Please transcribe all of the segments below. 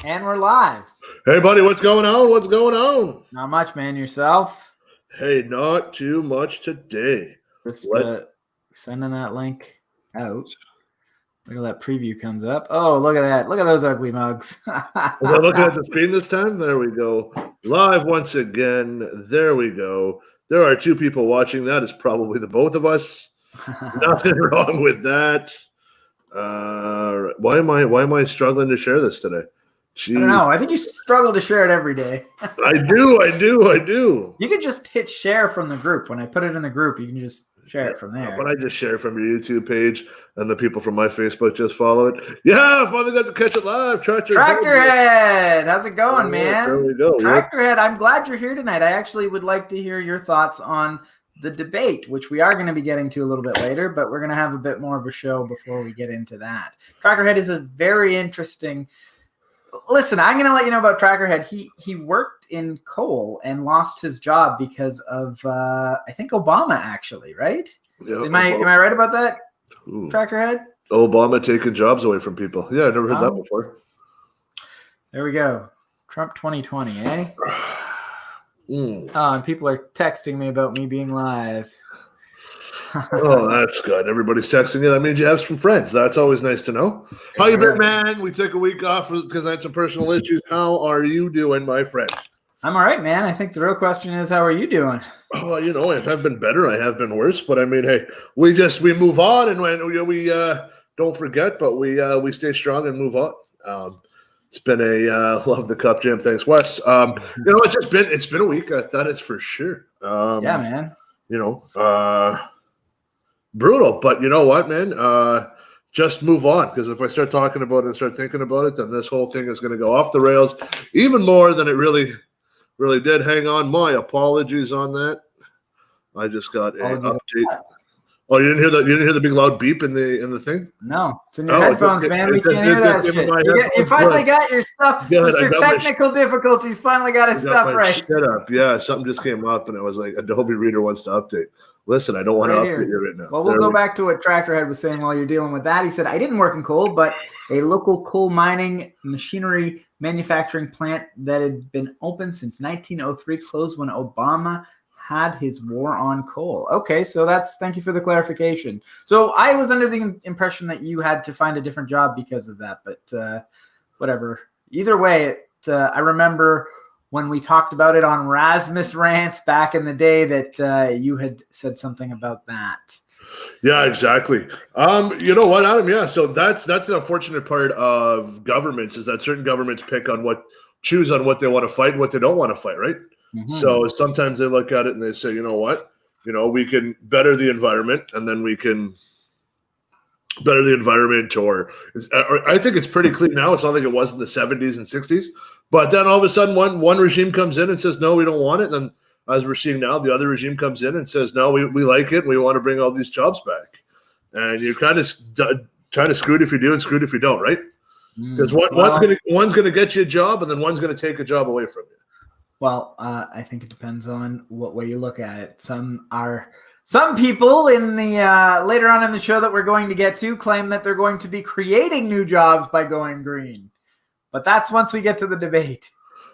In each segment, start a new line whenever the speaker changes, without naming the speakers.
And we're live.
Hey, buddy, what's going on? What's going on?
Not much, man. Yourself?
Hey, not too much today.
Just sending that link out. Look at that preview comes up. Oh, look at that. Look at those ugly mugs.
Am I looking at the screen this time? There we go. Live once again. There we go. There are two people watching. That is probably the both of us. Nothing wrong with that. Why am I struggling to share this today? Jeez.
I don't know. I think you struggle to share it every day.
I do.
You can just hit share from the group. When I put it in the group, you can just share it from there.
But I just share from your YouTube page, and the people from my Facebook just follow it. Yeah, finally got to catch it live.
Tractorhead, how's it going, man?
There we go.
Tractorhead, I'm glad you're here tonight. I actually would like to hear your thoughts on the debate, which we are going to be getting to a little bit later, but we're going to have a bit more of a show before we get into that. Tractorhead is a very interesting... Listen, I'm going to let you know about Tractorhead. He worked in coal and lost his job because of, I think, Obama, actually, right?
Yeah,
am I right about that,
Ooh.
Tractorhead?
Obama taking jobs away from people. Yeah, I've never heard that before.
There we go. Trump 2020, eh? And people are texting me about me being live.
Oh, that's good. Everybody's texting you. That means you have some friends. That's always nice to know. How you been, man? We took a week off because I had some personal issues. How are you doing, my friend?
I'm all right, man. I think the real question is, how are you doing?
Oh, I have been better. I have been worse. But I mean, hey, we move on, and when we don't forget, but we stay strong and move on. It's been a love the cup jam. Thanks, Wes. It's been a week. That is for sure.
Yeah, man.
Brutal, but you know what, man? Just move on, because if I start talking about it and start thinking about it, then this whole thing is going to go off the rails even more than it really did. Hang on, my apologies on that. I just got an update. Oh, you didn't hear that? You didn't hear the big loud beep in the thing?
No, it's in your headphones, man. We can't hear that shit. You finally got your stuff. Mr. Technical difficulties finally got his stuff right.
Shut up. Yeah, something just came up, and I was like, Adobe Reader wants to update. Listen, I don't want to update you right now.
Well, we'll go back to what Tractorhead was saying while you're dealing with that. He said, I didn't work in coal, but a local coal mining machinery manufacturing plant that had been open since 1903 closed when Obama had his war on coal. Okay, so thank you for the clarification. So I was under the impression that you had to find a different job because of that, but whatever. Either way, I remember when we talked about it on Rasmus Rants back in the day that you had said something about that.
Yeah, exactly. You know what, Adam? Yeah, so that's the unfortunate part of governments, is that certain governments choose on what they want to fight and what they don't want to fight, right? Mm-hmm. So sometimes they look at it and they say, you know what? We can better the environment, and then we can better the environment, or I think it's pretty clean now. It's not like it was in the 70s and 60s. But then all of a sudden, one regime comes in and says, no, we don't want it. And then, as we're seeing now, the other regime comes in and says, no, we like it, and we want to bring all these jobs back. And you're kind of screwed if you do and screwed if you don't, right? Because one's going to get you a job, and then one's going to take a job away from you.
Well, I think it depends on what way you look at it. Some people in the later on in the show that we're going to get to claim that they're going to be creating new jobs by going green. But that's once we get to the debate.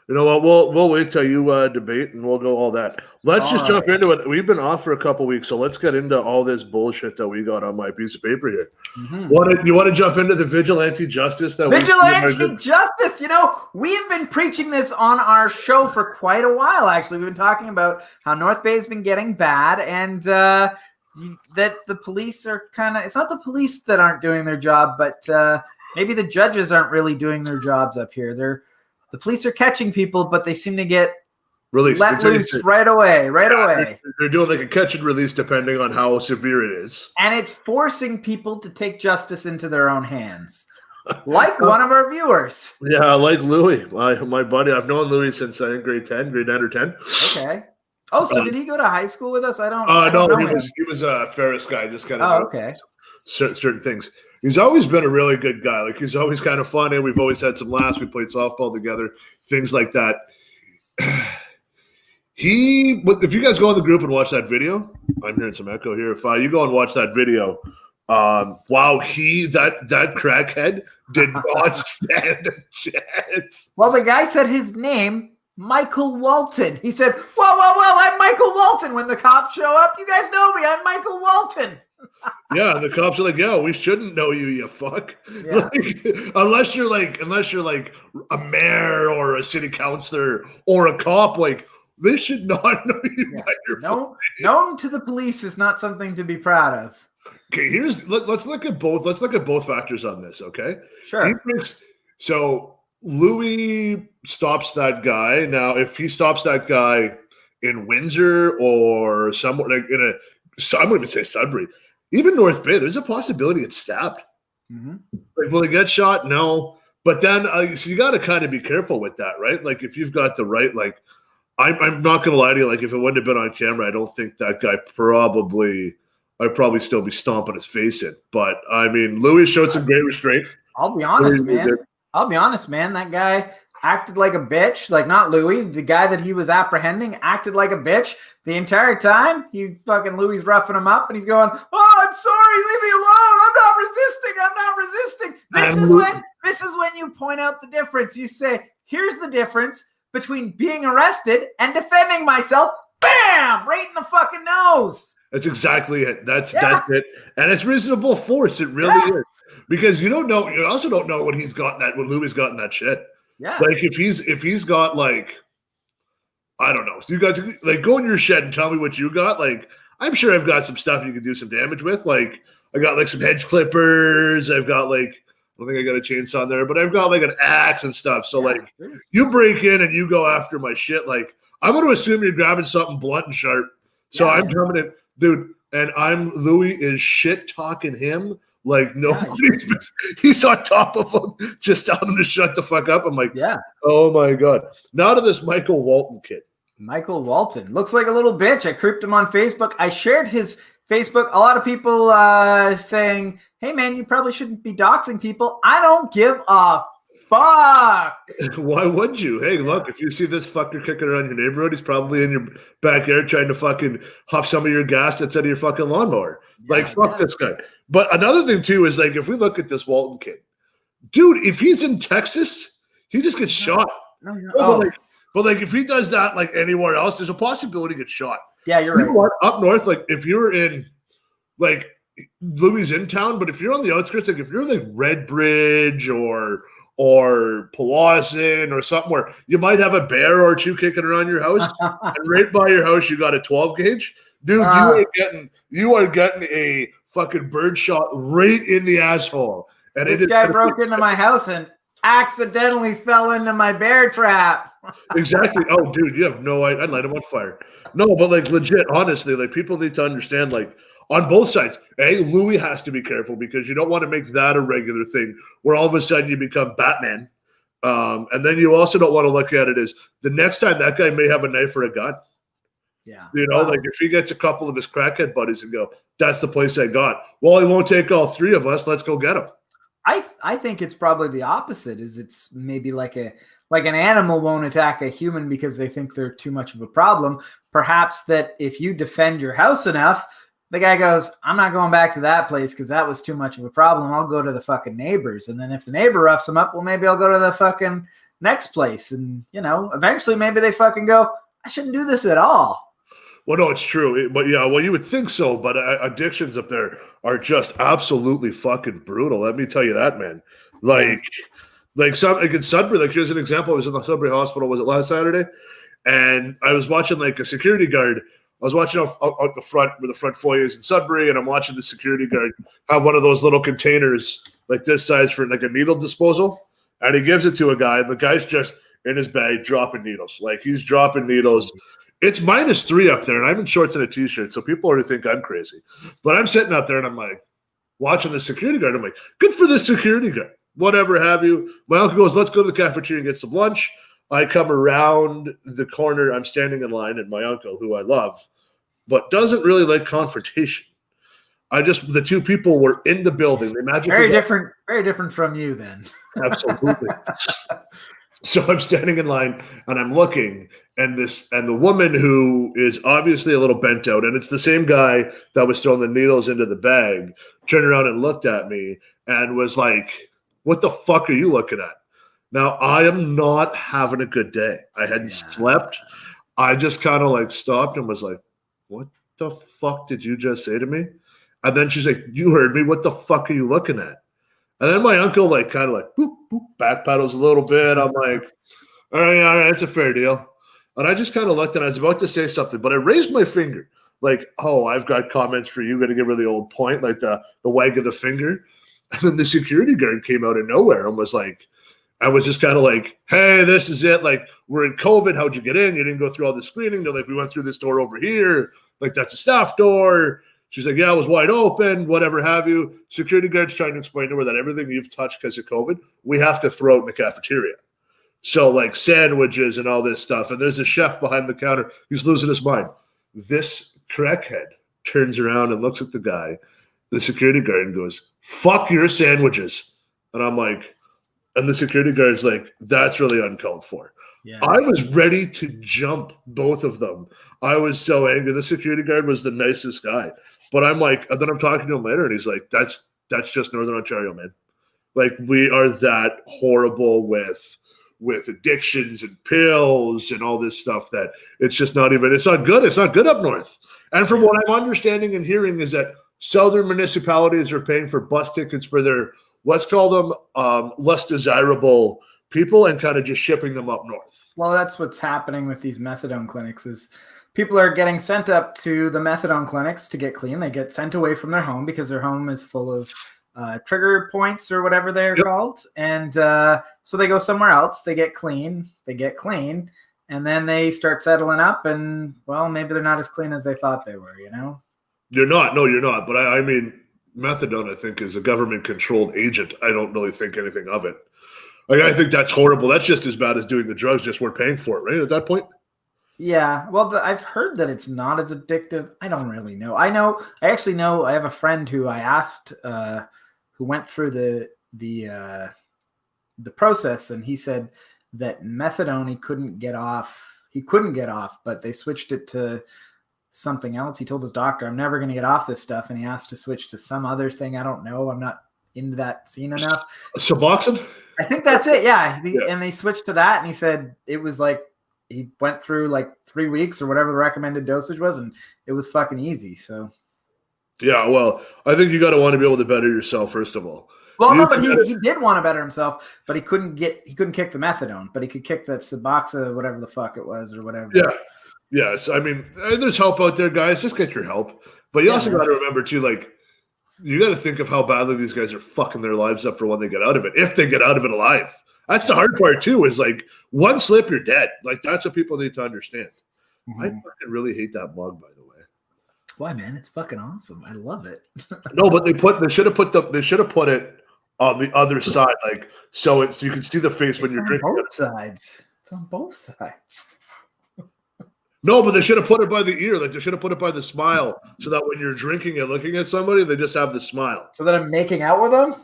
You know what? We'll wait till you debate, and we'll go all that. Let's just jump into it. We've been off for a couple weeks, so let's get into all this bullshit that we got on my piece of paper here. Mm-hmm. You want to jump into the vigilante justice?
Vigilante justice! We've been preaching this on our show for quite a while, actually. We've been talking about how North Bay has been getting bad, and that the police are it's not the police that aren't doing their job, but maybe the judges aren't really doing their jobs up here. The police are catching people, but they seem to get let loose right away.
They're doing like a catch and release depending on how severe it is.
And it's forcing people to take justice into their own hands. Like one of our viewers.
Yeah, like Louis, my buddy. I've known Louis since I think grade 9 or 10.
Okay. Oh, so did he go to high school with us? I don't
know.
No,
he was a Ferris guy, just kind
of okay.
Certain things. He's always been a really good guy. Like, he's always kind of funny. We've always had some laughs. We played softball together, things like that. If you guys go in the group and watch that video, I'm hearing some echo here. If you go and watch that video, Wow, that crackhead did not stand a chance.
Well, the guy said his name, Michael Walton. He said, whoa, I'm Michael Walton. When the cops show up, you guys know me. I'm Michael Walton.
Yeah, the cops are like, yeah, we shouldn't know you, you fuck.
Yeah.
Like, unless you're like a mayor or a city councilor or a cop, like they should not know you by your
known to the police is not something to be proud of.
Okay, let's look at both. Let's look at both factors on this. Okay,
sure.
So Louis stops that guy. Now, if he stops that guy in Windsor or somewhere like I wouldn't even say Sudbury, even North Bay, there's a possibility it's stabbed.
Mm-hmm.
Like, will he get shot? No. But then, so you got to kind of be careful with that, right? Like, if you've got the right, like, I'm not going to lie to you. Like, if it wouldn't have been on camera, I don't think that guy I'd probably still be stomping his face in. But, I mean, Louis showed some great restraint.
I'll be honest, man. That guy acted like a bitch. Like, not Louis. The guy that he was apprehending acted like a bitch the entire time. Louis roughing him up, and he's going, "Oh, I'm sorry. Leave me alone. I'm not resisting. This is when you point out the difference. You say, here's the difference between being arrested and defending myself. Bam! Right in the fucking nose.
That's exactly it. That's it. And it's reasonable force. It really is. Because you also don't know what Louis got in that shit.
Yeah.
Like if he's got like, I don't know. So you guys like go in your shed and tell me what you got. Like, I'm sure I've got some stuff you can do some damage with. Like I got like some hedge clippers. I've got like, I don't think I got a chainsaw in there, but I've got like an axe and stuff. So like you break in and you go after my shit. Like I'm going to assume you're grabbing something blunt and sharp. So I'm coming in, dude. And Louis is shit talking him. Like he's on top of him, just telling him to shut the fuck up. I'm like, oh my God. Now to this Michael Walton kid.
Michael Walton looks like a little bitch. I creeped him on Facebook. I shared his Facebook. A lot of people saying, "Hey man, you probably shouldn't be doxing people." I don't give a fuck.
Why would you? Hey, look, if you see this fucker kicking around your neighborhood, he's probably in your backyard trying to fucking huff some of your gas that's out of your fucking lawnmower. Fuck this guy. But another thing too is like if we look at this Walton kid, dude, if he's in Texas, he just gets shot. But if he does that like anywhere else, there's a possibility he gets shot.
Yeah, you're right.
Know what? Up north, like if you're in like Louis in town, but if you're on the outskirts, like if you're like Redbridge or Powassan or something where you might have a bear or two kicking around your house, and right by your house you got a 12 gauge, dude. You are getting a fucking bird shot right in the asshole. And
this guy broke into my house and accidentally fell into my bear trap.
Exactly. Oh, dude, you have no idea. I'd light him on fire. No, but like legit, honestly, like people need to understand, like on both sides. Hey, Louis has to be careful because you don't want to make that a regular thing where all of a sudden you become Batman. And then you also don't want to look at it as the next time that guy may have a knife or a gun.
Yeah.
Like if he gets a couple of his crackhead buddies and go, that's the place I got. Well, he won't take all three of us. Let's go get him.
I think it's probably the opposite. Is it's maybe like an animal won't attack a human because they think they're too much of a problem. Perhaps that if you defend your house enough, the guy goes, I'm not going back to that place because that was too much of a problem. I'll go to the fucking neighbors. And then if the neighbor roughs him up, well, maybe I'll go to the fucking next place. And, eventually maybe they fucking go, I shouldn't do this at all.
Well, no, it's true. But yeah, well, you would think so. But addictions up there are just absolutely fucking brutal. Let me tell you that, man. Like in Sudbury, like here's an example. I was in the Sudbury hospital, was it last Saturday? And I was watching like a security guard. I was watching out the front where the front foyer is in Sudbury, and I'm watching the security guard have one of those little containers like this size for like a needle disposal. And he gives it to a guy, and the guy's just in his bag dropping needles. Like he's dropping needles. It's -3 up there, and I'm in shorts and a t-shirt, so people already think I'm crazy. But I'm sitting out there, and I'm like watching the security guard. I'm like, good for the security guard. Whatever have you. My uncle goes, let's go to the cafeteria and get some lunch. I come around the corner. I'm standing in line, and my uncle, who I love, but doesn't really like confrontation. The two people were in the building. They magically
very different from you then.
Absolutely. So I'm standing in line and I'm looking, and the woman who is obviously a little bent out, and it's the same guy that was throwing the needles into the bag, turned around and looked at me and was like, "What the fuck are you looking at?" Now I am not having a good day. I hadn't slept. I just kind of like stopped and was like, "What the fuck did you just say to me?" And then she's like, "You heard me. What the fuck are you looking at?" And then my uncle like kind of like boop, boop, backpedals a little bit. I'm like, all right, it's a fair deal. And I just kind of looked and I was about to say something, but I raised my finger like, oh, I've got comments for you. Going to give her the old point, like the wag of the finger. And then the security guard came out of nowhere and was like, I was just kind of like, hey, this is it. Like, we're in COVID. How'd you get in? You didn't go through all the screening. They're like, we went through this door over here. Like, that's a staff door. She's like, yeah, it was wide open, whatever have you. Security guard's trying to explain to her that everything you've touched because of COVID, we have to throw it in the cafeteria. So like sandwiches and all this stuff. And there's a chef behind the counter. He's losing his mind. This crackhead turns around and looks at the guy, the security guard, and goes, fuck your sandwiches. And I'm like, and the security guard's like, that's really uncalled for. Yeah. I was ready to jump both of them. I was so angry. The security guard was the nicest guy. But I'm like, and then I'm talking to him later, and he's like, that's just Northern Ontario, man. Like, we are that horrible with addictions and pills and all this stuff that it's just not even, it's not good. It's not good up north. And from what I'm understanding and hearing is that southern municipalities are paying for bus tickets for their, let's call them less desirable people and kind of just shipping them up north.
Well, that's what's happening with these methadone clinics is people are getting sent up to the methadone clinics to get clean. They get sent away from their home because their home is full of trigger points or whatever they're called. And so they go somewhere else. They get clean. And then they start settling up. And, well, maybe they're not as clean as they thought they were, you know?
You're not. No, you're not. But I mean, methadone, I think, is a government-controlled agent. I don't really think anything of it. Like, I think that's horrible. That's just as bad as doing the drugs, just we're paying for it, right, at that point?
Yeah, well, I've heard that it's not as addictive. I don't really know. I actually know. I have a friend who I asked, who went through the process, and he said that methadone he couldn't get off. He couldn't get off, but they switched it to something else. He told his doctor, "I'm never going to get off this stuff," and he asked to switch to some other thing. I don't know. I'm not into that scene enough.
Suboxone?
I think that's it. Yeah, and they switched to that, and he said it was like. He went through like 3 weeks or whatever the recommended dosage was, and it was fucking easy. So,
yeah, well, I think you got to want to be able to better yourself first of all.
Well, no, but he did want to better himself, but he couldn't kick the methadone, but he could kick that Suboxone, whatever the fuck it was, or whatever.
Yeah, yes. I mean, there's help out there, guys. Just get your help, but you also got to remember too, like, you got to think of how badly these guys are fucking their lives up for when they get out of it, if they get out of it alive. That's the hard part too, is like one slip, you're dead. Like, that's what people need to understand. Mm-hmm. I fucking really hate that mug, by the way.
Why, man? It's fucking awesome. I love it.
No, but they should have put it on the other side, like so you can see the face when you're drinking.
Both sides. It's on both sides.
No, but they should have put it by the ear. Like, they should have put it by the smile, so that when you're drinking and looking at somebody, they just have the smile.
So that I'm making out with them?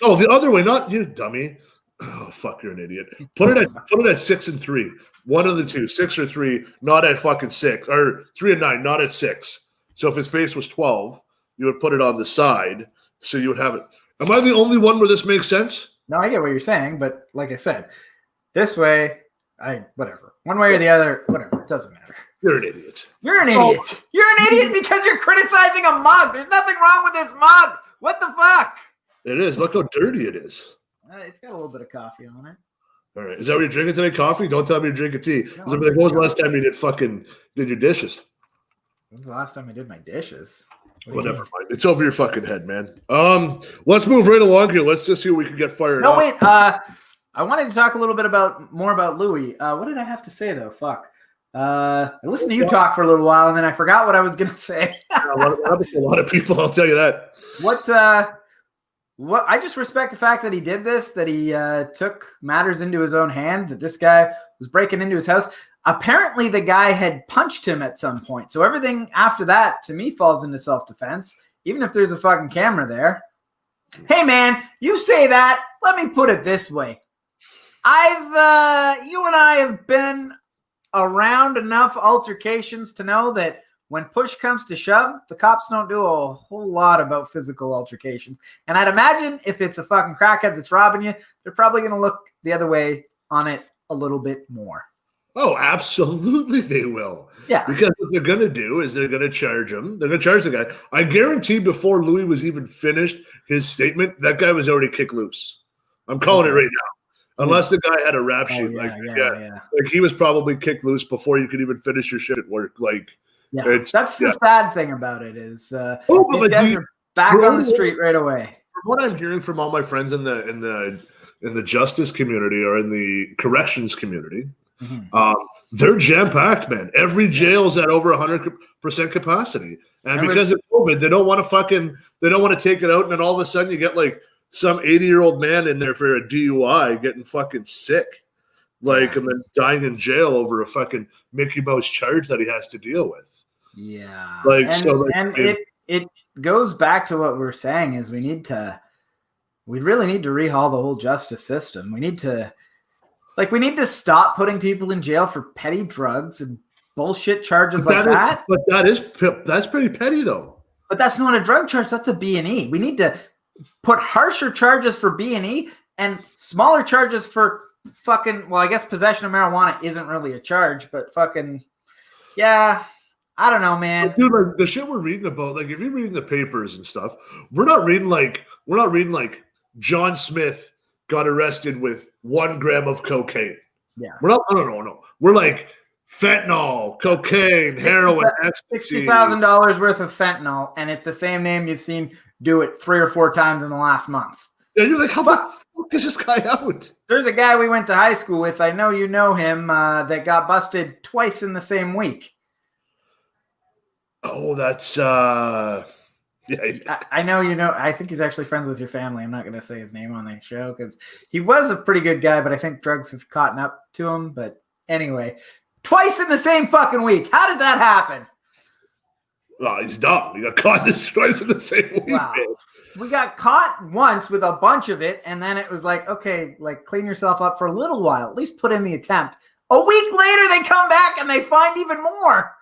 No, the other way, not you, dummy. Oh, fuck, you're an idiot. Put it at 6 and 3. One of the two, 6 or 3, not at fucking 6. Or 3 and 9, not at 6. So if his face was 12, you would put it on the side, so you would have it. Am I the only one where this makes sense?
No, I get what you're saying, but like I said, this way, whatever. One way or the other, whatever. It doesn't matter.
You're an idiot.
You're an idiot. Oh. You're an idiot because you're criticizing a mug. There's nothing wrong with this mug. What the fuck?
It is. Look how dirty it is.
It's got a little bit of coffee on it.
All right. Is that what you're drinking today? Coffee? Don't tell me you're drinking tea. No, like, when was the last time you did your dishes?
When's the last time I did my dishes?
Whatever. It's over your fucking head, man. Let's move right along here. Let's just see what we can get fired
up.
No,
wait. I wanted to talk a little bit more about Louis. What did I have to say though? Fuck. I listened to you talk for a little while, and then I forgot what I was gonna say.
a lot of people. I'll tell you that.
What I just respect the fact that he did this, that he took matters into his own hand, that this guy was breaking into his house. Apparently, the guy had punched him at some point. So everything after that, to me, falls into self-defense, even if there's a fucking camera there. Hey, man, you say that. Let me put it this way. You and I have been around enough altercations to know that when push comes to shove, the cops don't do a whole lot about physical altercations. And I'd imagine if it's a fucking crackhead that's robbing you, they're probably going to look the other way on it a little bit more.
Oh, absolutely they will.
Yeah.
Because what they're going to do is they're going to charge him. They're going to charge the guy. I guarantee before Louis was even finished his statement, that guy was already kicked loose. I'm calling it right now. Unless the guy had a rap sheet.
Like
he was probably kicked loose before you could even finish your shit at work. Like,
that's the sad thing about it is these guys are back on the street right away.
From what I'm hearing from all my friends in the justice community or in the corrections community, they're jam-packed, man. Every jail's at over 100% capacity. And because of COVID, they don't want to take it out, and then all of a sudden you get like some 80-year-old man in there for a DUI getting fucking sick. And then dying in jail over a fucking Mickey Mouse charge that he has to deal with.
Yeah. It goes back to what we're saying is we really need to rehaul the whole justice system. We need to stop putting people in jail for petty drugs and bullshit charges like that.
But that's pretty petty though.
But that's not a drug charge. That's a B&E. We need to put harsher charges for B&E and smaller charges for fucking, well, I guess possession of marijuana isn't really a charge, but fucking, yeah, I don't know, man.
Dude, like the shit we're reading about, like if you're reading the papers and stuff, we're not reading like John Smith got arrested with 1 gram of cocaine.
Yeah.
We're not, no. We're like fentanyl, cocaine, heroin, ecstasy.
$60,000 worth of fentanyl, and it's the same name you've seen do it 3 or 4 times in the last month.
And you're like, how the fuck is this guy out?
There's a guy we went to high school with, I know you know him, that got busted twice in the same week.
Oh, that's yeah.
I know you know. I think he's actually friends with your family. I'm not going to say his name on the show because he was a pretty good guy, but I think drugs have caught up to him. But anyway, twice in the same fucking week. How does that happen?
Oh, he's dumb. He got caught twice in the same week.
Wow. We got caught once with a bunch of it, and then it was like, okay, like clean yourself up for a little while. At least put in the attempt. A week later, they come back and they find even more.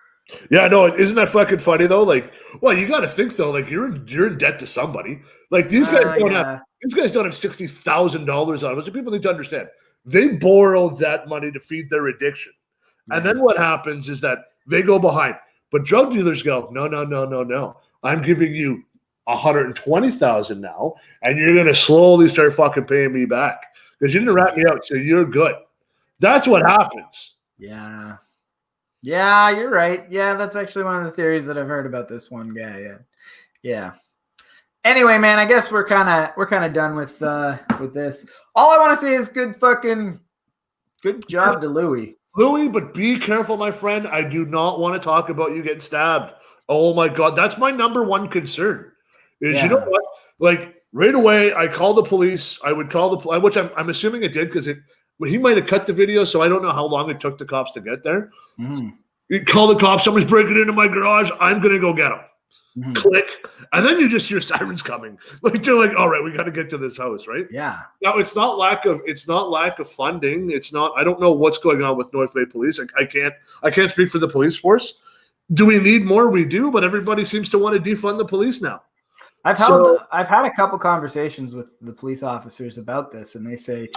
Yeah, no, isn't that fucking funny though? Like, well, you got to think though. Like, you're in debt to somebody. Like these guys don't have $60,000 on them. So people need to understand they borrowed that money to feed their addiction, and then what happens is that they go behind. But drug dealers go, no. I'm giving you $120,000 now, and you're gonna slowly start fucking paying me back because you didn't rat me out, so you're good. That's what happens.
Yeah. Yeah, you're right. Yeah, that's actually one of the theories that I've heard about this one guy. Yeah. Anyway, man, I guess we're kind of done with this. All I want to say is good job to Louis.
Louis, but be careful, my friend. I do not want to talk about you getting stabbed. Oh my God, that's my number one concern. Is you know what? Like right away, I called the police. I would call the police, which I'm assuming it did because he might have cut the video, so I don't know how long it took the cops to get there. You call the cops, somebody's breaking into my garage, I'm going to go get them. Click. And then you just hear sirens coming. Like they're like, all right, we got to get to this house, right?
Yeah.
Now it's not lack of funding. It's not, I don't know what's going on with North Bay Police. I can't speak for the police force. Do we need more? We do, but everybody seems to want to defund the police now.
I've had a couple conversations with the police officers about this, and they say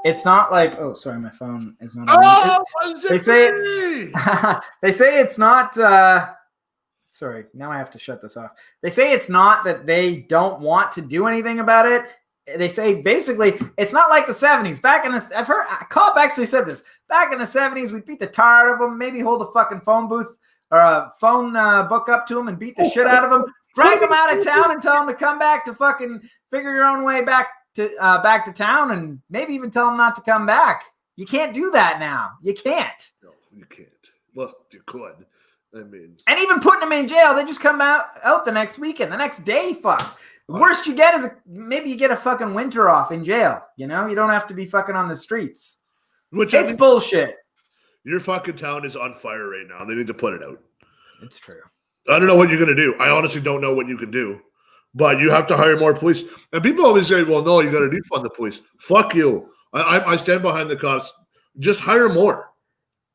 it's not like, oh, sorry, my phone is not on. They say it's not. Sorry, now I have to shut this off. They say it's not that they don't want to do anything about it. They say basically it's not like the 70s. Back in the, I've heard a cop actually said this. Back in the 70s, we'd beat the tar out of them, maybe hold a fucking phone booth or a phone book up to them and beat the shit out of them, drag them out of town and tell them to come back to fucking figure your own way back to town, and maybe even tell them not to come back. You can't do that now. You can't.
No, you can't. Well, you could. I mean,
and even putting them in jail, they just come out the next weekend, the next day. Fuck. The worst you get is maybe you get a fucking winter off in jail. You know, you don't have to be fucking on the streets. It's bullshit.
Your fucking town is on fire right now. They need to put it out.
It's true.
I don't know what you're gonna do. I honestly don't know what you can do. But you have to hire more police. And people always say, well, no, you got to defund the police. Fuck you. I stand behind the cops. Just hire more.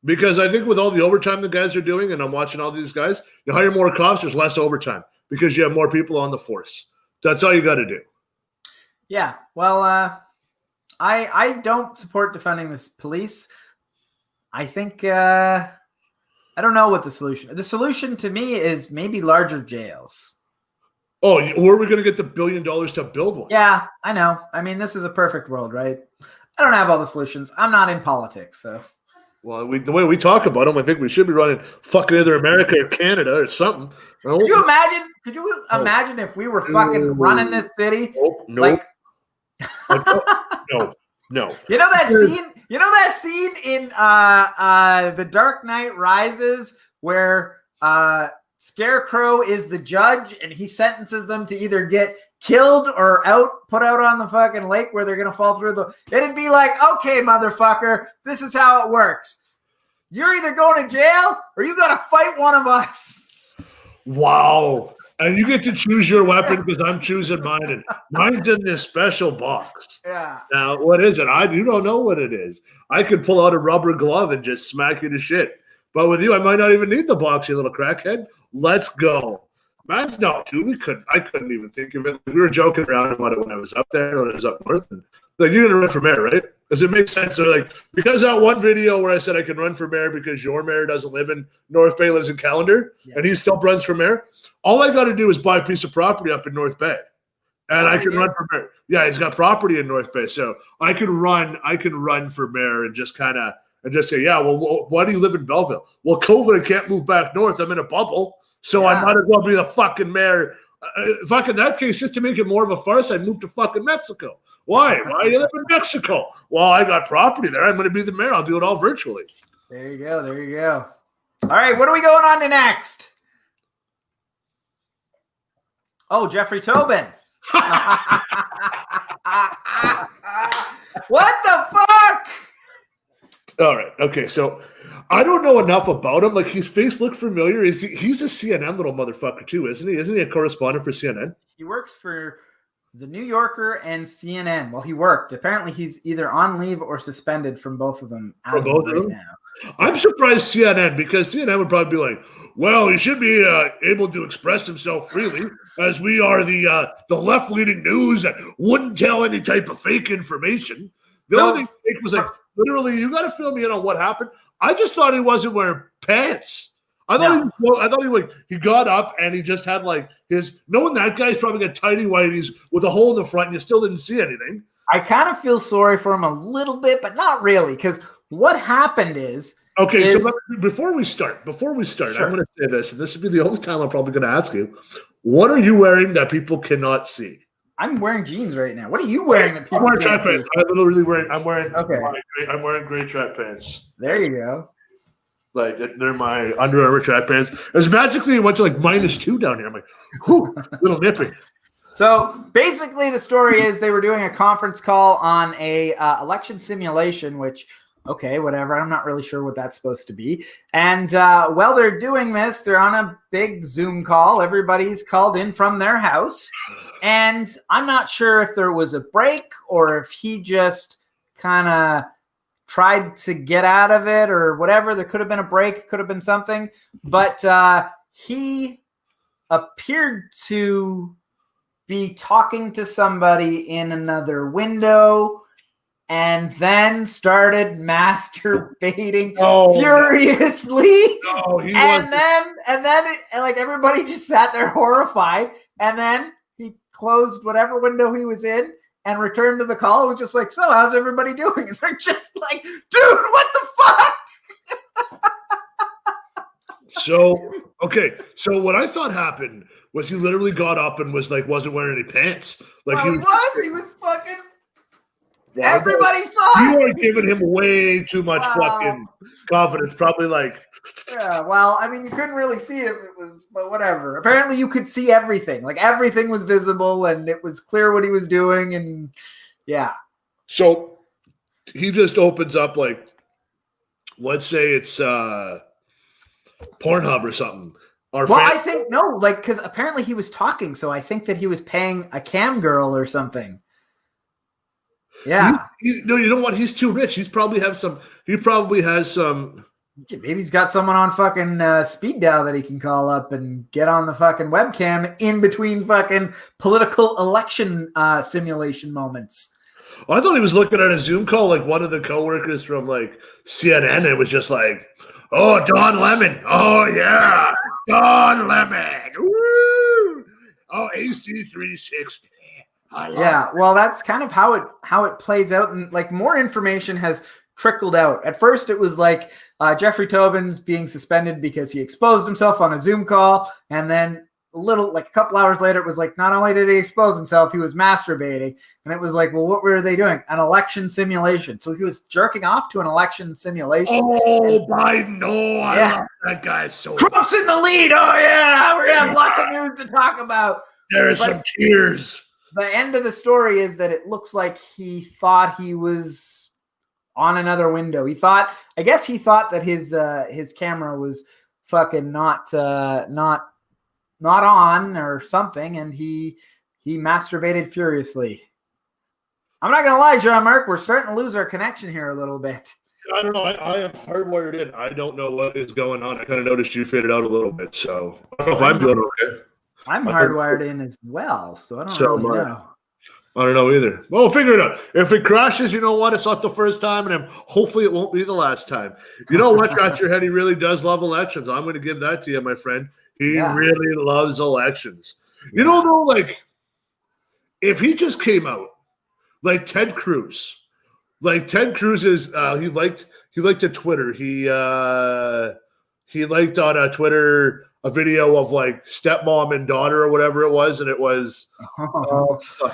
Because I think with all the overtime the guys are doing, and I'm watching all these guys, you hire more cops, there's less overtime because you have more people on the force. That's all you got to do.
Yeah. Well, I don't support defunding the police. I think I don't know what the solution. The solution to me is maybe larger jails.
Oh, where are we going to get the $1 billion to build one?
Yeah, I know. I mean, this is a perfect world, right? I don't have all the solutions. I'm not in politics, so.
Well, the way we talk about them, I think we should be running fucking either America or Canada or something.
Could you imagine? Could you imagine if we were fucking running this city?
Nope.
Like,
no.
You know that scene? You know that scene in The Dark Knight Rises where Scarecrow is the judge and he sentences them to either get killed or put out on the fucking lake where they're gonna fall through the. It'd be like, okay, motherfucker, this is how it works. You're either going to jail or you gotta fight one of us.
Wow. And you get to choose your weapon because I'm choosing mine, and mine's in this special box.
Yeah.
Now, what is it? You don't know what it is. I could pull out a rubber glove and just smack you to shit. But with you, I might not even need the box, you little crackhead. Let's go. Man's no, dude. I couldn't even think of it. We were joking around about it when I was up there, when I was up north. And, like, you're gonna run for mayor, right? Does it make sense? So, like, because that one video where I said I can run for mayor because your mayor doesn't live in North Bay, lives in Callender, and he still runs for mayor. All I got to do is buy a piece of property up in North Bay, and I can run for mayor. Yeah, he's got property in North Bay, so I can run for mayor and just say, yeah. Well, why do you live in Belleville? Well, COVID, I can't move back north. I'm in a bubble. So I might as well be the fucking mayor. Fuck, in that case, just to make it more of a farce, I'd move to fucking Mexico. Why? Why do you live in Mexico? Well, I got property there. I'm going to be the mayor. I'll do it all virtually.
There you go. There you go. All right, what are we going on to next? Oh, Jeffrey Toobin. What the fuck?
All right. Okay. So I don't know enough about him. Like, his face looked familiar. He's a CNN little motherfucker too, isn't he? Isn't he a correspondent for CNN?
He works for the New Yorker and CNN. Well, he worked. Apparently, he's either on leave or suspended from both of them.
For both of them? Now. I'm surprised CNN, because CNN would probably be like, well, he should be able to express himself freely, as we are the left-leaning news that wouldn't tell any type of fake information. The only thing fake was like, literally, you got to fill me in on what happened. I just thought he wasn't wearing pants. I thought he got up and he just had like knowing that guy's probably got tidy whities with a hole in the front and you still didn't see anything.
I kind of feel sorry for him a little bit, but not really, because what happened is.
Okay, so before we start, sure. I'm going to say this, and this will be the only time I'm probably going to ask you. What are you wearing that people cannot see?
I'm wearing jeans right now. What are you wearing that people
can't see?
I'm wearing track pants.
I'm wearing gray track pants.
There you go.
Like, they're my Under Armour track pants. As magically it went to like -2 down here. I'm like, whew, little nippy.
So basically the story is they were doing a conference call on a election simulation, which, okay, whatever. I'm not really sure what that's supposed to be. And while they're doing this, they're on a big Zoom call. Everybody's called in from their house. And I'm not sure if there was a break or if he just kind of tried to get out of it or whatever. There could have been a break, could have been something. But he appeared to be talking to somebody in another window and then started masturbating furiously. And then like everybody just sat there horrified. And then he closed whatever window he was in and returned to the call and was just like, so how's everybody doing? And they're just like, dude, what the fuck?
So what I thought happened was he literally got up and was like, wasn't wearing any pants. Like,
well, he was fucking, everybody saw it.
You are giving him way too much fucking confidence. Probably like,
yeah, well, I mean, you couldn't really see it if it was, but whatever. Apparently you could see everything. Like, everything was visible and it was clear what he was doing. And yeah.
So he just opens up, like, let's say it's Pornhub or something.
I think no, like, because apparently he was talking, so I think that he was paying a cam girl or something. Yeah.
No, you know what? He's too rich. He probably has some.
Maybe he's got someone on fucking speed dial that he can call up and get on the fucking webcam in between fucking political election simulation moments.
I thought he was looking at a Zoom call like one of the coworkers from like CNN. It was just like, oh, Don Lemon. Oh, yeah. Don Lemon. Woo! Oh, AC360.
Yeah, well, that's kind of how it plays out. And like more information has trickled out. At first, it was like Jeffrey Toobin's being suspended because he exposed himself on a Zoom call. And then a couple hours later, it was like, not only did he expose himself, he was masturbating. And it was like, well, what were they doing? An election simulation. So he was jerking off to an election simulation.
Oh, Biden. Oh, I love that guy so much.
Trump's in the lead. Oh, yeah. We have lots of news to talk about.
There's some tears.
The end of the story is that it looks like he thought he was on another window. I guess he thought that his camera was fucking not on or something, and he masturbated furiously. I'm not gonna lie, John Mark, we're starting to lose our connection here a little bit.
I don't know. I am hardwired in. I don't know what is going on. I kind of noticed you faded out a little bit, so I don't know if I'm doing okay.
I'm hardwired in as well, so I don't really know.
I don't know either. Well, we'll figure it out. If it crashes, you know what? It's not the first time, and hopefully it won't be the last time. You know what, Dr. Head? He really does love elections. I'm going to give that to you, my friend. He really loves elections. You know, though, like, if he just came out, like Ted Cruz. Like, Ted Cruz is, he liked a Twitter. He liked on Twitter a video of like stepmom and daughter or whatever it was, and it was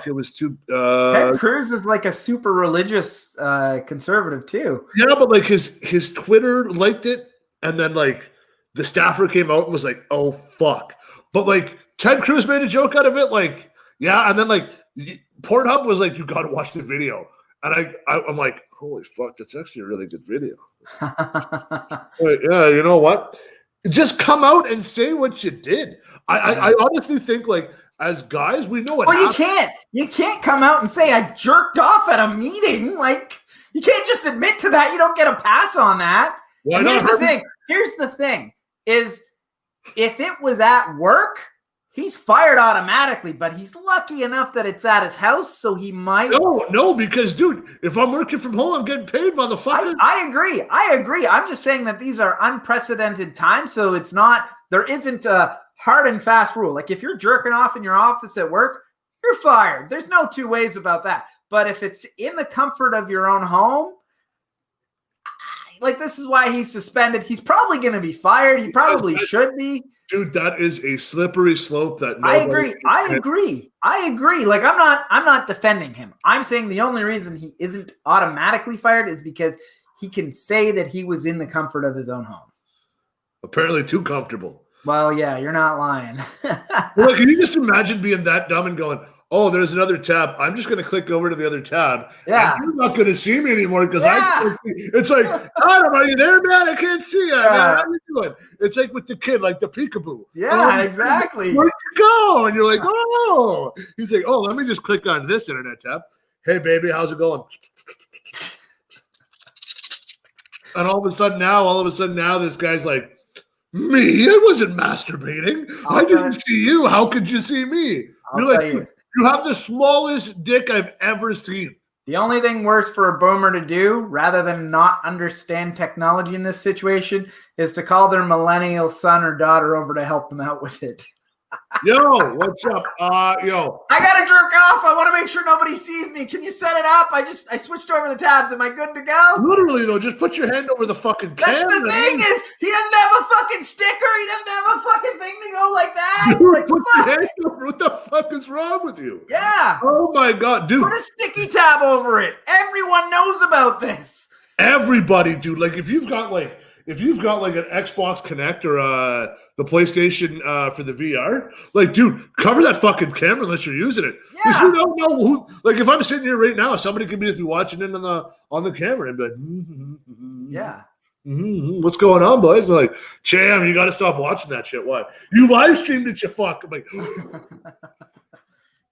it was too
Ted Cruz is like a super religious conservative too.
Yeah, but like his Twitter liked it, and then like the staffer came out and was like, oh fuck. But like Ted Cruz made a joke out of it, like, yeah, and then like Pornhub was like, you gotta watch the video. And I'm like, holy fuck, that's actually a really good video. But, yeah, you know what? Just come out and say what you did. I honestly think, like, as guys, we know what happened.
You can't come out and say I jerked off at a meeting. Like, you can't just admit to that. You don't get a pass on that. Here's the thing is if it was at work, he's fired automatically, but he's lucky enough that it's at his house, so he might.
No, because, dude, if I'm working from home, I'm getting paid, motherfucker.
I agree. I'm just saying that these are unprecedented times, so there isn't a hard and fast rule. Like, if you're jerking off in your office at work, you're fired. There's no two ways about that. But if it's in the comfort of your own home, like, this is why he's suspended. He's probably going to be fired. He probably should be.
Dude, that is a slippery slope.
I agree. Like, I'm not defending him. I'm saying the only reason he isn't automatically fired is because he can say that he was in the comfort of his own home.
Apparently too comfortable.
Well, yeah, you're not lying.
Well, can you just imagine being that dumb and going, oh, there's another tab. I'm just going to click over to the other tab.
Yeah.
You're not going to see me anymore because it's like, Adam, are you there, man? I can't see you.
Yeah.
How you doing? It's like with the kid, like the peekaboo.
Yeah, exactly.
Where'd you go? And you're like, oh. He's like, oh, let me just click on this internet tab. Hey, baby, how's it going? And all of a sudden now, this guy's like, me? I wasn't masturbating. I didn't see you. How could you see me? You're like, you have the smallest dick I've ever seen.
The only thing worse for a boomer to do, rather than not understand technology in this situation, is to call their millennial son or daughter over to help them out with it.
Yo, what's up?
I gotta jerk off. I want to make sure nobody sees me. Can you set it up? I switched over the tabs. Am I good to go?
Literally though, just put your hand over the fucking camera.
That's the thing is, he doesn't have a fucking sticker. He doesn't have a fucking thing to go like that.
Dude,
like,
put your hand over. What the fuck is wrong with you?
Yeah.
Oh my god, dude.
Put a sticky tab over it. Everyone knows about this.
Everybody, dude. Like if you've got like an Xbox Connect or the PlayStation for the VR, like, dude, cover that fucking camera unless you're using it. Because you don't know who. Like, if I'm sitting here right now, somebody could just be watching it on the camera and be like,
yeah.
What's going on, boys? They're like, Cham, you got to stop watching that shit. Why? You live streamed it, you fuck. I'm like,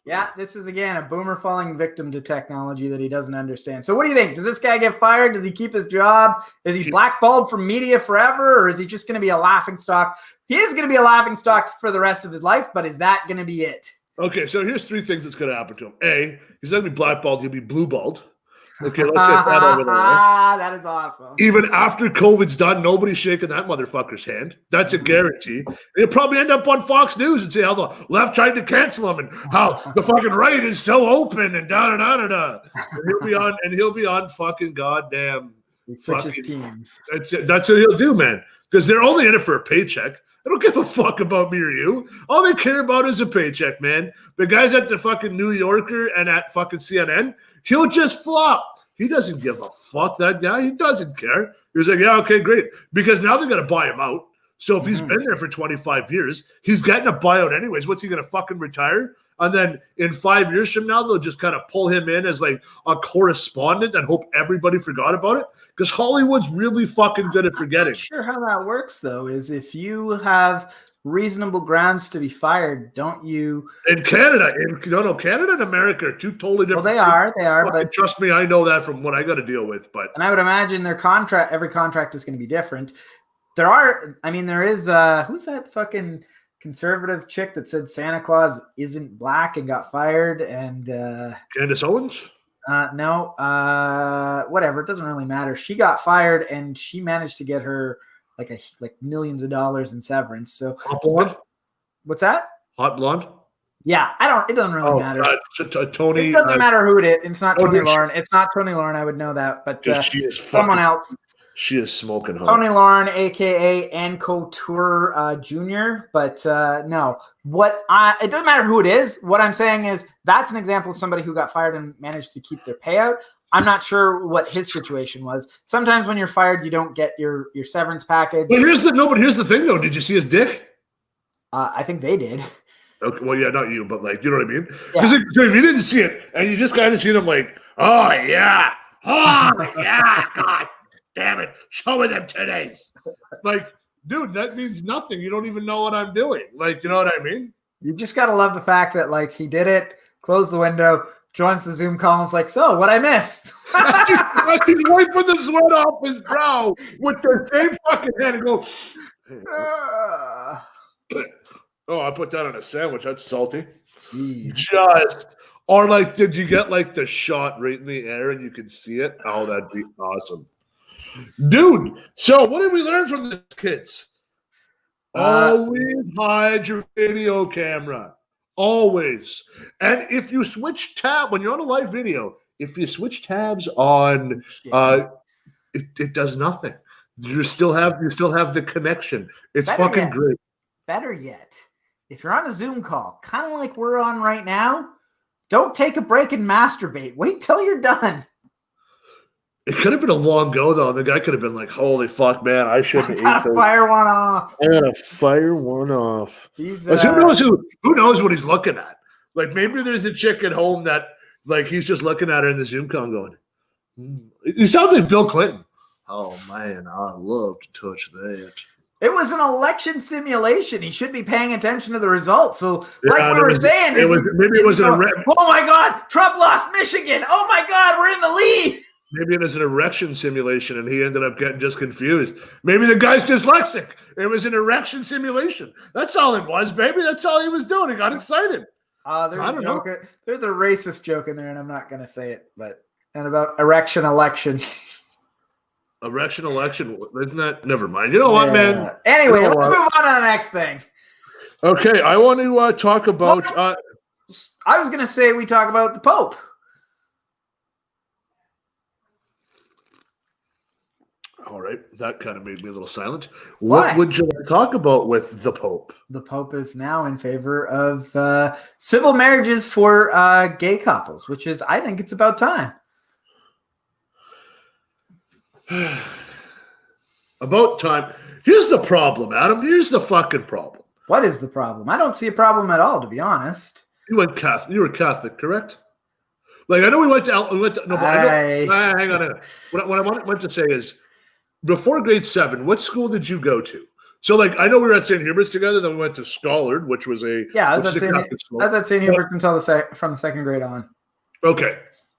Yeah, this is, again, a boomer falling victim to technology that he doesn't understand. So what do you think? Does this guy get fired? Does he keep his job? Is he blackballed from media forever? Or is he just going to be a laughingstock? He is going to be a laughingstock for the rest of his life, but is that going to be it?
Okay, so here's three things that's going to happen to him. A, he's not going to be blackballed. He'll be blue-balled. Okay, let's get that over there.
That is awesome.
Even after COVID's done, nobody's shaking that motherfucker's hand. That's a guarantee. He'll probably end up on Fox News and say how the left tried to cancel him and how the fucking right is so open and da-da-da-da-da. And he'll be on fucking goddamn
fucking teams.
That's it. That's what he'll do, man. Because they're only in it for a paycheck. I don't give a fuck about me or you. All they care about is a paycheck, man. The guys at the fucking New Yorker and at fucking CNN, he'll just flop. He doesn't give a fuck, that guy. He doesn't care. He's like, yeah, okay, great. Because now they're going to buy him out. So if he's been there for 25 years, he's getting a buyout anyways. What's he going to fucking retire? And then in 5 years from now, they'll just kind of pull him in as like a correspondent and hope everybody forgot about it. Because Hollywood's really fucking good at forgetting.
I'm not sure how that works, though, is if you have reasonable grounds to be fired, don't you?
In Canada, Canada and America are two totally different.
Well, they are.
But trust me, I know that from what I got to deal with.
And I would imagine every contract is going to be different. There is, who's that fucking conservative chick that said Santa Claus isn't black and got fired? And
Candace Owens?
No, whatever. It doesn't really matter. She got fired and she managed to get her like millions of dollars in severance. So
Hot blonde?
What's that?
Hot blonde?
Yeah, it doesn't really matter.
Tony.
It doesn't matter who it is. It's not Tony Lauren. It's not Tony Lauren. I would know that, but
she is
someone else.
She is smoking hot.
Tony Lauren, aka Ann Couture Jr. But no, it doesn't matter who it is. What I'm saying is that's an example of somebody who got fired and managed to keep their payout. I'm not sure what his situation was. Sometimes when you're fired, you don't get your severance package.
But here's the thing, though. Did you see his dick?
I think they did.
Okay, well, yeah, not you, but like, you know what I mean?
Yeah.
So if you didn't see it, and you just kind of seen him like, oh yeah, God damn it, show me them today's. Like, dude, that means nothing. You don't even know what I'm doing. Like, you know what I mean?
You just gotta love the fact that like he did it, closed the window, joins the Zoom call, and is like, so what I missed?
He's wiping the sweat off his brow with the same fucking hand and go. Oh, I put that on a sandwich. That's salty.
Jeez.
Or like, did you get like the shot right in the air and you could see it? Oh, that'd be awesome. Dude, so what did we learn from the kids? Always hide your video camera. Always. And if you switch tab, when you're on a live video, if you switch tabs on, it does nothing. You still have the connection. It's fucking great.
Better yet, if you're on a Zoom call, kind of like we're on right now, don't take a break and masturbate. Wait till you're done.
It could have been a long go, though. The guy could have been like, holy fuck, man, I shouldn't eat
those. Fire one off.
I gotta fire one off. Who knows what he's looking at? Like, maybe there's a chick at home that, like, he's just looking at her in the Zoom call going, He sounds like Bill Clinton. Oh, man, I love to touch that.
It was an election simulation. He should be paying attention to the results. So, like we were saying, oh my God, Trump lost Michigan. Oh my God, we're in the lead.
Maybe it was an erection simulation, and he ended up getting just confused. Maybe the guy's dyslexic. It was an erection simulation. That's all it was, baby. That's all he was doing. He got excited.
There's a racist joke in there, and I'm not going to say it, and about erection election.
Erection election, isn't that? Never mind. You know what, man?
Anyway, let's move on to the next thing.
Okay, I want to talk about.
I was going to say we talk about the Pope.
All right, that kind of made me a little silent.
Why?
What would you like to talk about with the Pope?
The Pope is now in favor of civil marriages for gay couples, which is, I think it's about time.
About time. Here's the problem, Adam. Here's the fucking problem.
What is the problem? I don't see a problem at all, to be honest.
You went Catholic. You were Catholic, correct? Like, I know we went to no, but hang on. What I went to say is, before grade 7, what school did you go to? So, like, I know we were at St. Hubert's together, then we went to Schollard, which was a
I was at St. Hubert's until from the second grade on.
Okay.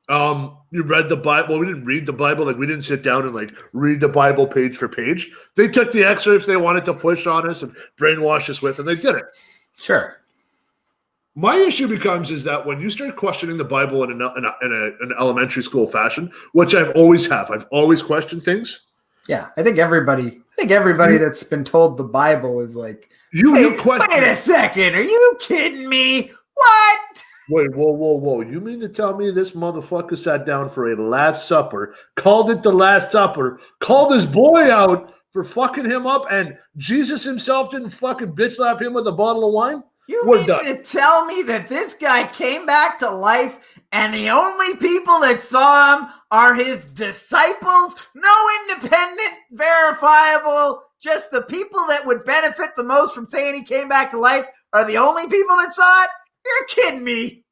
You read the Bible. Well, we didn't read the Bible. Like, we didn't sit down and like read the Bible page for page. They took the excerpts they wanted to push on us and brainwash us with, and they did it.
Sure.
My issue becomes is that when you start questioning the Bible in an elementary school fashion, which I've always questioned things.
Yeah, I think everybody that's been told the Bible is like,
you question.
Wait a second, are you kidding me? What?
Wait, whoa. You mean to tell me this motherfucker sat down for a Last Supper, called it the Last Supper, called his boy out for fucking him up, and Jesus himself didn't fucking bitch slap him with a bottle of wine?
We're mean done. To tell me that this guy came back to life and the only people that saw him are his disciples? No independent, verifiable, just the people that would benefit the most from saying he came back to life are the only people that saw it? You're kidding me.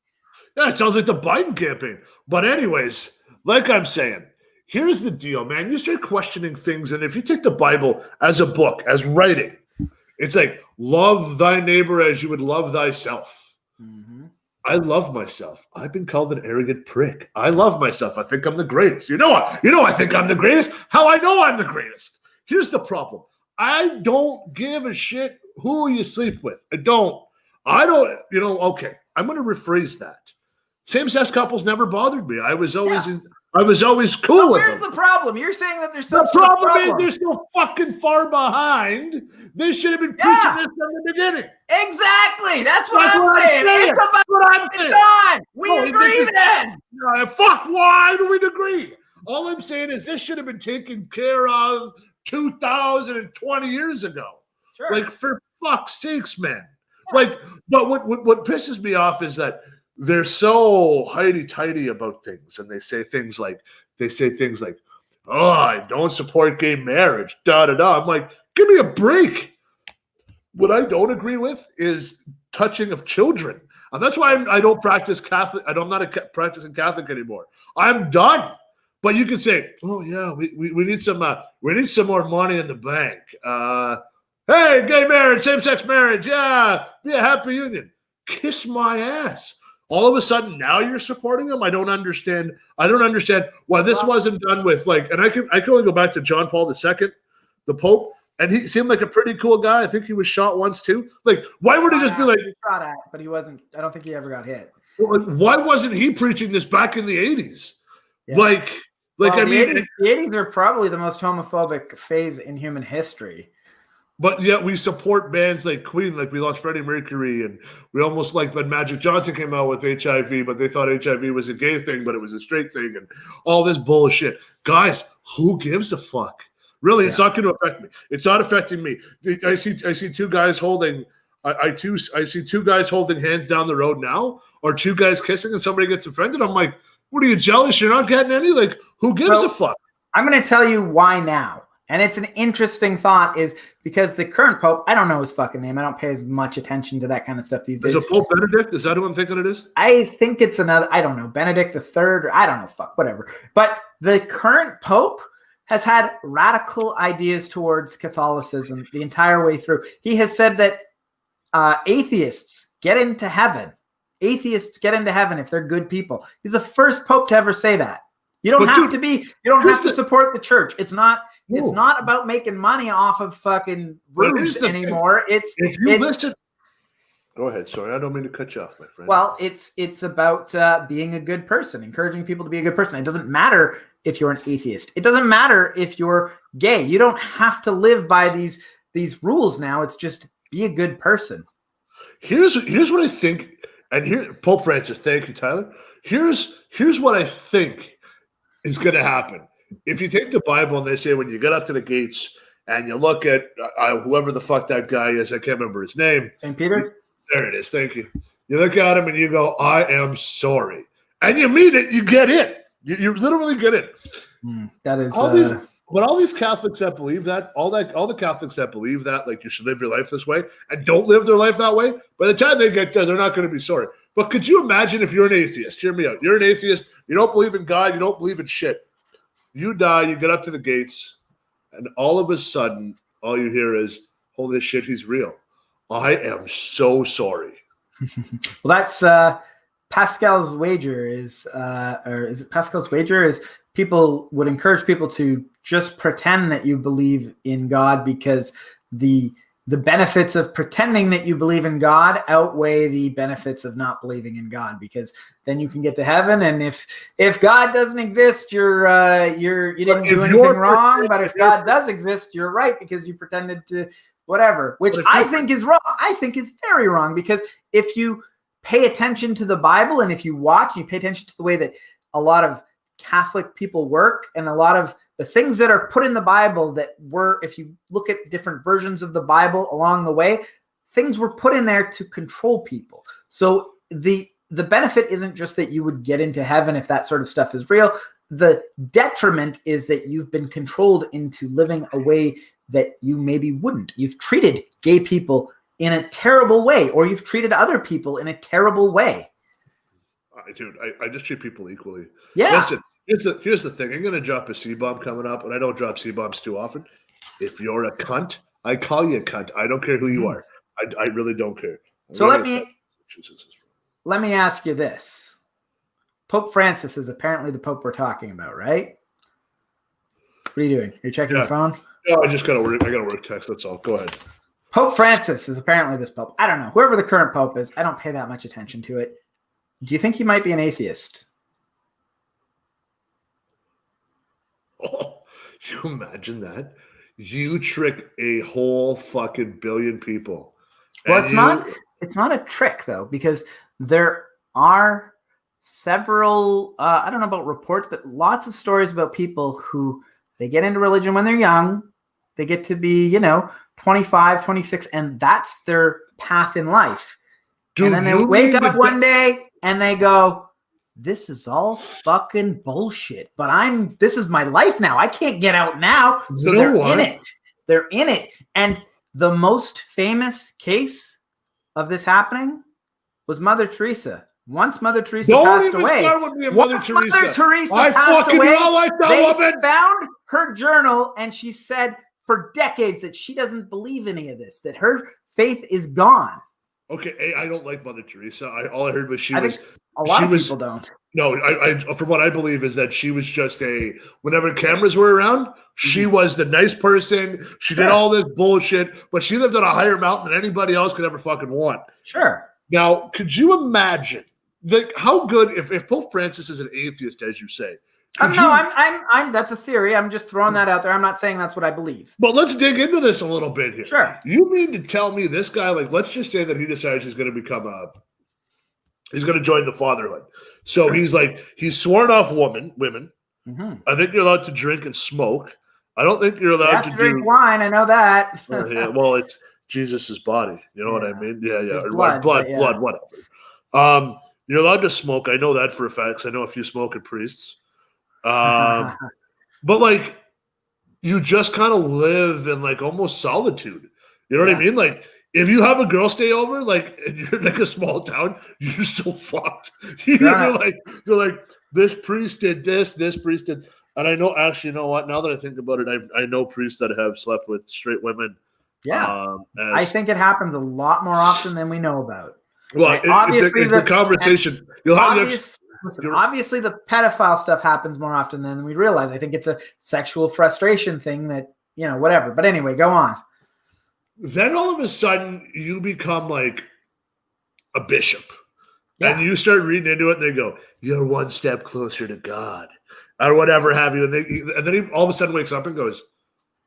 Yeah, it sounds like the Biden campaign. But anyways, like I'm saying, here's the deal, man. You start questioning things, and if you take the Bible as a book, as writing, it's like, love thy neighbor as you would love thyself. Mm-hmm. I love myself. I've been called an arrogant prick. I love myself. I think I'm the greatest. You know I think I'm the greatest. How I know I'm the greatest. Here's the problem. I don't give a shit who you sleep with. I don't, okay. I'm going to rephrase that. Same-sex couples never bothered me. I was always cool with them.
Here's the problem. You're saying that there's some
problem is they're so fucking far behind. They should have been preaching this from the beginning.
Exactly. That's what I'm saying. It's on. We agree then.
Fuck, why do we agree? All I'm saying is this should have been taken care of 2020 years ago.
Sure.
Like, for fuck's sakes, man. Like, but what pisses me off is that they're so highty-tighty about things, and they say things like, oh, I don't support gay marriage, da-da-da. I'm like, give me a break. What I don't agree with is touching of children. And that's why I don't practice Catholic. I'm not practicing Catholic anymore. I'm done. But you can say, oh, yeah, we need some more money in the bank. Hey, gay marriage, same-sex marriage, yeah, be a happy union. Kiss my ass. All of a sudden, now you're supporting them. I don't understand why this wasn't done with, like, and I can only go back to John Paul II, the Pope, and he seemed like a pretty cool guy. I think he was shot once too. Like, why would he just be like?
He shot at, but he wasn't. I don't think he ever got hit.
Why wasn't he preaching this back in the 80s? Yeah.
Well, I mean, the 80s are probably the most homophobic phase in human history.
But yet we support bands like Queen, like we lost Freddie Mercury, and we almost like when Magic Johnson came out with HIV, but they thought HIV was a gay thing, but it was a straight thing, and all this bullshit. Guys, who gives a fuck? Really, it's not going to affect me. It's not affecting me. I see two guys holding. I see two guys holding hands down the road now, or two guys kissing, and somebody gets offended. I'm like, what are you, jealous? You're not getting any? Like, who gives a fuck?
I'm going to tell you why now. And it's an interesting thought, is because the current Pope, I don't know his fucking name. I don't pay as much attention to that kind of stuff these days.
Is it Pope Benedict? Is that who I'm thinking it is?
I think it's another, I don't know, Benedict the Third, or I don't know, fuck, whatever. But the current Pope has had radical ideas towards Catholicism the entire way through. He has said that atheists get into heaven. Atheists get into heaven if they're good people. He's the first Pope to ever say that. You don't have to support the church. It's not about making money off of fucking rubes anymore.
Listen. Go ahead. Sorry, I don't mean to cut you off, my friend.
Well, it's about being a good person, encouraging people to be a good person. It doesn't matter if you're an atheist. It doesn't matter if you're gay. You don't have to live by these rules now. It's just be a good person.
Here's what I think, and here, Pope Francis. Thank you, Tyler. Here's what I think is going to happen. If you take the Bible and they say when you get up to the gates and you look at whoever the fuck that guy is, I can't remember his name.
St. Peter?
There it is. Thank you. You look at him and you go, I am sorry. And you mean it, you get in. You literally get in.
That is...
But all these Catholics that believe that, all the Catholics that believe that, like you should live your life this way and don't live their life that way, by the time they get there, they're not going to be sorry. But could you imagine if you're an atheist? Hear me out. You're an atheist. You don't believe in God. You don't believe in shit. You die. You get up to the gates, and all of a sudden, all you hear is, holy shit, he's real. I am so sorry.
Well, that's Pascal's wager is, or is it Pascal's wager? Is people would encourage people to just pretend that you believe in God because the benefits of pretending that you believe in God outweigh the benefits of not believing in God, because then you can get to heaven, and if God doesn't exist, you didn't do anything wrong. But if God does exist, you're right because you pretended to whatever, which I think is wrong. I think is very wrong, because if you pay attention to the Bible and if you watch, you pay attention to the way that a lot of Catholic people work and a lot of the things that are put in the Bible that were, if you look at different versions of the Bible along the way, things were put in there to control people. So the benefit isn't just that you would get into heaven if that sort of stuff is real. The detriment is that you've been controlled into living a way that you maybe wouldn't. You've treated gay people in a terrible way, or you've treated other people in a terrible way.
Dude, I just treat people equally.
Yeah.
Listen, here's the thing. I'm going to drop a C-bomb coming up, and I don't drop C-bombs too often. If you're a cunt, I call you a cunt. I don't care who you are. I really don't care.
So let me ask you this. Pope Francis is apparently the Pope we're talking about, right? What are you doing? You're checking your phone?
No, I just got to work. I got to work text. That's all. Go ahead.
Pope Francis is apparently this Pope. I don't know. Whoever the current Pope is, I don't pay that much attention to it. Do you think he might be an atheist?
Oh, you imagine that? You trick a whole fucking billion people.
Well, it's not a trick, though, because there are several, I don't know about reports, but lots of stories about people who they get into religion when they're young. They get to be, 25, 26, and that's their path in life. Dude, and then they wake up one day and they go, this is all fucking bullshit, but this is my life now. I can't get out now. So they're in it. They're in it. And the most famous case of this happening was Mother Teresa. Once Mother Teresa passed away, Mother Teresa passed away, they found her journal, and she said for decades that she doesn't believe any of this, that her faith is gone.
Okay, I don't like Mother Teresa. All I heard was
a lot of people don't.
No, I from what I believe is that she was just whenever cameras were around, she was the nice person. She did all this bullshit, but she lived on a higher mountain than anybody else could ever fucking want.
Sure.
Now, could you imagine how good if Pope Francis is an atheist, as you say?
I'm that's a theory. I'm just throwing that out there. I'm not saying that's what I believe.
But let's dig into this a little bit here.
Sure.
You mean to tell me this guy, let's just say that he decides he's going to become he's going to join the fatherhood. So he's sworn off women. Mm-hmm. I think you're allowed to drink and smoke. I don't think you're allowed to drink
wine. I know that.
Well, it's Jesus's body. You know what I mean? Yeah.
Blood,
whatever. You're allowed to smoke. I know that for a fact, 'cause I know a few smoking priests. But you just kind of live in almost solitude. You know what I mean? If you have a girl stay over, and you're in a small town, you're so fucked. They're like, this priest did this priest did. And I know, actually, you know what? Now that I think about it, I know priests that have slept with straight women.
Yeah. I think it happens a lot more often than we know about.
Well, obviously the conversation.
Obviously, the pedophile stuff happens more often than we realize. I think it's a sexual frustration thing that, whatever. But anyway, go on.
Then all of a sudden, you become a bishop. Yeah. And you start reading into it, and they go, you're one step closer to God. Or whatever have you. And then he all of a sudden wakes up and goes,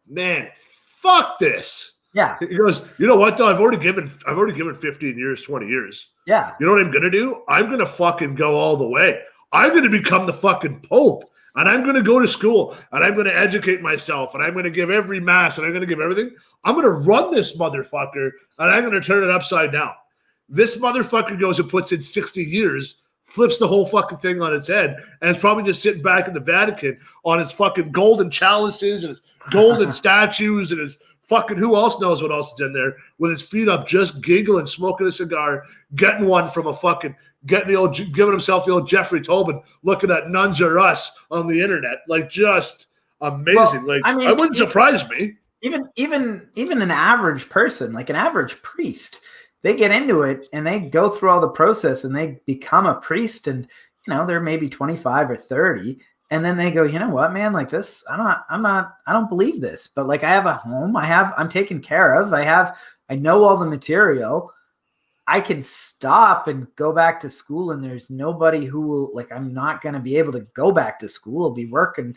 man, fuck this.
Yeah.
He goes, you know what, though? I've already given 15 years, 20 years.
Yeah.
You know what I'm going to do? I'm going to fucking go all the way. I'm going to become the fucking Pope. And I'm going to go to school. And I'm going to educate myself. And I'm going to give every mass. And I'm going to give everything. I'm going to run this motherfucker. And I'm going to turn it upside down. This motherfucker goes and puts in 60 years, flips the whole fucking thing on its head. And it's probably just sitting back in the Vatican on his fucking golden chalices and his golden statues and his fucking who else knows what else is in there with his feet up, just giggling, smoking a cigar, getting one from giving himself the old Jeffrey Toobin, looking at Nuns Are Us on the internet. Just amazing.
Well,
it wouldn't surprise me.
Even an average person, like an average priest, they get into it and they go through all the process and they become a priest, and they're maybe 25 or 30, and then they go, you know what, man, like this, I don't believe this, but like I have a home, I'm taken care of, I know all the material. I can stop and go back to school, and there's nobody who will, like, I'm not going to be able to go back to school. I'll be working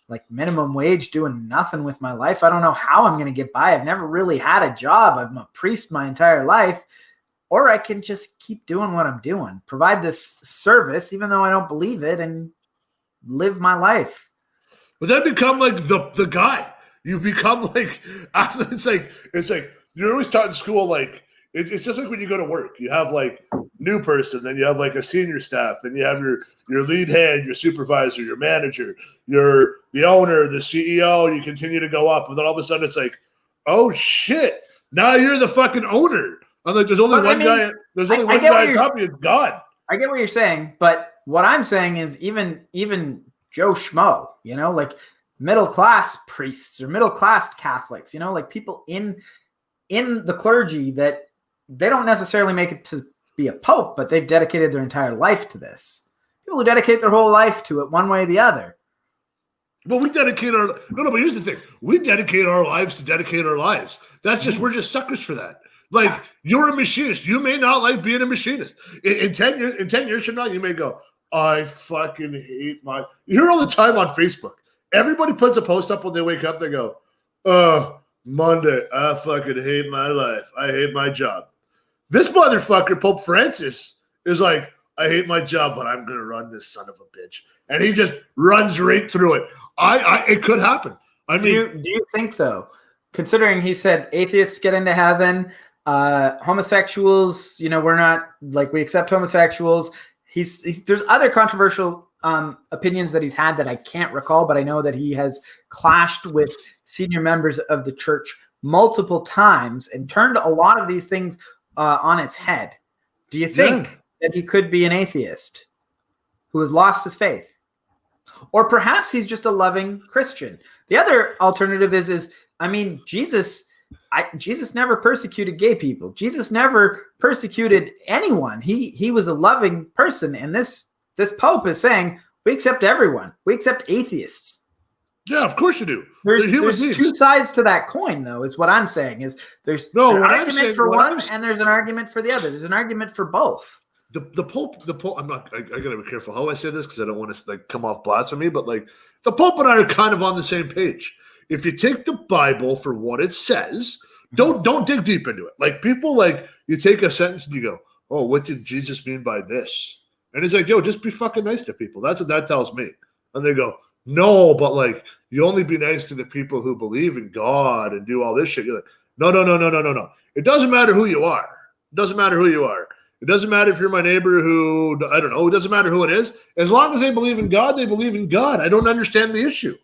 like minimum wage, doing nothing with my life. I don't know how I'm going to get by. I've never really had a job. I'm a priest my entire life. Or I can just keep doing what I'm doing, provide this service, even though I don't believe it, and live my life.
But then become like the guy. You become like, after it's like you're always taught in school, like, it's just like when you go to work, you have like new person, then you have like a senior staff, then you have your lead hand, your supervisor, your manager, the owner, the CEO. You continue to go up, and then all of a sudden it's like, oh shit, now you're the fucking owner. I'm like, there's only one guy. There's only one guy top. It's God.
I get what you're saying, but what I'm saying is even Joe Schmo, like middle class priests or middle class Catholics, like people in the clergy that they don't necessarily make it to be a pope, but they've dedicated their entire life to this. People who dedicate their whole life to it one way or the other.
Well, we dedicate but here's the thing. We dedicate our lives to dedicate our lives. That's just, we're just suckers for that. Like, you're a machinist. You may not like being a machinist. In 10 years from now, you may go, I fucking hate you hear all the time on Facebook. Everybody puts a post up when they wake up. They go, Monday, I fucking hate my life. I hate my job. This motherfucker, Pope Francis, is like, I hate my job, but I'm going to run this son of a bitch. And he just runs right through it. It could happen. I mean,
do you think, though, considering he said atheists get into heaven, homosexuals, we're not, like, we accept homosexuals. There's other controversial opinions that he's had that I can't recall, but I know that he has clashed with senior members of the church multiple times and turned a lot of these things on its head. Do you think that he could be an atheist who has lost his faith? Or perhaps he's just a loving Christian. The other alternative is Jesus never persecuted gay people. Jesus never persecuted anyone. He was a loving person. And this Pope is saying, we accept everyone. We accept atheists.
Yeah, of course you do.
There's two sides to that coin, though, is what I'm saying. Is there's an argument for one and there's an argument for the other. There's an argument for both.
The Pope, I gotta be careful how I say this because I don't want to come off blasphemy, but like the Pope and I are kind of on the same page. If you take the Bible for what it says, don't dig deep into it. Like, people, like, you take a sentence and you go, oh, what did Jesus mean by this? And it's like, yo, just be fucking nice to people. That's what that tells me. And they go, no, but like, you only be nice to the people who believe in God and do all this shit. You're like, no. It doesn't matter who you are. It doesn't matter who you are. It doesn't matter if you're my neighbor who, I don't know, it doesn't matter who it is. As long as they believe in God, they believe in God. I don't understand the issue.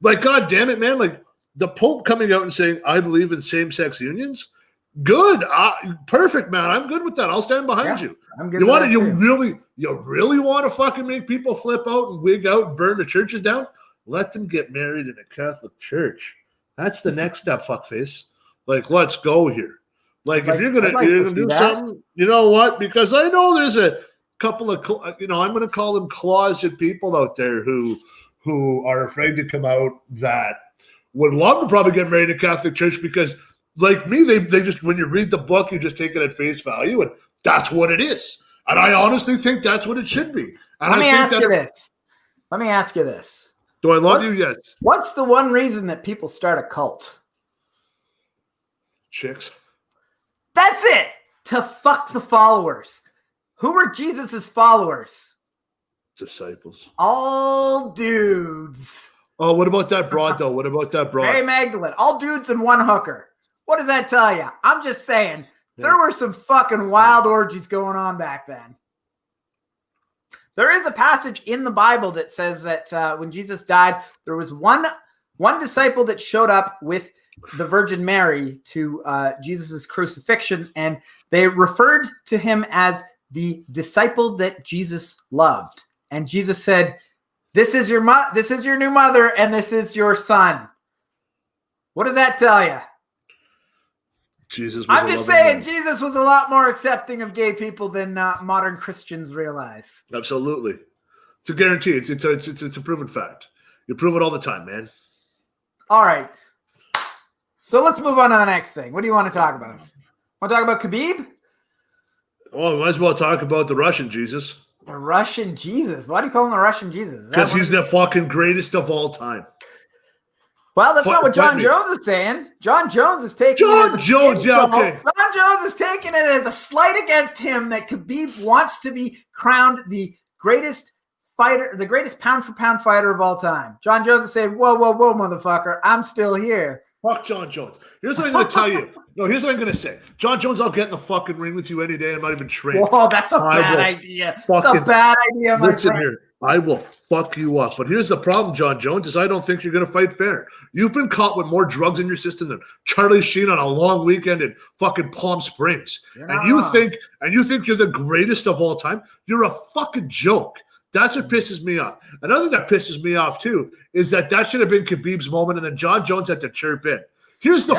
Like, God damn it, man. Like, the Pope coming out and saying, I believe in same-sex unions. Good. Perfect, man. I'm good with that. I'll stand behind you.
I'm good.
You really want to fucking make people flip out and wig out and burn the churches down? Let them get married in a Catholic church. That's the next step, fuckface. Like, let's go here. Like, if you're gonna do something, you know what? Because I know there's a couple of, I'm going to call them closet people out there who are afraid to come out that would love to probably get married in a Catholic church because, like me, they just, when you read the book, you just take it at face value, and that's what it is. And I honestly think that's what it should be. And
Let me ask you this.
Do I love you? Yes.
What's the one reason that people start a cult?
Chicks.
That's it. To fuck the followers. Who were Jesus's followers?
Disciples.
All dudes.
Oh, what about that broad, though?
Mary Magdalene. All dudes and one hooker. What does that tell you? I'm just saying. There were some fucking wild orgies going on back then. There is a passage in the Bible that says that when Jesus died, there was one disciple that showed up with the Virgin Mary to Jesus's crucifixion, and they referred to him as the disciple that Jesus loved. And Jesus said, "This is your new mother, and this is your son." What does that tell you?
Jesus.
I'm just saying, Jesus was a lot more accepting of gay people than modern Christians realize.
Absolutely, it's a guarantee. It's a proven fact. You prove it all the time, man.
All right. So let's move on to the next thing. What do you want to talk about? Want to talk about Khabib?
Oh, we might as well talk about the Russian Jesus.
The Russian Jesus? Why do you call him the Russian Jesus?
Because he's the fucking greatest of all time.
Well, that's not what John Jones is saying. John Jones is taking
John Jones, yeah, okay.
John Jones is taking it as a slight against him that Khabib wants to be crowned the greatest fighter, the greatest pound-for-pound fighter of all time. John Jones is saying, whoa, motherfucker, I'm still here.
Fuck John Jones. Here's what I'm going to tell you. No, here's what I'm going to say. John Jones, I'll get in the fucking ring with you any day. I'm not even trained.
Whoa, that's a bad idea. That's a bad idea, my
listen
friend.
Here. I will fuck you up. But here's the problem, John Jones, is I don't think you're going to fight fair. You've been caught with more drugs in your system than Charlie Sheen on a long weekend in fucking Palm Springs. And you think you're the greatest of all time? You're a fucking joke. That's what pisses me off. Another thing that pisses me off, too, is that should have been Khabib's moment, and then John Jones had to chirp in. Here's the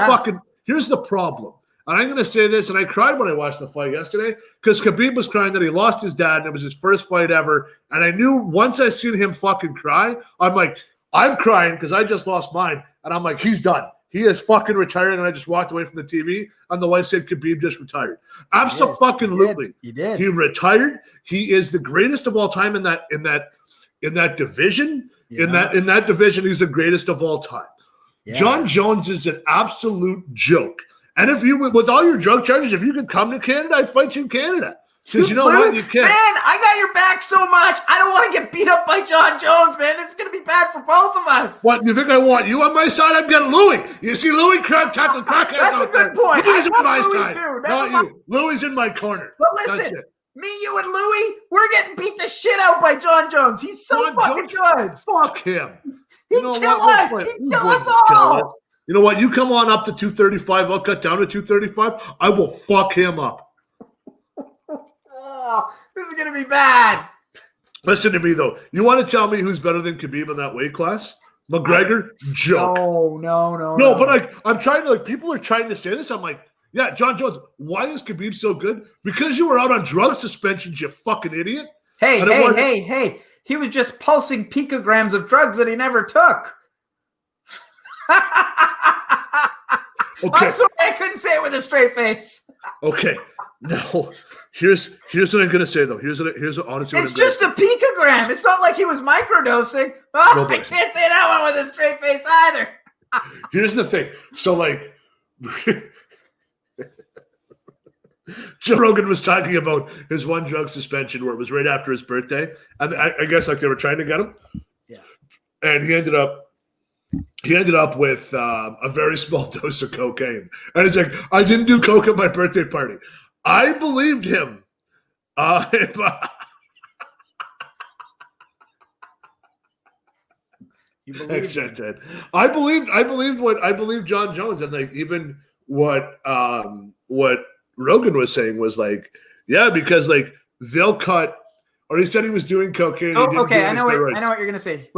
problem. And I'm going to say this, and I cried when I watched the fight yesterday, because Khabib was crying that he lost his dad, and it was his first fight ever. And I knew once I seen him fucking cry, I'm like, I'm crying because I just lost mine. And I'm like, he's done. He is fucking retiring. And I just walked away from the TV, and the wife said Khabib just retired. Absolutely.
He did.
He retired. He is the greatest of all time in that division. Yeah. In that division, he's the greatest of all time. Yeah. John Jones is an absolute joke. And if you, with all your drug charges, if you could come to Canada, I'd fight you in Canada. Because you know what? You can't.
Man, I got your back so much. I don't want to get beat up by John Jones, man. It's going to be bad for both of us.
What, you think I want you on my side? I'm getting Louis. You see Louis tackling crackheads
That's a good point.
Louis is on my side. Not you. Louis in my corner.
But listen, me, you, and Louis, we're getting beat the shit out by John Jones. He's so fucking good.
Fuck him.
He'd kill us. He'd kill us all.
You know what? You come on up to 235. I'll cut down to 235. I will fuck him up.
Oh, this is going to be bad.
Listen to me, though. You want to tell me who's better than Khabib in that weight class? McGregor? Joke.
No.
But I'm trying to, people are trying to say this. I'm like, yeah, John Jones, why is Khabib so good? Because you were out on drug suspensions, you fucking idiot.
Hey. He was just pulsing picograms of drugs that he never took.
Okay.
I'm sorry, I couldn't say it with a straight face.
Okay. No. Here's what I'm gonna say though. Here's what honestly.
It's just a picogram. It's not like he was microdosing. Oh, I can't say that one with a straight face either.
Here's the thing. So like, Joe Rogan was talking about his one drug suspension where it was right after his birthday, and I guess like they were trying to get him.
Yeah.
And he ended up with a very small dose of cocaine. And he's like, I didn't do coke at my birthday party. I believed him.
You believed
him. I believed John Jones, and like even what Rogan was saying was like, yeah, because like they'll cut. Or he said he was doing cocaine.
Okay, I know what you're gonna say.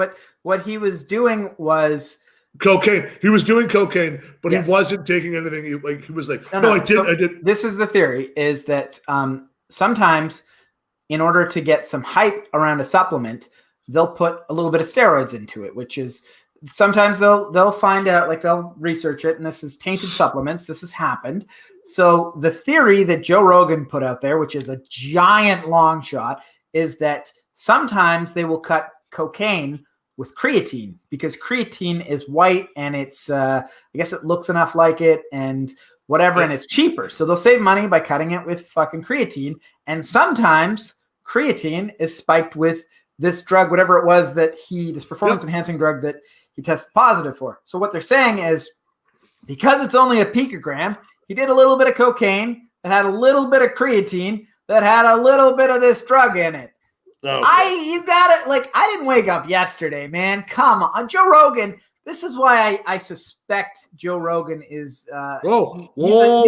What he was doing was
cocaine. He was doing cocaine, but he wasn't taking anything. He was like, no, I did.
This is the theory: is that sometimes, in order to get some hype around a supplement, they'll put a little bit of steroids into it. Which is sometimes they'll find out, like they'll research it, and this is tainted supplements. This has happened. So the theory that Joe Rogan put out there, which is a giant long shot, is that sometimes they will cut cocaine with creatine because creatine is white and it's, I guess it looks enough like it and whatever, and it's cheaper. So they'll save money by cutting it with fucking creatine. And sometimes creatine is spiked with this drug, whatever it was that this performance enhancing drug that he tested positive for. So what they're saying is because it's only a picogram, he did a little bit of cocaine that had a little bit of creatine that had a little bit of this drug in it. Okay. You got it. Like, I didn't wake up yesterday, man. Come on. Joe Rogan. This is why I suspect Joe Rogan is, he's a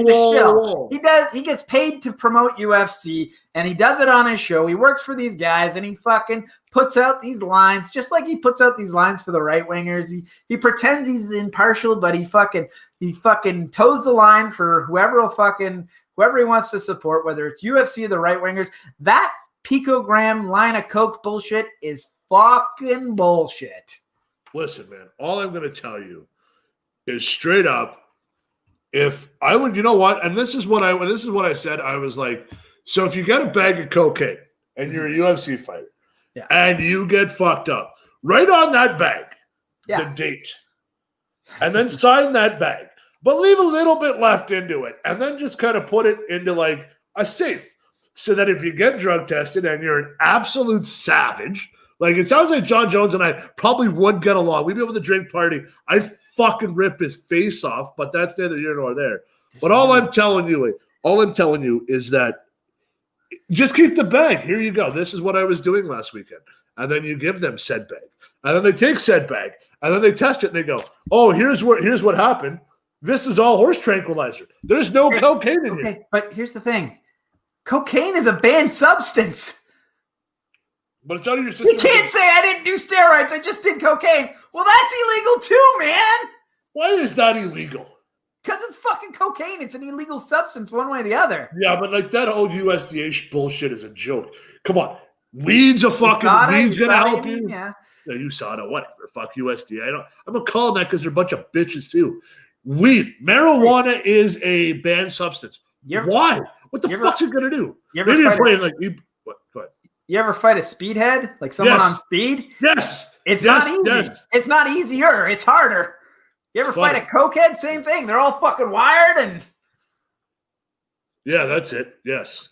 shill. He gets paid to promote UFC and he does it on his show. He works for these guys and he fucking puts out these lines, just like he puts out these lines for the right wingers. He pretends he's impartial, but he fucking toes the line for whoever he wants to support, whether it's UFC or the right wingers. That picogram line of coke bullshit is fucking bullshit.
Listen, man, all I'm going to tell you is straight up, if I would, you know what? And this is what I said. I was like, so if you get a bag of cocaine and you're a UFC fighter, and you get fucked up, write on that bag the date, and then sign that bag, but leave a little bit left into it, and then just kind of put it into like a safe, so that if you get drug tested and you're an absolute savage, like it sounds like John Jones and I probably would get along. We'd be able to drink party. I fucking rip his face off, but that's neither here nor there. But all I'm telling you is that just keep the bag. Here you go. This is what I was doing last weekend. And then you give them said bag. And then they take said bag. And then they test it and they go, oh, here's what happened. This is all horse tranquilizer. There's no cocaine in here.
But here's the thing. Cocaine is a banned substance.
But it's out of your system.
You can't say I didn't do steroids. I just did cocaine. Well, that's illegal too, man.
Why is that illegal?
Because it's fucking cocaine. It's an illegal substance one way or the other.
Yeah, but like that old USDA bullshit is a joke. Come on. Weed's a fucking weed's going to help you.
Yeah.
No, USADA, whatever. Fuck USDA. I'm going to call them that because they're a bunch of bitches too. Weed. Marijuana is a banned substance. Why? What the fuck's it going to do? Maybe you're playing like what? Go ahead.
You ever fight a speedhead? Like someone on speed?
Yes.
It's not easy. Yes. It's not easier. It's harder. You ever fight a cokehead? Same thing. They're all fucking wired and.
Yeah, that's it. Yes.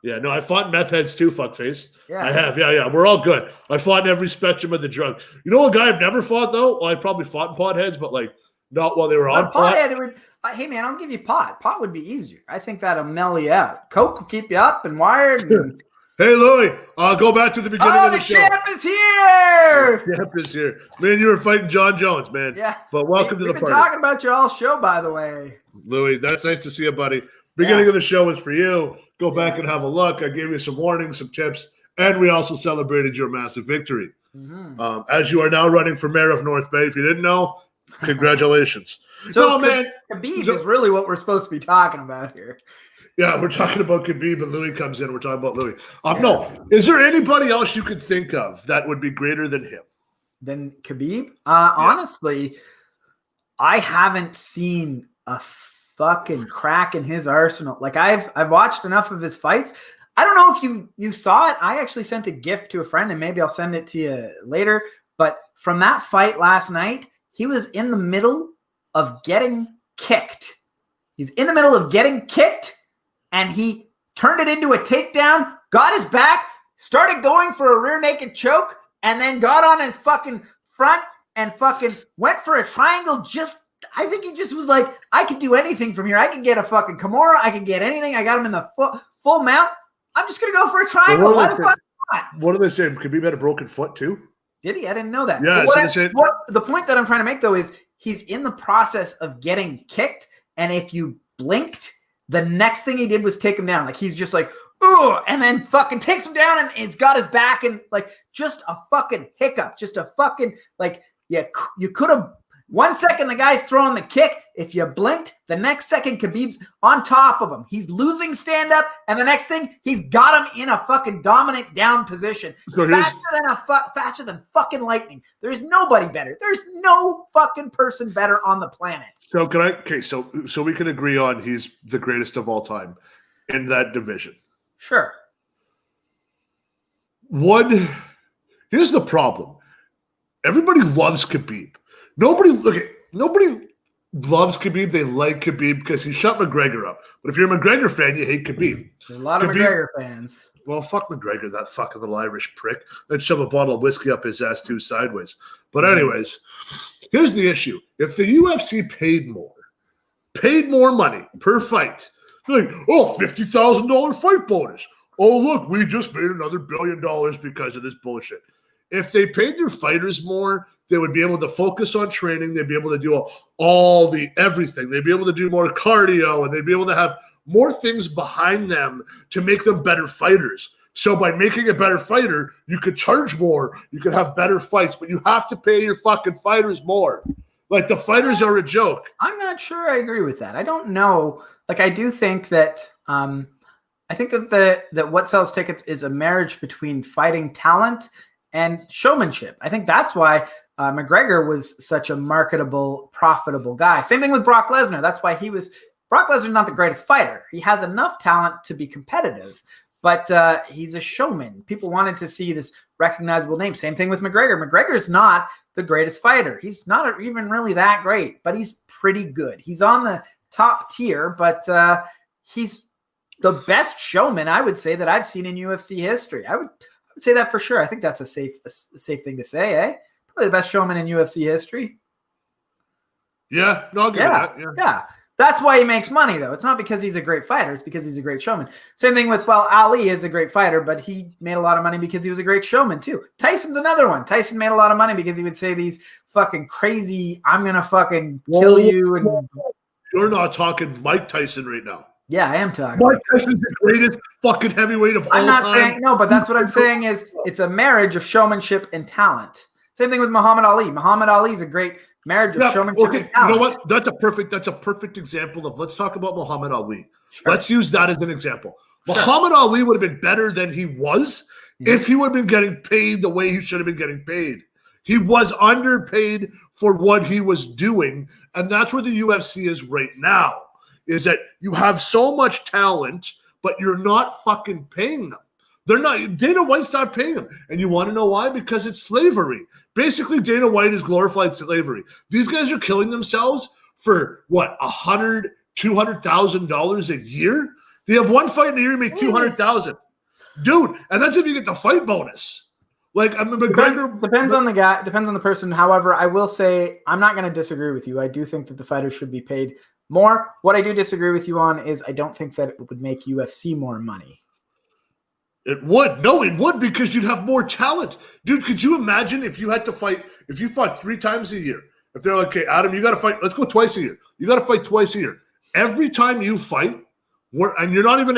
Yeah, no, I fought meth heads too, fuckface.
Yeah.
I have. Yeah. We're all good. I fought in every spectrum of the drug. You know a guy I've never fought, though? Well, I probably fought in potheads, but like not while they were on pot.
Hey, man, I'll give you pot. Pot would be easier. I think that'll mellow you out. Coke will keep you up and wired. And...
Hey, Louie, go back to the beginning of the show.
The champ is here.
The champ is here. Man, you were fighting John Jones, man.
Yeah.
But welcome to the party.
We've been talking about your all show, by the way.
Louie, that's nice to see you, buddy. Beginning of the show was for you. Go back and have a look. I gave you some warnings, some tips, and we also celebrated your massive victory. Mm-hmm. As you are now running for mayor of North Bay. If you didn't know, congratulations.
So, man, Khabib is really what we're supposed to be talking about here.
Yeah, we're talking about Khabib, and Louie comes in. We're talking about Louie. No, is there anybody else you could think of that would be greater than him?
Than Khabib? Honestly, I haven't seen a fucking crack in his arsenal. Like I've watched enough of his fights. I don't know if you saw it. I actually sent a gift to a friend, and maybe I'll send it to you later. But from that fight last night, he was in the middle of getting kicked. He's in the middle of getting kicked. And he turned it into a takedown, got his back, started going for a rear naked choke, and then got on his fucking front and fucking went for a triangle. I think he just was like, I could do anything from here. I could get a fucking Kimura. I could get anything. I got him in the full mount. I'm just going to go for a triangle.
What are they saying? Khabib had a broken foot too?
Did he? I didn't know that.
Yeah.
The point that I'm trying to make, though, is he's in the process of getting kicked. And if you blinked, the next thing he did was take him down. Like, he's just like, ooh, and then fucking takes him down and he's got his back and like just a fucking hiccup. Just a fucking, like, yeah, you could have, 1 second the guy's throwing the kick. If you blinked, the next second Khabib's on top of him. He's losing stand up, and the next thing he's got him in a fucking dominant down position. So faster than fucking lightning. There's nobody better. There's no fucking person better on the planet.
So so we can agree on he's the greatest of all time in that division.
Sure.
Here's the problem. Everybody loves Khabib. Nobody loves Khabib. They like Khabib because he shut McGregor up. But if you're a McGregor fan, you hate Khabib.
There's a lot of McGregor fans.
Well, fuck McGregor, that fucking little Irish prick. Let's shove a bottle of whiskey up his ass too sideways. But anyways, here's the issue. If the UFC paid more money per fight, like, oh, $50,000 fight bonus. Oh, look, we just made another $1 billion because of this bullshit. If they paid their fighters more, they would be able to focus on training. They'd be able to do everything. They'd be able to do more cardio, and they'd be able to have more things behind them to make them better fighters. So by making a better fighter, you could charge more, you could have better fights, but you have to pay your fucking fighters more. Like, the fighters are a joke.
I'm not sure I agree with that. I don't know. Like, I do think that that what sells tickets is a marriage between fighting talent and showmanship. I think that's why McGregor was such a marketable, profitable guy. Same thing with Brock Lesnar. That's why Brock Lesnar's not the greatest fighter. He has enough talent to be competitive, but he's a showman. People wanted to see this recognizable name. Same thing with McGregor. McGregor's not the greatest fighter. He's not even really that great, but he's pretty good. He's on the top tier, but he's the best showman, I would say, that I've seen in UFC history. I would say that for sure. I think that's a safe thing to say, eh? Probably the best showman in UFC history.
Yeah, no, I'll give you that.
Yeah. That's why he makes money, though. It's not because he's a great fighter. It's because he's a great showman. Same thing with, Ali is a great fighter, but he made a lot of money because he was a great showman, too. Tyson's another one. Tyson made a lot of money because he would say these fucking crazy, I'm going to fucking kill you. And
you're not talking Mike Tyson right now.
Yeah, I am talking.
Mike Tyson's the greatest fucking heavyweight of all time.
I'm not saying, no, but that's what I'm saying is it's a marriage of showmanship and talent. Same thing with Muhammad Ali. Muhammad Ali is a great marriage of showmanship and talent.
You know what? That's a perfect example of, let's talk about Muhammad Ali. Sure. Let's use that as an example. Sure. Muhammad Ali would have been better than he was if he would have been getting paid the way he should have been getting paid. He was underpaid for what he was doing, and that's where the UFC is right now, is that you have so much talent, but you're not fucking paying them. They're not. Dana White's not paying them. And you want to know why? Because it's slavery. Basically, Dana White is glorified slavery. These guys are killing themselves for what, $100,000, $200,000 a year? They have one fight in a year, you make $200,000, dude. And that's if you get the fight bonus. Like, I mean, McGregor
depends on the guy, depends on the person. However, I will say I'm not going to disagree with you. I do think that the fighters should be paid more. What I do disagree with you on is I don't think that it would make UFC more money.
It would. No, it would, because you'd have more talent. Dude, could you imagine if you had to fight, if you fought 3 times a year? If they're like, okay, Adam, you got to fight, let's go twice a year. You got to fight twice a year. Every time you fight, and you're not even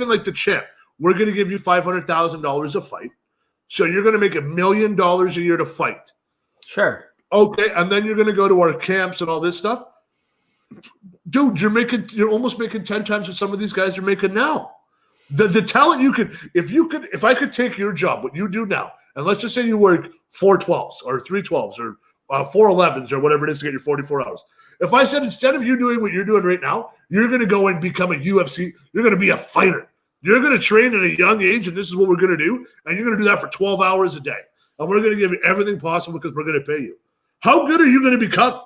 like the champ, we're going to give you $500,000 a fight. So you're going to make $1 million a year to fight.
Sure.
Okay, and then you're going to go to our camps and all this stuff. Dude, you're almost making 10 times what some of these guys are making now. The talent you could, if I could take your job, what you do now, and let's just say you work 4 12s or 3 12s or 4 11s or whatever it is to get your 44 hours. If I said, instead of you doing what you're doing right now, you're going to go and become a UFC, you're going to be a fighter. You're going to train at a young age, and this is what we're going to do, and you're going to do that for 12 hours a day. And we're going to give you everything possible because we're going to pay you. How good are you going to become?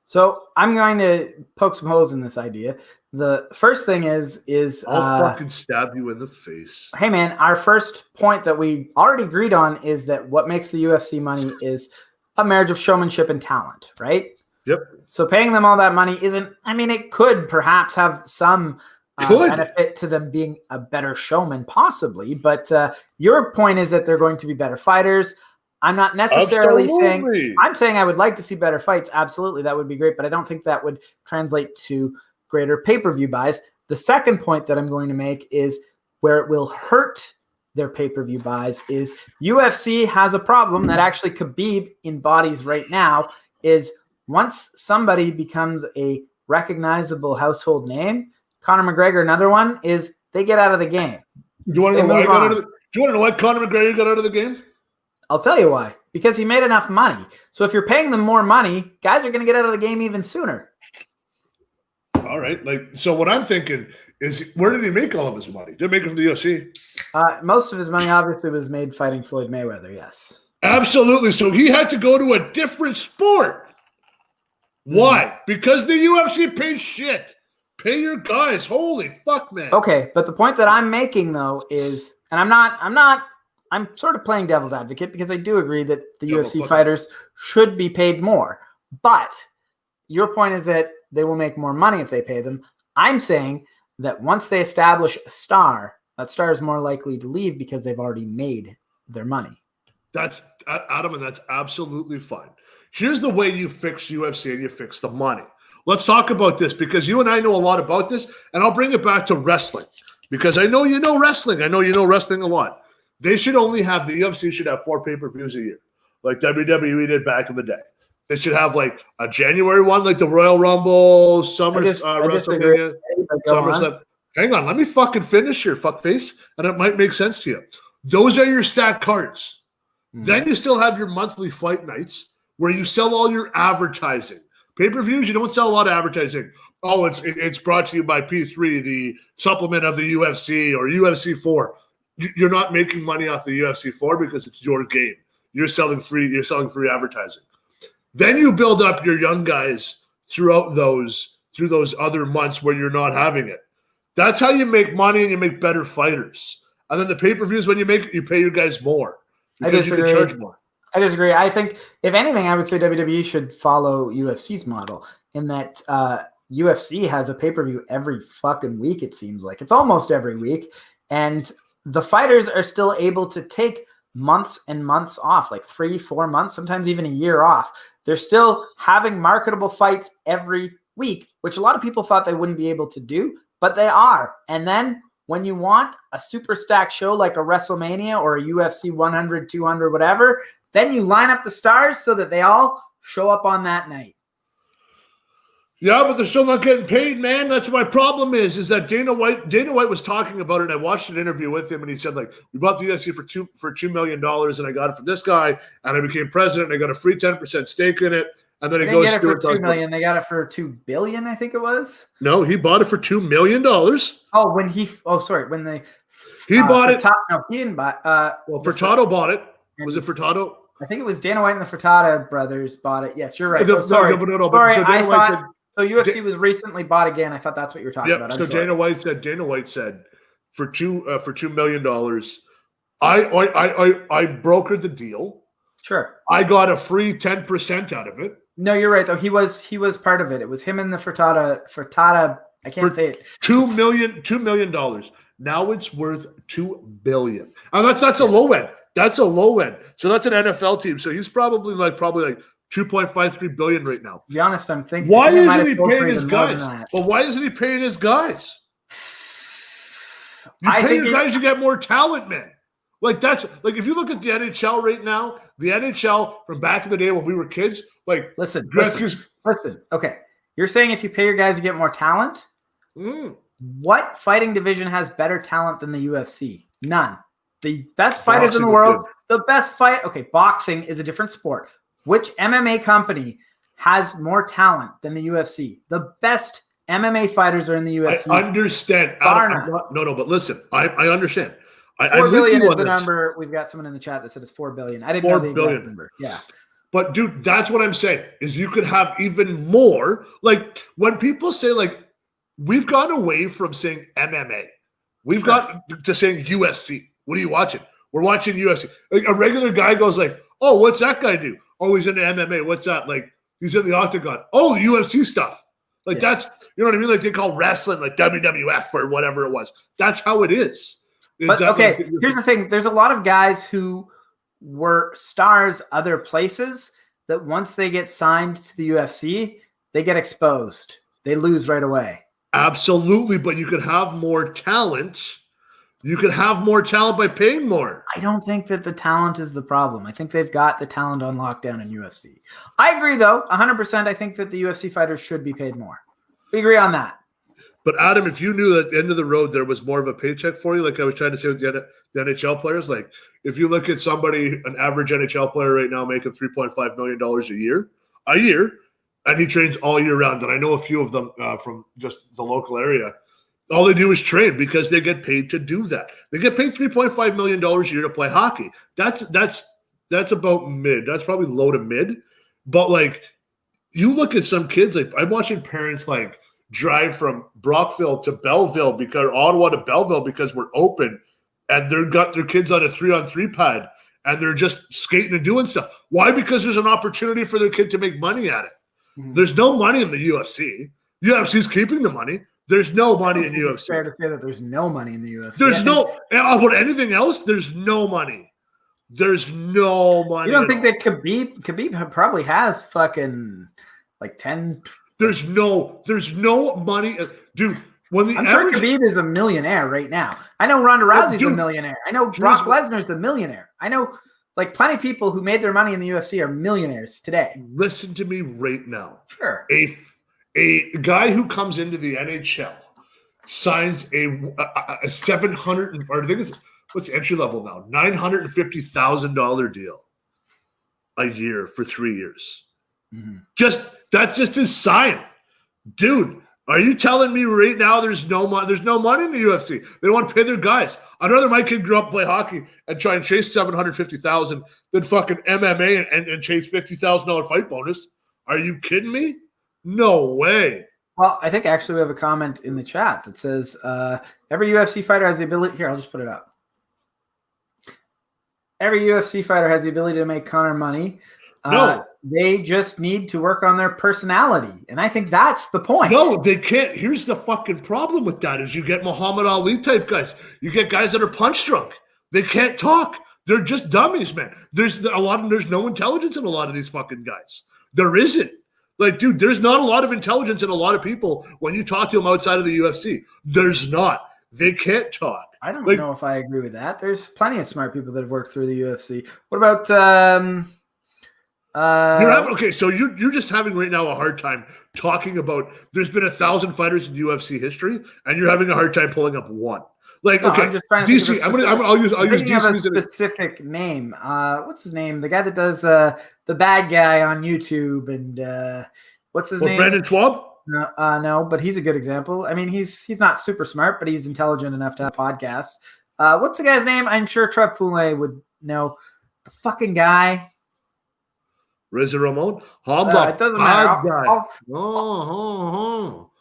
So I'm going to poke some holes in this idea. The first thing is
I'll fucking stab you in the face.
Hey man, our first point that we already agreed on is that what makes the UFC money is a marriage of showmanship and talent, right?
Yep.
So paying them all that money it could perhaps have some benefit to them being a better showman, possibly. But your point is that they're going to be better fighters. I'm not necessarily saying, I'm saying I would like to see better fights. Absolutely. That would be great. But I don't think that would translate to greater pay-per-view buys. The second point that I'm going to make is where it will hurt their pay-per-view buys is UFC has a problem that actually Khabib embodies right now is once somebody becomes a recognizable household name, Conor McGregor, another one, is they get out of the game.
Do you want to know why Conor McGregor got out of the game?
I'll tell you why. Because he made enough money. So if you're paying them more money, guys are going to get out of the game even sooner.
All right. So what I'm thinking is, where did he make all of his money? Did he make it from the UFC?
Most of his money obviously was made fighting Floyd Mayweather, yes.
Absolutely. So he had to go to a different sport. Why? Because the UFC pays shit. Pay your guys. Holy fuck, man.
Okay, but the point that I'm making though is, and I'm sort of playing devil's advocate because I do agree that the UFC fighters should be paid more. But your point is that they will make more money if they pay them. I'm saying that once they establish a star, that star is more likely to leave because they've already made their money.
That's Adam, and that's absolutely fine. Here's the way you fix UFC and you fix the money. Let's talk about this because you and I know a lot about this, and I'll bring it back to wrestling. because I know you know wrestling. I know you know wrestling a lot. They should only have, the UFC should have 4 pay-per-views a year, like WWE did back in the day. They should have like a January one, like the Royal Rumble, WrestleMania, SummerSlam. Hang on, let me fucking finish here, fuckface, and it might make sense to you. Those are your stacked cards. Then you still have your monthly fight nights where you sell all your advertising. Pay-per-views, you don't sell a lot of advertising. Oh, it's brought to you by P3, the supplement of the UFC, or UFC 4. You're not making money off the UFC 4 because it's your game. You're selling free advertising. Then you build up your young guys through those other months where you're not having it. That's how you make money and you make better fighters. And then the pay-per-views, when you make it, you pay your guys more. Because you can charge more.
I disagree. I think, if anything, I would say WWE should follow UFC's model in that UFC has a pay-per-view every fucking week, it seems like. It's almost every week. And the fighters are still able to take months and months off, like 3-4 months, sometimes even a year off. They're still having marketable fights every week, which a lot of people thought they wouldn't be able to do, but they are. And then when you want a super stacked show like a WrestleMania or a UFC 100, 200, whatever, then you line up the stars so that they all show up on that night.
Yeah, but they're still not getting paid, man. That's what my problem is that Dana White was talking about it, and I watched an interview with him, and he said, like, we bought the UFC for $2 million, and I got it from this guy, and I became president, and I got a free 10% stake in it. And then it goes
get it for $2 million. They got it for $2 billion, I think it was.
No, he bought it for $2 million.
Oh, when he
bought it.
No, he didn't buy.
Furtado bought it. Was it Furtado?
I think it was Dana White and the Furtado brothers bought it. Yes, you're right.
So
UFC was recently bought again. I thought that's what you were talking about.
So Dana White said for $2 million, I brokered the deal.
Sure.
I got a free 10% out of it.
No, you're right though. He was part of it. It was him and the Furtada. I can't say it.
$2 million. Now it's worth $2 billion. And that's a low end. That's a low end. So that's an NFL team. So he's probably like 2.53 billion right now.
To be honest, I'm thinking.
Why isn't he paying his guys? Well, why isn't he paying his guys? You pay your guys, you get more talent, man. Like that's like if you look at the NHL right now, the NHL from back in the day when we were kids, like
listen. Okay, you're saying if you pay your guys, you get more talent. What fighting division has better talent than the UFC? None. The best fighters in the world, the best fight. Okay, boxing is a different sport. Which MMA company has more talent than the UFC? The best MMA fighters are in the UFC.
I understand. No, but listen, I understand.
$4 billion is the number. We've got someone in the chat that said it's $4 billion. I didn't know the exact number. Yeah.
But dude, that's what I'm saying is you could have even more. Like when people say like we've gone away from saying MMA, we've got to saying UFC. What are you watching? We're watching UFC. Like a regular guy goes like, "Oh, what's that guy do? Oh, he's into MMA. What's that? Like he's in the octagon. Oh, the UFC stuff. Like that's you know what I mean. Like they call wrestling like WWF or whatever it was. That's how it is."
But okay, here's the thing. There's a lot of guys who were stars other places that once they get signed to the UFC, they get exposed. They lose right away.
Absolutely, but you could have more talent. You could have more talent by paying more.
I don't think that the talent is the problem. I think they've got the talent on lockdown in UFC. I agree, though, 100%. I think that the UFC fighters should be paid more. We agree on that.
But Adam, if you knew that at the end of the road there was more of a paycheck for you, like I was trying to say with the NHL players, like if you look at somebody, an average NHL player right now making $3.5 million a year, and he trains all year round, and I know a few of them from just the local area, all they do is train because they get paid to do that. They get paid $3.5 million a year to play hockey. That's about mid. That's probably low to mid. But like you look at some kids, like I'm watching parents like drive from Brockville to Belleville because Ottawa to Belleville because we're open and they've got their kids on a 3-on-3 pad and they're just skating and doing stuff. Why? Because there's an opportunity for their kid to make money at it. Mm-hmm. There's no money in the UFC. UFC's keeping the money. There's no money in UFC.
It's fair to say that there's no money in the UFC.
There's no about anything else. There's no money. There's no money.
You don't think that Khabib probably has fucking like 10.
There's no money, dude.
I'm sure Khabib is a millionaire right now. I know Ronda Rousey's a millionaire. I know Brock Lesnar's a millionaire. I know like plenty of people who made their money in the UFC are millionaires today.
Listen to me right now.
Sure.
A guy who comes into the NHL signs a 700, or I think it's what's the entry level now? $950,000 deal a year for 3 years. Mm-hmm. That's just his sign, dude. Are you telling me right now there's no money in the UFC? They don't want to pay their guys. I'd rather my kid grow up, play hockey, and try and chase $750,000 than fucking MMA and chase $50,000 fight bonus. Are you kidding me? No way.
Well, I think actually we have a comment in the chat that says every UFC fighter has the ability. Here, I'll just put it up. Every UFC fighter has the ability to make Conor money. No. They just need to work on their personality. And I think that's the point.
No, they can't. Here's the fucking problem with that is you get Muhammad Ali type guys. You get guys that are punch drunk. They can't talk. They're just dummies, man. There's no intelligence in a lot of these fucking guys. There isn't. Like, dude, there's not a lot of intelligence in a lot of people when you talk to them outside of the UFC. There's not. They can't talk.
I don't know if I agree with that. There's plenty of smart people that have worked through the UFC. What about
so you're just having right now a hard time talking about there's been 1,000 fighters in UFC history, and you're having a hard time pulling up one. Like, okay,
I'm just trying to
DC. I'll use DC
as a specific name. What's his name? The guy that does the bad guy on YouTube, and what's his name?
Brandon Schwab.
No, but he's a good example. I mean, he's not super smart, but he's intelligent enough to have a podcast. What's the guy's name? I'm sure Trev Poulet would know. The fucking guy.
Reza Ramon?
It doesn't matter.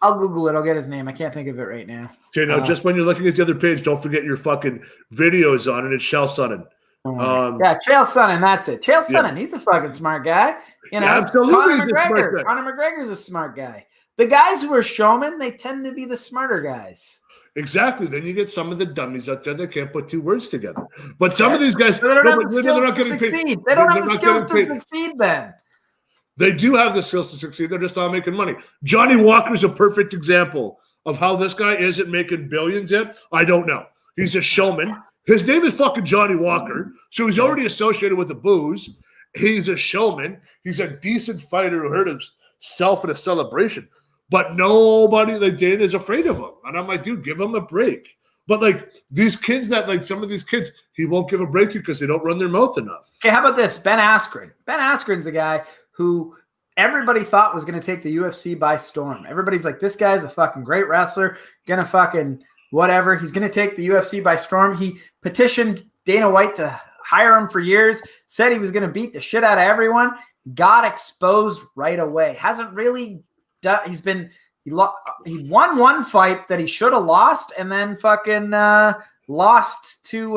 I'll Google it. I'll get his name. I can't think of it right now.
Okay, now just when you're looking at the other page, don't forget your fucking videos on it. It's Chael Sonnen.
Chael Sonnen, that's it. Chael Sonnen, he's a fucking smart guy. You know,
absolutely.
Conor McGregor's a smart guy. The guys who are showmen, they tend to be the smarter guys.
Exactly. Then you get some of the dummies out there that can't put two words together. But some of these guys,
they don't have the skills to succeed. They don't have the skills to succeed then.
They do have the skills to succeed. They're just not making money. Johnny Walker's a perfect example of how this guy isn't making billions yet. I don't know. He's a showman. His name is fucking Johnny Walker. So he's already associated with the booze. He's a showman. He's a decent fighter who hurt himself in a celebration. But nobody, like Dana, is afraid of him. And I'm like, dude, give him a break. But like these kids some of these kids, he won't give a break to because they don't run their mouth enough.
Okay, how about this? Ben Askren. Ben Askren's a guy who everybody thought was going to take the UFC by storm. Everybody's like, this guy's a fucking great wrestler, gonna fucking whatever. He's going to take the UFC by storm. He petitioned Dana White to hire him for years, said he was going to beat the shit out of everyone, got exposed right away. Hasn't really done. He won one fight that he should have lost, and then fucking lost to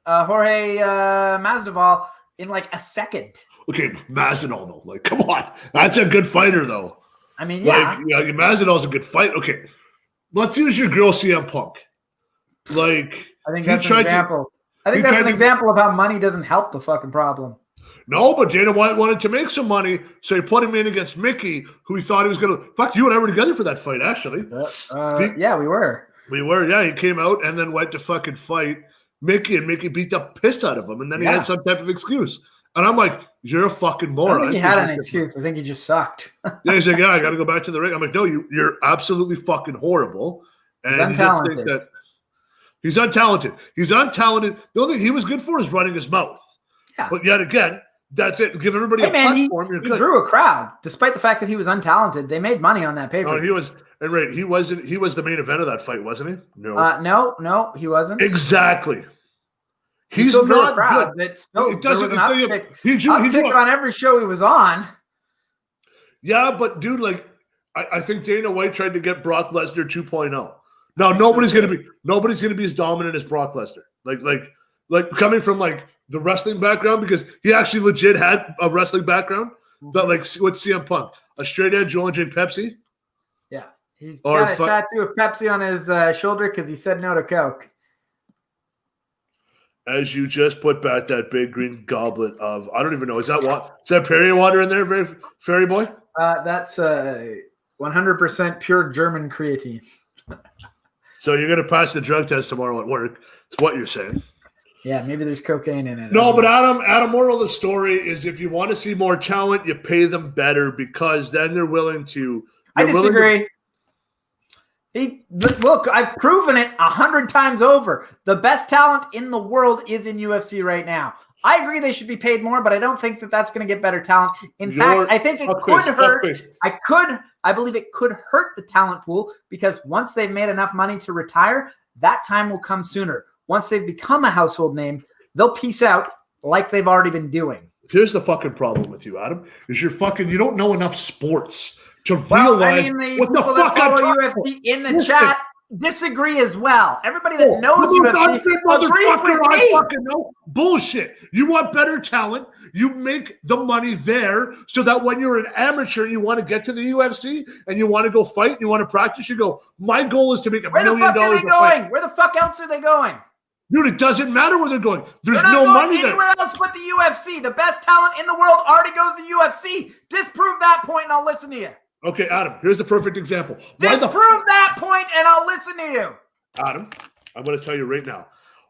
Jorge Masvidal in like a second.
Okay, Masvidal though, like, come on, that's a good fighter though.
I mean, yeah,
Masvidal's a good fight. Okay, let's use your girl CM Punk. Like,
I think that's an example. I think that's an example of how money doesn't help the fucking problem.
No, but Dana White wanted to make some money, so he put him in against Mickey, who he thought he was going to – fuck, you and I were together for that fight, actually.
Yeah, we were.
We were, yeah. He came out and then went to fucking fight Mickey, and Mickey beat the piss out of him, and then he had some type of excuse. And I'm like, you're a fucking moron.
I think he had an excuse. I think he just sucked.
Yeah, he's like, yeah, I got to go back to the ring. I'm like, no, you're absolutely fucking horrible. And
he's untalented.
He's untalented. He's untalented. The only thing he was good for is running his mouth. Yeah. But yet again, that's it. Give everybody a platform.
He drew a crowd, despite the fact that he was untalented. They made money on that paper.
No, he was the main event of that fight, wasn't he?
No. No, he wasn't.
Exactly.
He's not good. It doesn't uptick on every show he was on.
Yeah, but dude, like, I think Dana White tried to get Brock Lesnar 2.0. Now nobody's gonna be as dominant as Brock Lesnar. Like coming from like the wrestling background, because he actually legit had a wrestling background. That like with CM Punk, a straight edge, you only drink Pepsi.
Yeah, he's got a tattoo of Pepsi on his shoulder because he said no to Coke. As
you just put back that big green goblet of, I don't even know, is that Perrier water in there, Fairy Boy?
That's 100% pure German creatine.
So you're going to pass the drug test tomorrow at work. It's what you're saying.
Yeah, maybe there's cocaine in it.
No, but Adam, moral of the story is if you want to see more talent, you pay them better because then they're willing to.
I disagree. Look, I've proven it 100 times over. The best talent in the world is in UFC right now. I agree they should be paid more, but I don't think that that's going to get better talent. In fact, I think it could hurt. I believe it could hurt the talent pool because once they've made enough money to retire, that time will come sooner. Once they've become a household name, they'll peace out like they've already been doing.
Here's the fucking problem with you, Adam, is you don't know enough sports to realize what the fuck I'm talking about.
UFC in the chat disagree as well. Everybody that knows UFC agrees with me.
Bullshit. You want better talent. You make the money there so that when you're an amateur, you want to get to the UFC and you want to go fight, you want to practice, you go, my goal is to make $1 million.
Where the fuck are they going? Where the fuck else are they going?
Dude, it doesn't matter where they're going. There's no money there.
Anywhere else but the UFC. The best talent in the world already goes to the UFC. Disprove that point and I'll listen to you.
Okay, Adam, here's a perfect example.
Disprove that point and I'll listen to you.
Adam, I'm going to tell you right now.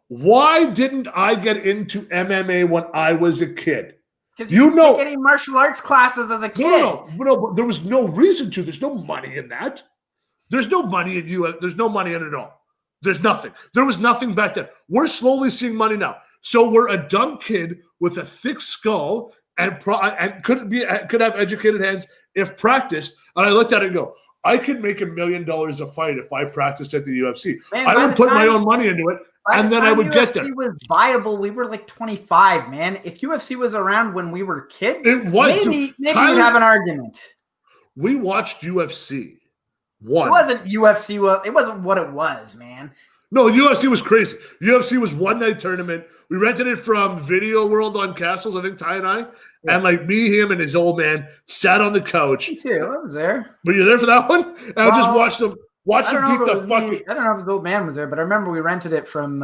Why didn't I get into MMA when I was a kid?
Because you didn't take any martial arts classes as a kid.
No, but there was no reason to. There's no money in that. There's no money in you. There's no money in it at all. There's nothing. There was nothing back then. We're slowly seeing money now. So we're a dumb kid with a thick skull and could have educated hands if practiced. And I looked at it and go, I could make $1 million a fight if I practiced at the UFC.
Man,
I would put my own money into it, and then I would get there.
UFC was viable. We were like 25, man. If UFC was around when we were kids, maybe we'd have an argument.
We watched UFC. It
wasn't UFC. Well, it wasn't what it was, man.
No, UFC was crazy. UFC was one-night tournament. We rented it from Video World on Castles, I think, Ty and I. Yeah. And like me, him, and his old man sat on the couch.
Me too. I was there.
Were you there for that one? And I just watched him beat the fucking.
I don't know if his old man was there, but I remember we rented it from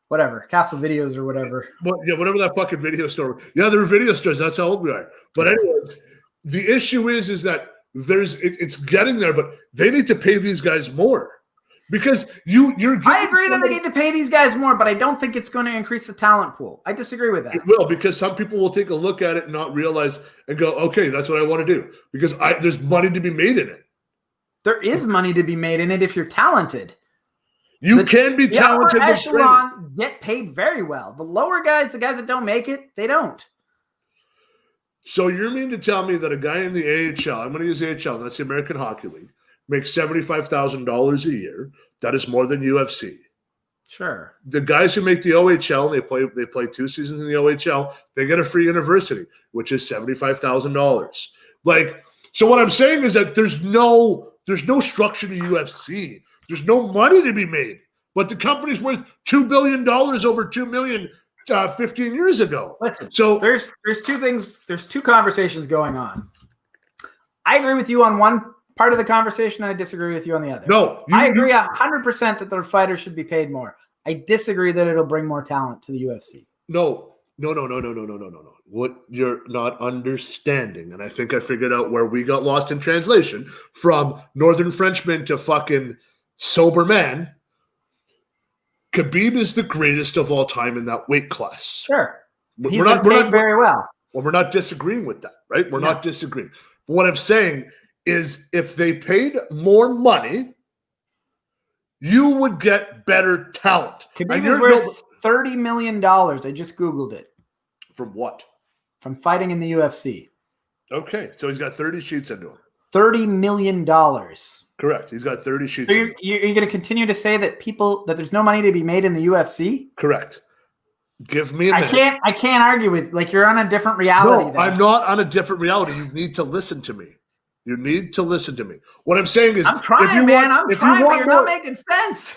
whatever, Castle Videos or whatever.
Well, yeah, whatever that fucking video store. Yeah, there were video stores. That's how old we are. But anyways, the issue is that it's getting there, but they need to pay these guys more. Because I
agree that they need to pay these guys more, but I don't think it's going to increase the talent pool. I disagree with that.
It will, because some people will take a look at it and not realize and go, okay, that's what I want to do. Because there's money to be made in it.
There is money to be made in it if you're talented.
You can be talented.
The upper echelon get paid very well. The lower guys, the guys that don't make it, they don't.
So you mean to tell me that a guy in the AHL, I'm going to use AHL, that's the American Hockey League, makes $75,000 a year. That is more than UFC.
Sure.
The guys who make the OHL, they play 2 seasons in the OHL, they get a free university, which is $75,000. Like, so what I'm saying is that there's no structure to UFC. There's no money to be made. But the company's worth $2 billion over $2 million 15 years ago.
Listen,
so
there's two things. There's two conversations going on. I agree with you on one part of the conversation, and I disagree with you on the other.
No,
I agree 100% that their fighters should be paid more. I disagree that it'll bring more talent to the UFC.
No. What you're not understanding, and I think I figured out where we got lost in translation from Northern Frenchman to fucking sober man. Khabib is the greatest of all time in that weight class.
Sure. We're not very well.
Well, we're not disagreeing with that, right? We're not disagreeing. But what I'm saying is if they paid more money, you would get better talent.
Khabib is worth $30 million. I just Googled it.
From what?
From fighting in the UFC.
Okay, so he's got 30 sheets into him.
$30 million.
Correct. He's got 30 sheets.
So you're going to continue to say that there's no money to be made in the UFC?
Correct. Give me a minute.
I can't argue with, like, you're on a different reality.
No, I'm not on a different reality. You need to listen to me. You need to listen to me. What I'm saying is,
I'm trying, man. I'm trying, but you're not making sense.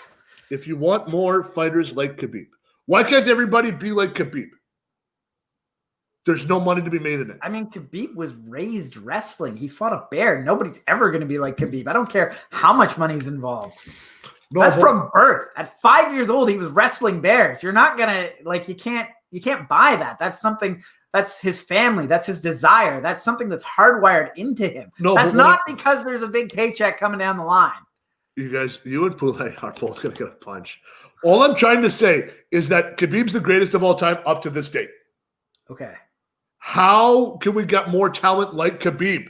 If you want more fighters like Khabib, why can't everybody be like Khabib? There's no money to be made in it.
I mean, Khabib was raised wrestling. He fought a bear. Nobody's ever going to be like Khabib. I don't care how much money's involved. No, that's from birth. At 5 years old, he was wrestling bears. You're not going to, like, you can't buy that. That's something, that's his family. That's his desire. That's something that's hardwired into him. No, that's not because there's a big paycheck coming down the line.
You guys, you and Poulet are both going to get a punch. All I'm trying to say is that Khabib's the greatest of all time up to this date.
Okay.
How can we get more talent like Khabib?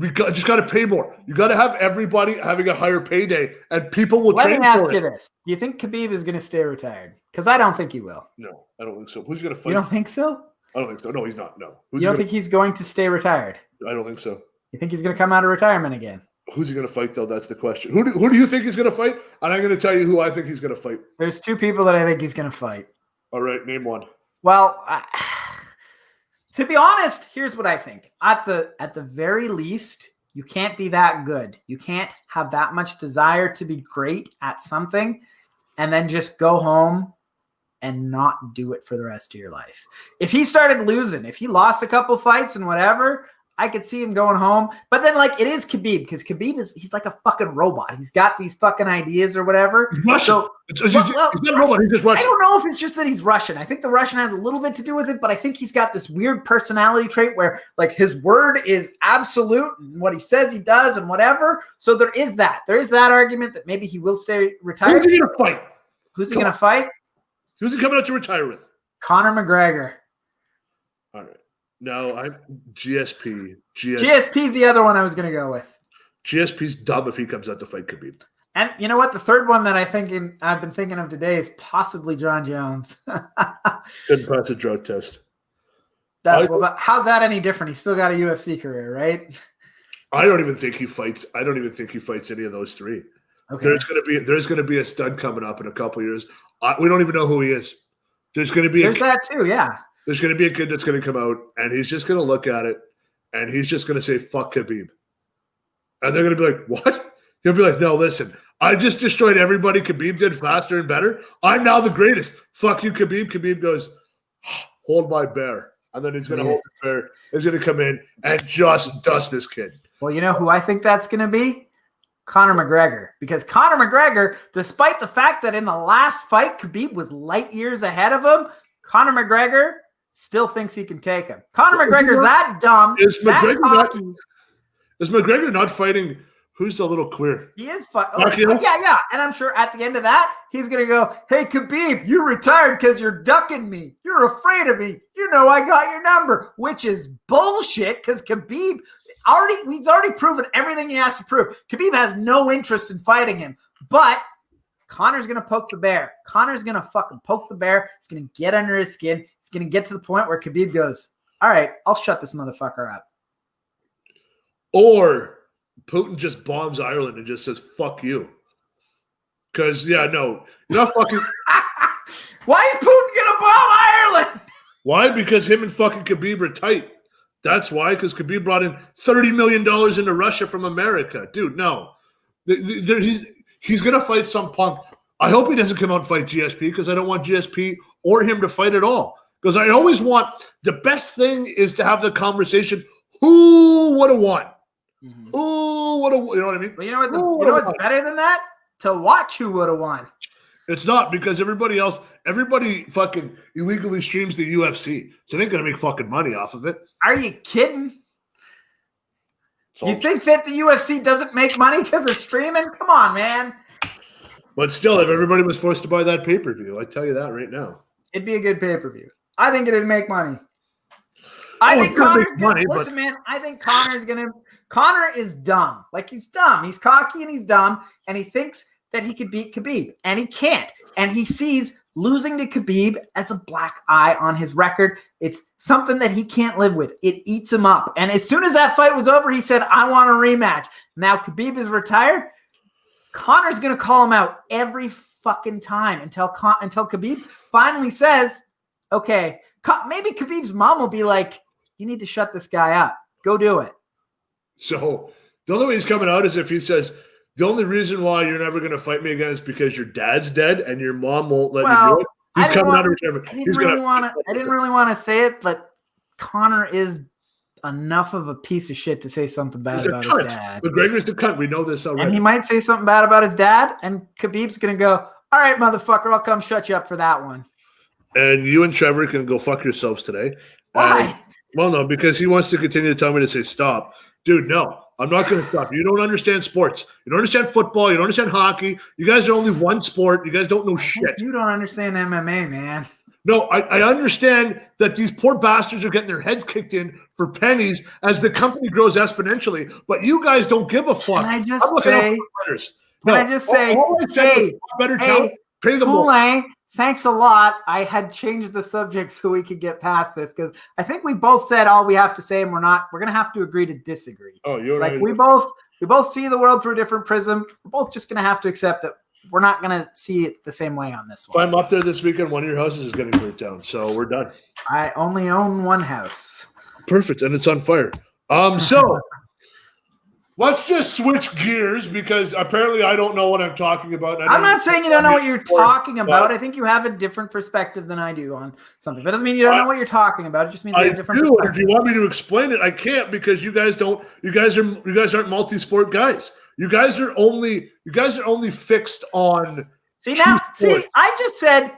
Just got to pay more. You got to have everybody having a higher payday, and people will train for it.
Let me ask you this. Do you think Khabib is going to stay retired? Because I don't think he will.
No, I don't think so. Who's going to fight?
You don't think so?
I don't think so. No, he's not. No.
You don't think he's going to stay retired?
I don't think so.
You think he's going to come out of retirement again?
Who's he going to fight, though? That's the question. Who do you think he's going to fight? And I'm going to tell you who I think he's going to fight.
There's two people that I think he's going to fight.
All right, name one.
Well, to be honest, here's what I think. At the very least, you can't be that good. You can't have that much desire to be great at something and then just go home and not do it for the rest of your life. If he started losing, if he lost a couple fights and whatever, I could see him going home. But then, like, it is Khabib, because Khabib he's like a fucking robot. He's got these fucking ideas or whatever.
He's Russian. So, he's not a robot. He's just Russian.
I don't know if it's just that he's Russian. I think the Russian has a little bit to do with it, but I think he's got this weird personality trait where, like, his word is absolute and what he says he does and whatever. So there is that. There is that argument that maybe he will stay retired.
Who's he going to fight?
Who's he going to fight?
Who's he coming out to retire with?
Conor McGregor.
All right. No, I'm GSP.
GSP's the other one I was going to go with.
GSP's dumb if he comes out to fight Khabib.
And you know what? The third one that I've been thinking of today is possibly John Jones.
Couldn't pass a drug test.
How's that any different? He's still got a UFC career, right?
I don't even think he fights. I don't even think he fights any of those three. Okay. There's gonna be a stud coming up in a couple of years. We don't even know who he is. There's
that too, yeah.
There's going to be a kid that's going to come out, and he's just going to look at it, and he's just going to say, fuck Khabib. And they're going to be like, what? He'll be like, no, listen, I just destroyed everybody Khabib did faster and better. I'm now the greatest. Fuck you, Khabib. Khabib goes, hold my bear. And then he's going to hold the bear. He's going to come in and just dust this kid.
Well, you know who I think that's going to be? Conor McGregor. Because Conor McGregor, despite the fact that in the last fight, Khabib was light years ahead of him, Conor McGregor still thinks he can take him. Conor McGregor's that dumb,
is McGregor not fighting? Who's the little queer?
He is fighting. Yeah. And I'm sure at the end of that, he's going to go, hey, Khabib, you retired because you're ducking me. You're afraid of me. You know I got your number, which is bullshit because Khabib he's already proven everything he has to prove. Khabib has no interest in fighting him, but Conor's going to poke the bear. Conor's going to fucking poke the bear. It's going to get under his skin. It's going to get to the point where Khabib goes, all right, I'll shut this motherfucker up.
Or Putin just bombs Ireland and just says, fuck you. Because, you're not fucking.
Why is Putin going to bomb Ireland?
Why? Because him and fucking Khabib are tight. That's why, because Khabib brought in $30 million into Russia from America. Dude, no. He's going to fight some punk. I hope he doesn't come out and fight GSP because I don't want GSP or him to fight at all. Because I always want – the best thing is to have the conversation, who would have won? Mm-hmm. Who would have – you know what I mean?
Well, you know what's better than that? To watch who would have won.
It's not, because everybody fucking illegally streams the UFC. So they ain't going to make fucking money off of it.
Are you kidding? You think that the UFC doesn't make money because of streaming? Come on, man.
But still, if everybody was forced to buy that pay-per-view, I tell you that right now.
It'd be a good pay-per-view. I think it'd make money. I think Conor's money. Listen, man, I think Conor is dumb. Like, he's dumb. He's cocky and he's dumb, and he thinks that he could beat Khabib, and he can't. And he sees losing to Khabib as a black eye on his record. It's something that he can't live with. It eats him up. And as soon as that fight was over, he said, I want a rematch. Now Khabib is retired. Conor's going to call him out every fucking time until Khabib finally says, okay, maybe Khabib's mom will be like, you need to shut this guy up. Go do it.
So the only way he's coming out is if he says, the only reason why you're never going to fight me again is because your dad's dead and your mom won't let you do it. He's coming out of retirement. I
didn't really want to say it, but Conor is enough of a piece of shit to say something bad about his dad.
McGregor's the cunt. We know this already.
And he might say something bad about his dad, and Khabib's going to go, all right, motherfucker, I'll come shut you up for that one.
And you and Trevor can go fuck yourselves today.
Why?
Well, no, because he wants to continue to tell me to say stop. Dude, no. I'm not going to stop. You don't understand sports. You don't understand football. You don't understand hockey. You guys are only one sport. You guys don't know shit.
You don't understand MMA, man.
No, I understand that these poor bastards are getting their heads kicked in for pennies as the company grows exponentially, but you guys don't give a fuck.
Can I just say,
better talent, pay them more.
Thanks a lot. I had changed the subject so we could get past this because I think we both said all we have to say, and we're going to have to agree to disagree.
Oh, you're
like
right.
We both see the world through a different prism. We're both just going to have to accept that we're not going to see it the same way on this one.
If I'm up there this weekend, one of your houses is getting burnt down, so we're done.
I only own one house.
Perfect, and it's on fire. So let's just switch gears because apparently I don't know what I'm talking about.
I'm not saying you don't know what you're talking about. I think you have a different perspective than I do on something. That doesn't mean you don't know what you're talking about. It just means you have a different perspective.
If you want me to explain it, I can't because you guys aren't multi-sport guys. You guys are only fixed on.
I just said,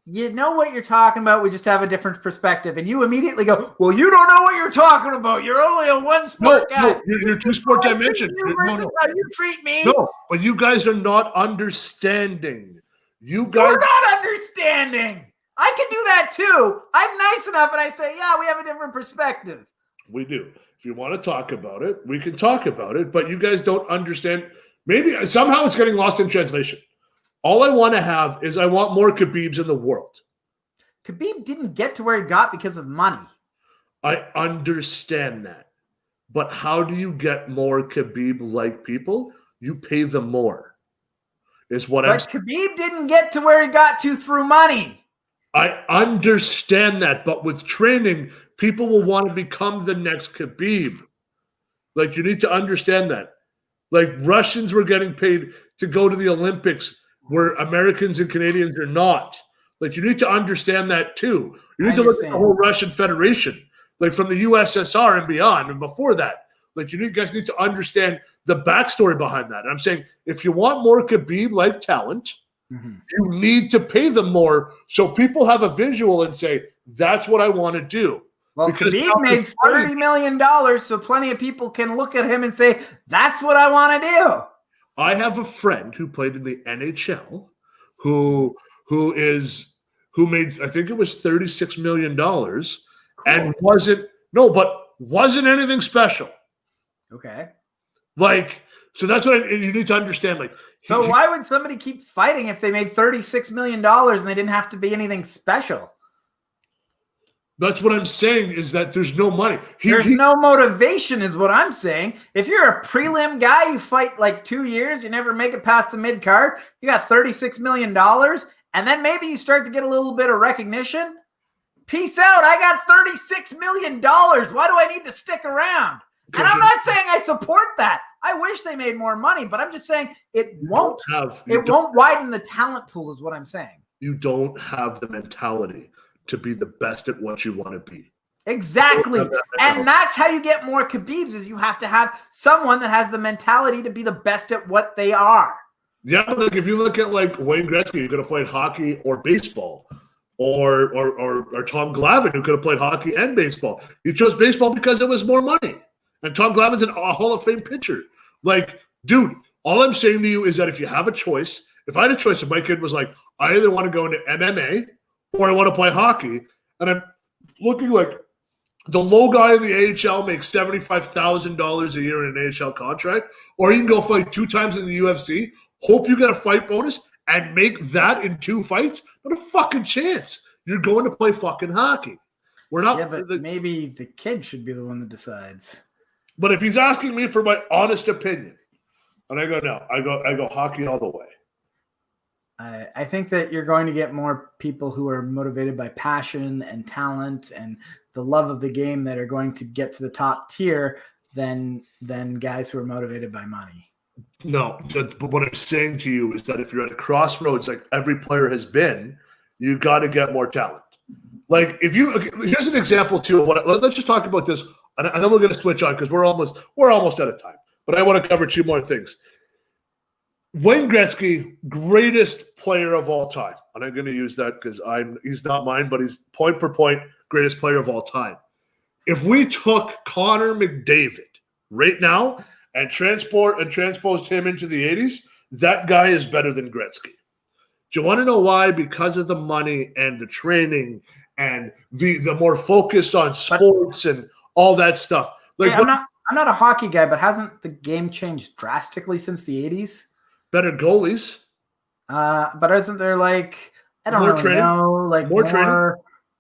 you know what you're talking about. We just have a different perspective. And you immediately go, well, you don't know what you're talking about. You're only a one sport guy.
No, you're two sport dimension.
How you treat me.
No, but you guys are not understanding. We're
not understanding. I can do that too. I'm nice enough and I say, yeah, we have a different perspective.
We do. If you want to talk about it, we can talk about it, but you guys don't understand. Maybe somehow it's getting lost in translation. All I want to have is I want more Khabibs in the world.
Khabib didn't get to where he got because of money.
I understand that. But how do you get more Khabib-like people? You pay them more. Is what I'm saying.
But Khabib didn't get to where he got to through money.
I understand that, but with training, people will want to become the next Khabib. Like, you need to understand that. Like, Russians were getting paid to go to the Olympics where Americans and Canadians are not. Like, you need to understand that too. You need to look at the whole Russian Federation, like from the USSR and beyond and before that. Like, you guys need to understand the backstory behind that. And I'm saying, if you want more Khabib-like talent, you need to pay them more so people have a visual and say, that's what I want to do.
Well, because Khabib made $30 million, so plenty of people can look at him and say, that's what I want to do.
I have a friend who played in the NHL who made, I think it was $36 million and wasn't anything special.
Okay.
Like, so that's what you need to understand. Like,
so why would somebody keep fighting if they made $36 million and they didn't have to be anything special?
That's what I'm saying is that there's no money.
There's no motivation is what I'm saying. If you're a prelim guy, you fight like 2 years, you never make it past the mid-card, you got $36 million, and then maybe you start to get a little bit of recognition. Peace out. I got $36 million. Why do I need to stick around? And I'm not saying I support that. I wish they made more money, but I'm just saying it won't widen the talent pool is what I'm saying.
You don't have the mentality to be the best at what you want to be.
Exactly. And that's how you get more Khabibs is you have to have someone that has the mentality to be the best at what they are.
Yeah, like if you look at like Wayne Gretzky, who could have played hockey or baseball, or Tom Glavine, who could have played hockey and baseball. He chose baseball because it was more money. And Tom Glavine's a Hall of Fame pitcher. Like, dude, all I'm saying to you is that if you have a choice, if I had a choice, if my kid was like, I either want to go into MMA or I want to play hockey, and I'm looking like the low guy in the AHL makes $75,000 a year in an AHL contract, or you can go fight 2 times in the UFC, hope you get a fight bonus, and make that in 2 fights, not a fucking chance. You're going to play fucking hockey. We're not.
Yeah, but maybe the kid should be the one that decides.
But if he's asking me for my honest opinion, and I go, no, I go hockey all the way.
I think that you're going to get more people who are motivated by passion and talent and the love of the game that are going to get to the top tier than guys who are motivated by money.
No, but what I'm saying to you is that if you're at a crossroads like every player has been, you got to get more talent. Like here's an example too of what. Let's just talk about this, and then we're going to switch on because we're almost out of time. But I want to cover 2 more things. Wayne Gretzky, greatest player of all time. And I'm going to use that because he's not mine, but he's point per point greatest player of all time. If we took Connor McDavid right now and transposed him into the 80s, that guy is better than Gretzky. Do you want to know why? Because of the money and the training and the more focus on sports and all that stuff. Like,
I'm not a hockey guy, but hasn't the game changed drastically since the 80s?
Better goalies.
But isn't there like, I don't really know, like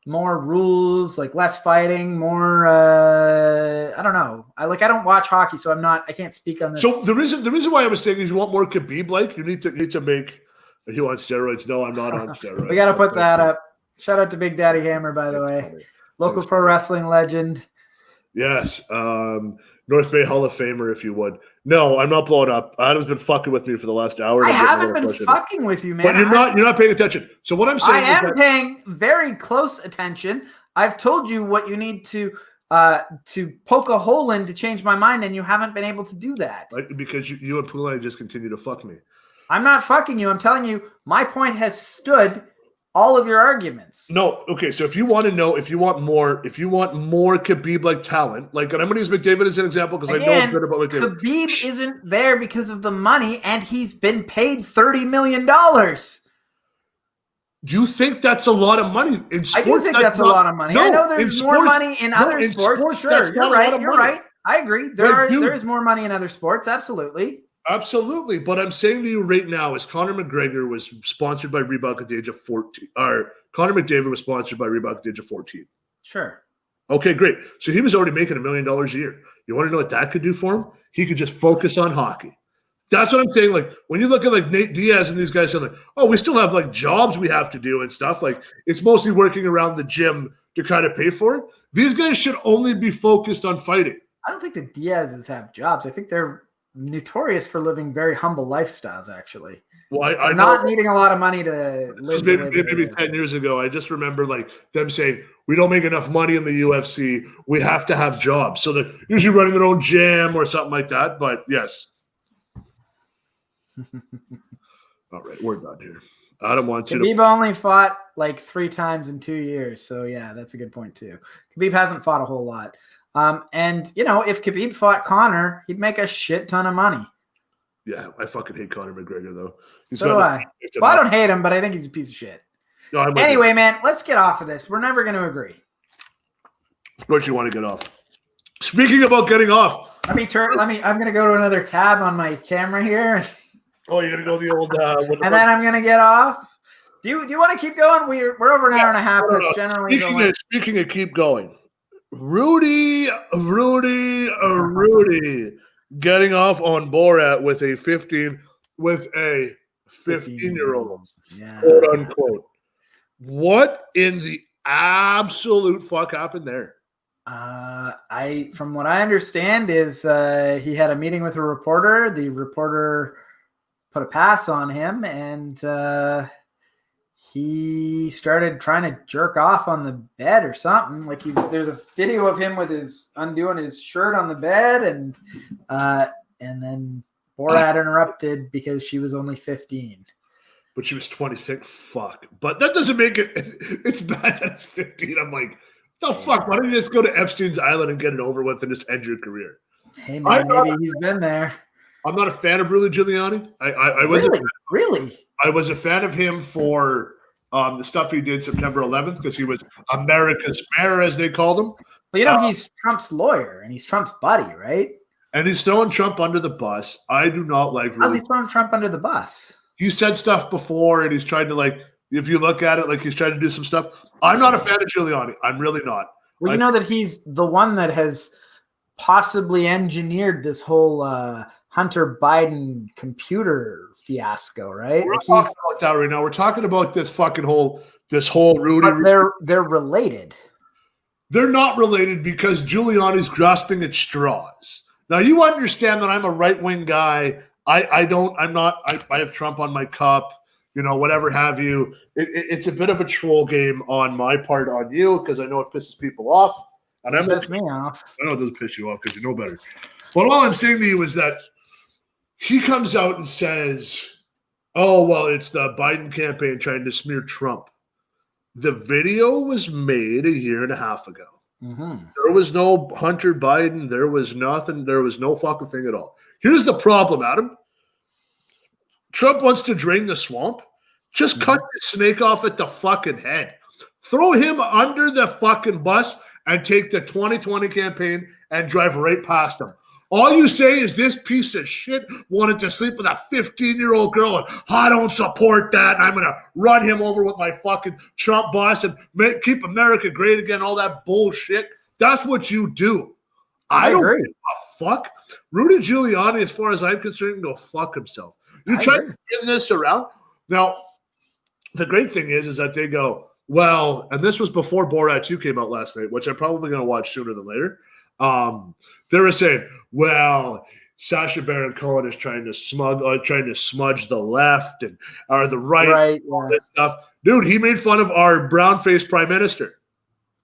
more rules, like less fighting, more I don't know. I don't watch hockey, so I can't speak on this.
So the reason why I was saying is you want more Khabib, like you need to make. Are you on steroids? No, I'm not on steroids.
We got to put that up. Shout out to Big Daddy Hammer, by the way. Local pro wrestling legend.
Yes. North Bay Hall of Famer, if you would. No, I'm not blowing up. Adam's been fucking with me for the last hour.
I haven't been fucking with you, man.
But you're not paying attention. So what I'm saying
I am paying very close attention. I've told you what you need to poke a hole in to change my mind, and you haven't been able to do that.
Right? Because you and Poulin just continue to fuck me.
I'm not fucking you. I'm telling you, my point has stood all of your arguments.
No, okay. So if you want more Khabib-like talent, like, and I'm going to use McDavid as an example because I know a bit about McDavid.
Khabib isn't there because of the money, and he's been paid $30 million.
Do you think that's a lot of money in sports?
I do think that's a lot of money.
No,
I know there's more money in other sports. Sure, you're right. I agree. There is more money in other sports. Absolutely.
Absolutely. But I'm saying to you right now, is Conor McGregor was sponsored by Reebok at the age of 14. Or Conor McDavid was sponsored by Reebok at the age of 14.
Sure.
Okay, great. So he was already making $1 million a year. You want to know what that could do for him? He could just focus on hockey. That's what I'm saying. Like, when you look at like Nate Diaz and these guys, are like, oh, we still have like jobs we have to do and stuff. Like, it's mostly working around the gym to kind of pay for it. These guys should only be focused on fighting.
I don't think the Diaz's have jobs. I think they're notorious for living very humble lifestyles, actually.
Well, I
not needing a lot of money to live.
Maybe 10 years ago, I just remember like them saying, we don't make enough money in the UFC. We have to have jobs. So they're usually running their own gym or something like that. But yes. All right, we're done here. Adam wants
Khabib only fought like 3 times in 2 years. So yeah, that's a good point too. Khabib hasn't fought a whole lot. And you know, if Khabib fought Conor, he'd make a shit ton of money.
Yeah, I fucking hate Conor McGregor though.
So do I. Well, I don't hate him, but I think he's a piece of shit. No, anyway, man, let's get off of this. We're never going to agree.
Of course, you want to get off. Speaking about getting off,
I'm going to go to another tab on my camera here.
Oh, you're going to go the old.
And then I'm going to get off. Do you want to keep going? We're over an hour and a half. That's generally
speaking of keep going. Rudy, getting off on Borat with a 15-year-old, quote unquote. What in the absolute fuck happened there?
From what I understand is he had a meeting with a reporter. The reporter put a pass on him, and he started trying to jerk off on the bed or something. Like there's a video of him with his undoing his shirt on the bed, and then Borat interrupted because she was only 15.
But she was 26. Fuck. But that doesn't make it. It's bad that it's 15. I'm like, the fuck? Why don't you just go to Epstein's Island and get it over with and just end your career?
Hey man, maybe he's been there.
I'm not a fan of Rudy Giuliani. I was
really.
I was a fan of him for the stuff he did September 11th because he was America's mayor, as they called him.
Well, you know, he's Trump's lawyer and he's Trump's buddy, right?
And he's throwing Trump under the bus. I do not like Rudy.
How's he throwing Trump under the bus?
He said stuff before, and he's tried to, like, if you look at it, like he's trying to do some stuff. I'm not a fan of Giuliani. I'm really not.
Well, you know that he's the one that has possibly engineered this whole Hunter Biden computer fiasco, right?
We're not talking about that right now. We're talking about this whole Rudy.
But they're related.
They're not related because Giuliani's grasping at straws. Now, you understand that I'm a right-wing guy. I have Trump on my cup, you know, whatever have you. It's a bit of a troll game on my part on you because I know it pisses people off. And
it pisses me off.
I know it doesn't piss you off because you know better. But all I'm saying to you is that he comes out and says, oh, well, it's the Biden campaign trying to smear Trump. The video was made a year and a half ago.
Mm-hmm.
There was no Hunter Biden. There was nothing. There was no fucking thing at all. Here's the problem, Adam. Trump wants to drain the swamp. Just cut the snake off at the fucking head. Throw him under the fucking bus and take the 2020 campaign and drive right past him. All you say is this piece of shit wanted to sleep with a 15-year-old girl, and I don't support that, and I'm going to run him over with my fucking Trump boss and keep America great again, all that bullshit. That's what you do. I don't
agree.
give a fuck. Rudy Giuliani, as far as I'm concerned, can go fuck himself. You try to spin this around. Now, the great thing is that they go, well, and this was before Borat 2 came out last night, which I'm probably going to watch sooner than later. They were saying, well, Sacha Baron Cohen is trying to smudge the left and or the right, all this stuff. Dude, he made fun of our brown-faced prime minister.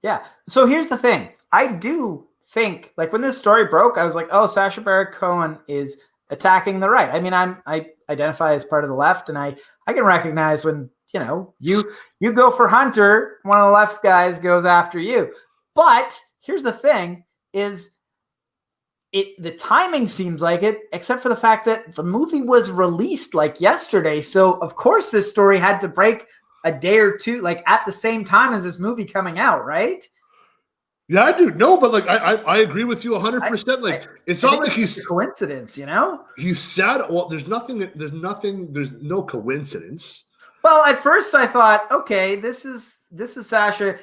Yeah. So here's the thing. I do think, like, when this story broke, I was like, oh, Sacha Baron Cohen is attacking the right. I mean, I identify as part of the left, and I can recognize when, you know, you go for Hunter, one of the left guys goes after you. But here's the thing is the timing seems like it, except for the fact that the movie was released like yesterday. So of course this story had to break a day or two, like at the same time as this movie coming out, right?
Yeah, I do. No, but like I agree with you 100%. Like it's not like he's
a coincidence, you know?
He's sad. Well, there's no coincidence.
Well, at first I thought, okay, this is Sacha.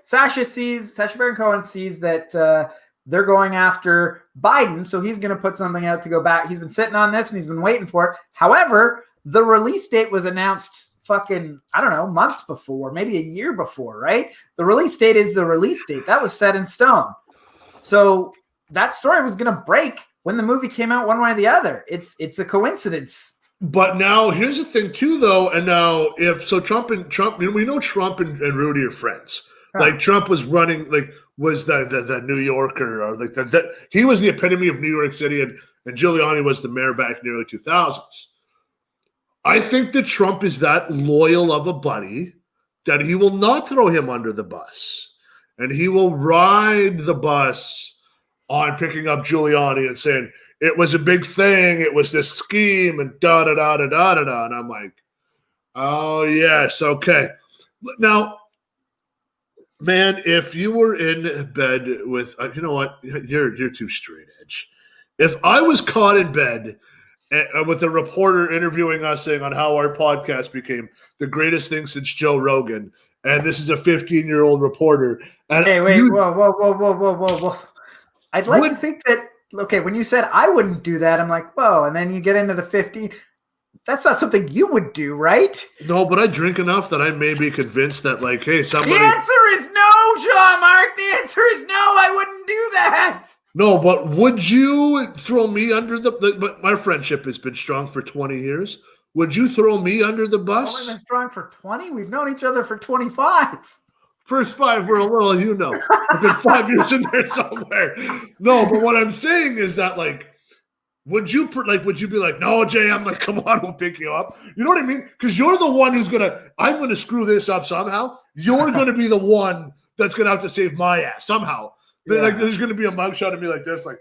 Sacha Baron Cohen sees that they're going after Biden, so he's going to put something out to go back. He's been sitting on this and he's been waiting for it. However, the release date was announced fucking, I don't know, months before, maybe a year before, right? The release date is the release date. That was set in stone. So that story was going to break when the movie came out one way or the other. It's a coincidence.
But now here's the thing too, though. And now Trump, we know Trump and Rudy are friends. Huh. Like Trump was running, like was the New Yorker, or like he was the epitome of New York City, and Giuliani was the mayor back in the early 2000s. I think that Trump is that loyal of a buddy that he will not throw him under the bus, and he will ride the bus on picking up Giuliani and saying, it was a big thing. It was this scheme and da-da-da-da-da-da-da. And I'm like, oh, yes, okay. Now, man, if you were in bed with, you know what? You're too straight edge. If I was caught in bed with a reporter interviewing us saying on how our podcast became the greatest thing since Joe Rogan, and this is a 15-year-old reporter. And
hey, wait, whoa. I'd like to think that, okay, when you said I wouldn't do that, I'm like, whoa, and then you get into the 15. That's not something you would do, right?
No, but I drink enough that I may be convinced that, like, hey, somebody...
The answer is no, Jean-Marc. The answer is no, I wouldn't do that.
No, but would you throw me under but my friendship has been strong for 20 years. Would you throw me under the bus?
Only been strong for 20? We've known each other for 25.
First 5 were a little, I've been 5 years in there somewhere. No, but what I'm saying is that, like, would you be like, no, Jay, I'm like, come on, we'll pick you up. You know what I mean? Because you're the one who's I'm going to screw this up somehow. You're going to be the one that's going to have to save my ass somehow. Yeah. Like, there's going to be a mugshot of me like this, like,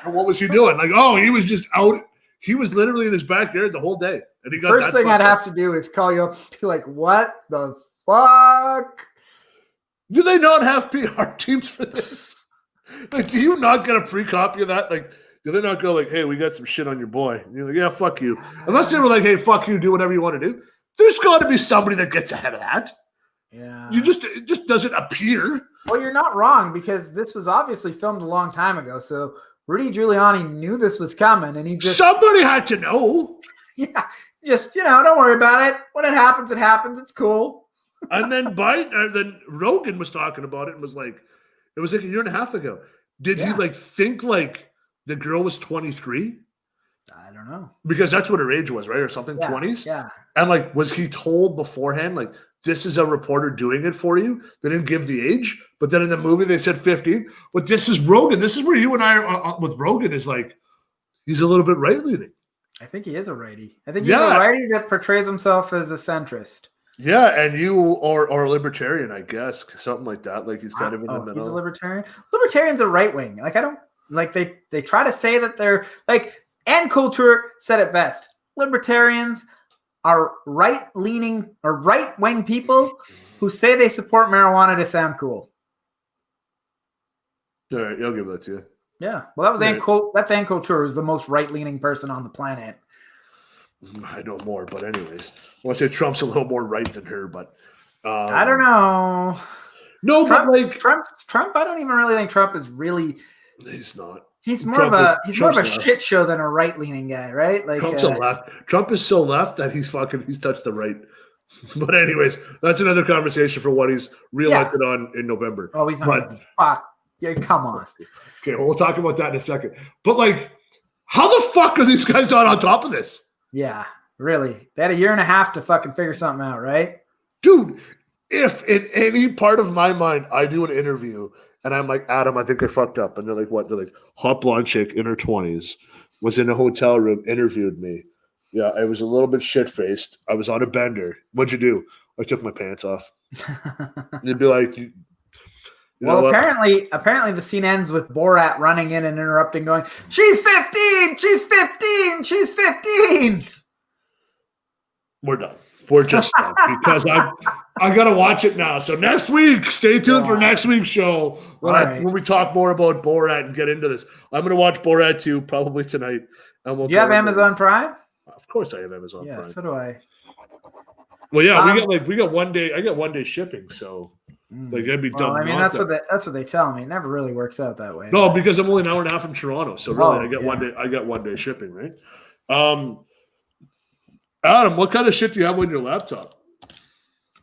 what was he doing? Like, oh, he was just out. He was literally in his backyard the whole day. And he got
First thing I'd have to do is call you up and be like, what the fuck?
Do they not have PR teams for this? Like, do you not get a pre-copy of that? Like, do they not go like, hey, we got some shit on your boy? And you're like, yeah, fuck you. Unless they were like, hey, fuck you, do whatever you want to do. There's got to be somebody that gets ahead of that.
Yeah.
It just doesn't appear.
Well, you're not wrong, because this was obviously filmed a long time ago. So Rudy Giuliani knew this was coming, and
somebody had to know.
Yeah, just don't worry about it. When it happens, it happens. It's cool.
And then then Rogan was talking about it and was like, it was like a year and a half ago. Did he like think like the girl was 23?
I don't know.
Because that's what her age was, right? Or something, 20s?
Yeah.
And like, was he told beforehand, like, this is a reporter doing it for you? They didn't give the age, but then in the movie they said 15. But this is Rogan. This is where you and I are with Rogan, is like, he's a little bit right-leaning.
I think he is a righty. I think he's a righty that portrays himself as a centrist.
Yeah, and you or libertarian, I guess, something like that. Like he's kind of in the middle.
He's a libertarian. Libertarians are right wing. Like I don't like they try to say that they're like. Ann Coulter said it best. Libertarians are right leaning or right wing people who say they support marijuana to sound cool.
All right, I'll give that to you.
Yeah, well, that was that's Ann Coulter, who's the most right leaning person on the planet.
I know more, but anyways, I want to say Trump's a little more right than her, but
I don't know.
No,
Trump,
but like
Trump, I don't even really think Trump is really.
He's not.
He's more of a shit show than a right leaning guy, right? Like
Trump's a left. Trump is so left that he's touched the right. But anyways, that's another conversation for what he's reelected on in November.
Oh, he's not. Fuck. Yeah, come on.
Okay, well, we'll talk about that in a second. But like, how the fuck are these guys not on top of this?
Yeah, really. They had a year and a half to fucking figure something out, right?
Dude, if in any part of my mind I do an interview and I'm like, Adam, I think I fucked up. And they're like, what? They're like, hot blonde chick in her 20s was in a hotel room, interviewed me. Yeah, I was a little bit shit-faced. I was on a bender. What'd you do? I took my pants off. They'd be like,
well, apparently the scene ends with Borat running in and interrupting, going, "She's 15! She's 15! She's 15!"
We're done. We're just done because I gotta watch it now. So next week, stay tuned for next week's show when we talk more about Borat and get into this. I'm gonna watch Borat 2 probably tonight. And
do you have Amazon Prime?
Of course, I have Amazon Prime.
Yeah, so do I.
Well, yeah, we got 1 day. I got 1 day shipping, so. Like I'd be done.
I mean, that's what they tell me. It never really works out that way.
No, because I'm only an hour and a half from Toronto, so really, I get 1 day. I got 1 day shipping, right? Adam, what kind of shit do you have on your laptop?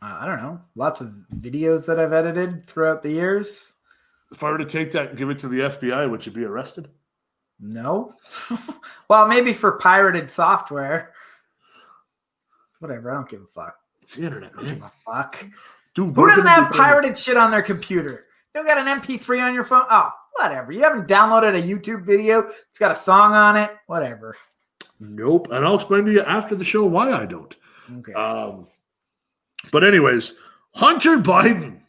I don't know. Lots of videos that I've edited throughout the years.
If I were to take that and give it to the FBI, would you be arrested?
No. Well, maybe for pirated software. Whatever. I don't give a fuck.
It's the internet, man.
I don't give a fuck.
Dude,
who doesn't have pirated shit on their computer? You don't got an MP3 on your phone? Oh, whatever. You haven't downloaded a YouTube video? It's got a song on it? Whatever.
Nope. And I'll explain to you after the show why I don't.
Okay.
But anyways, Hunter Biden.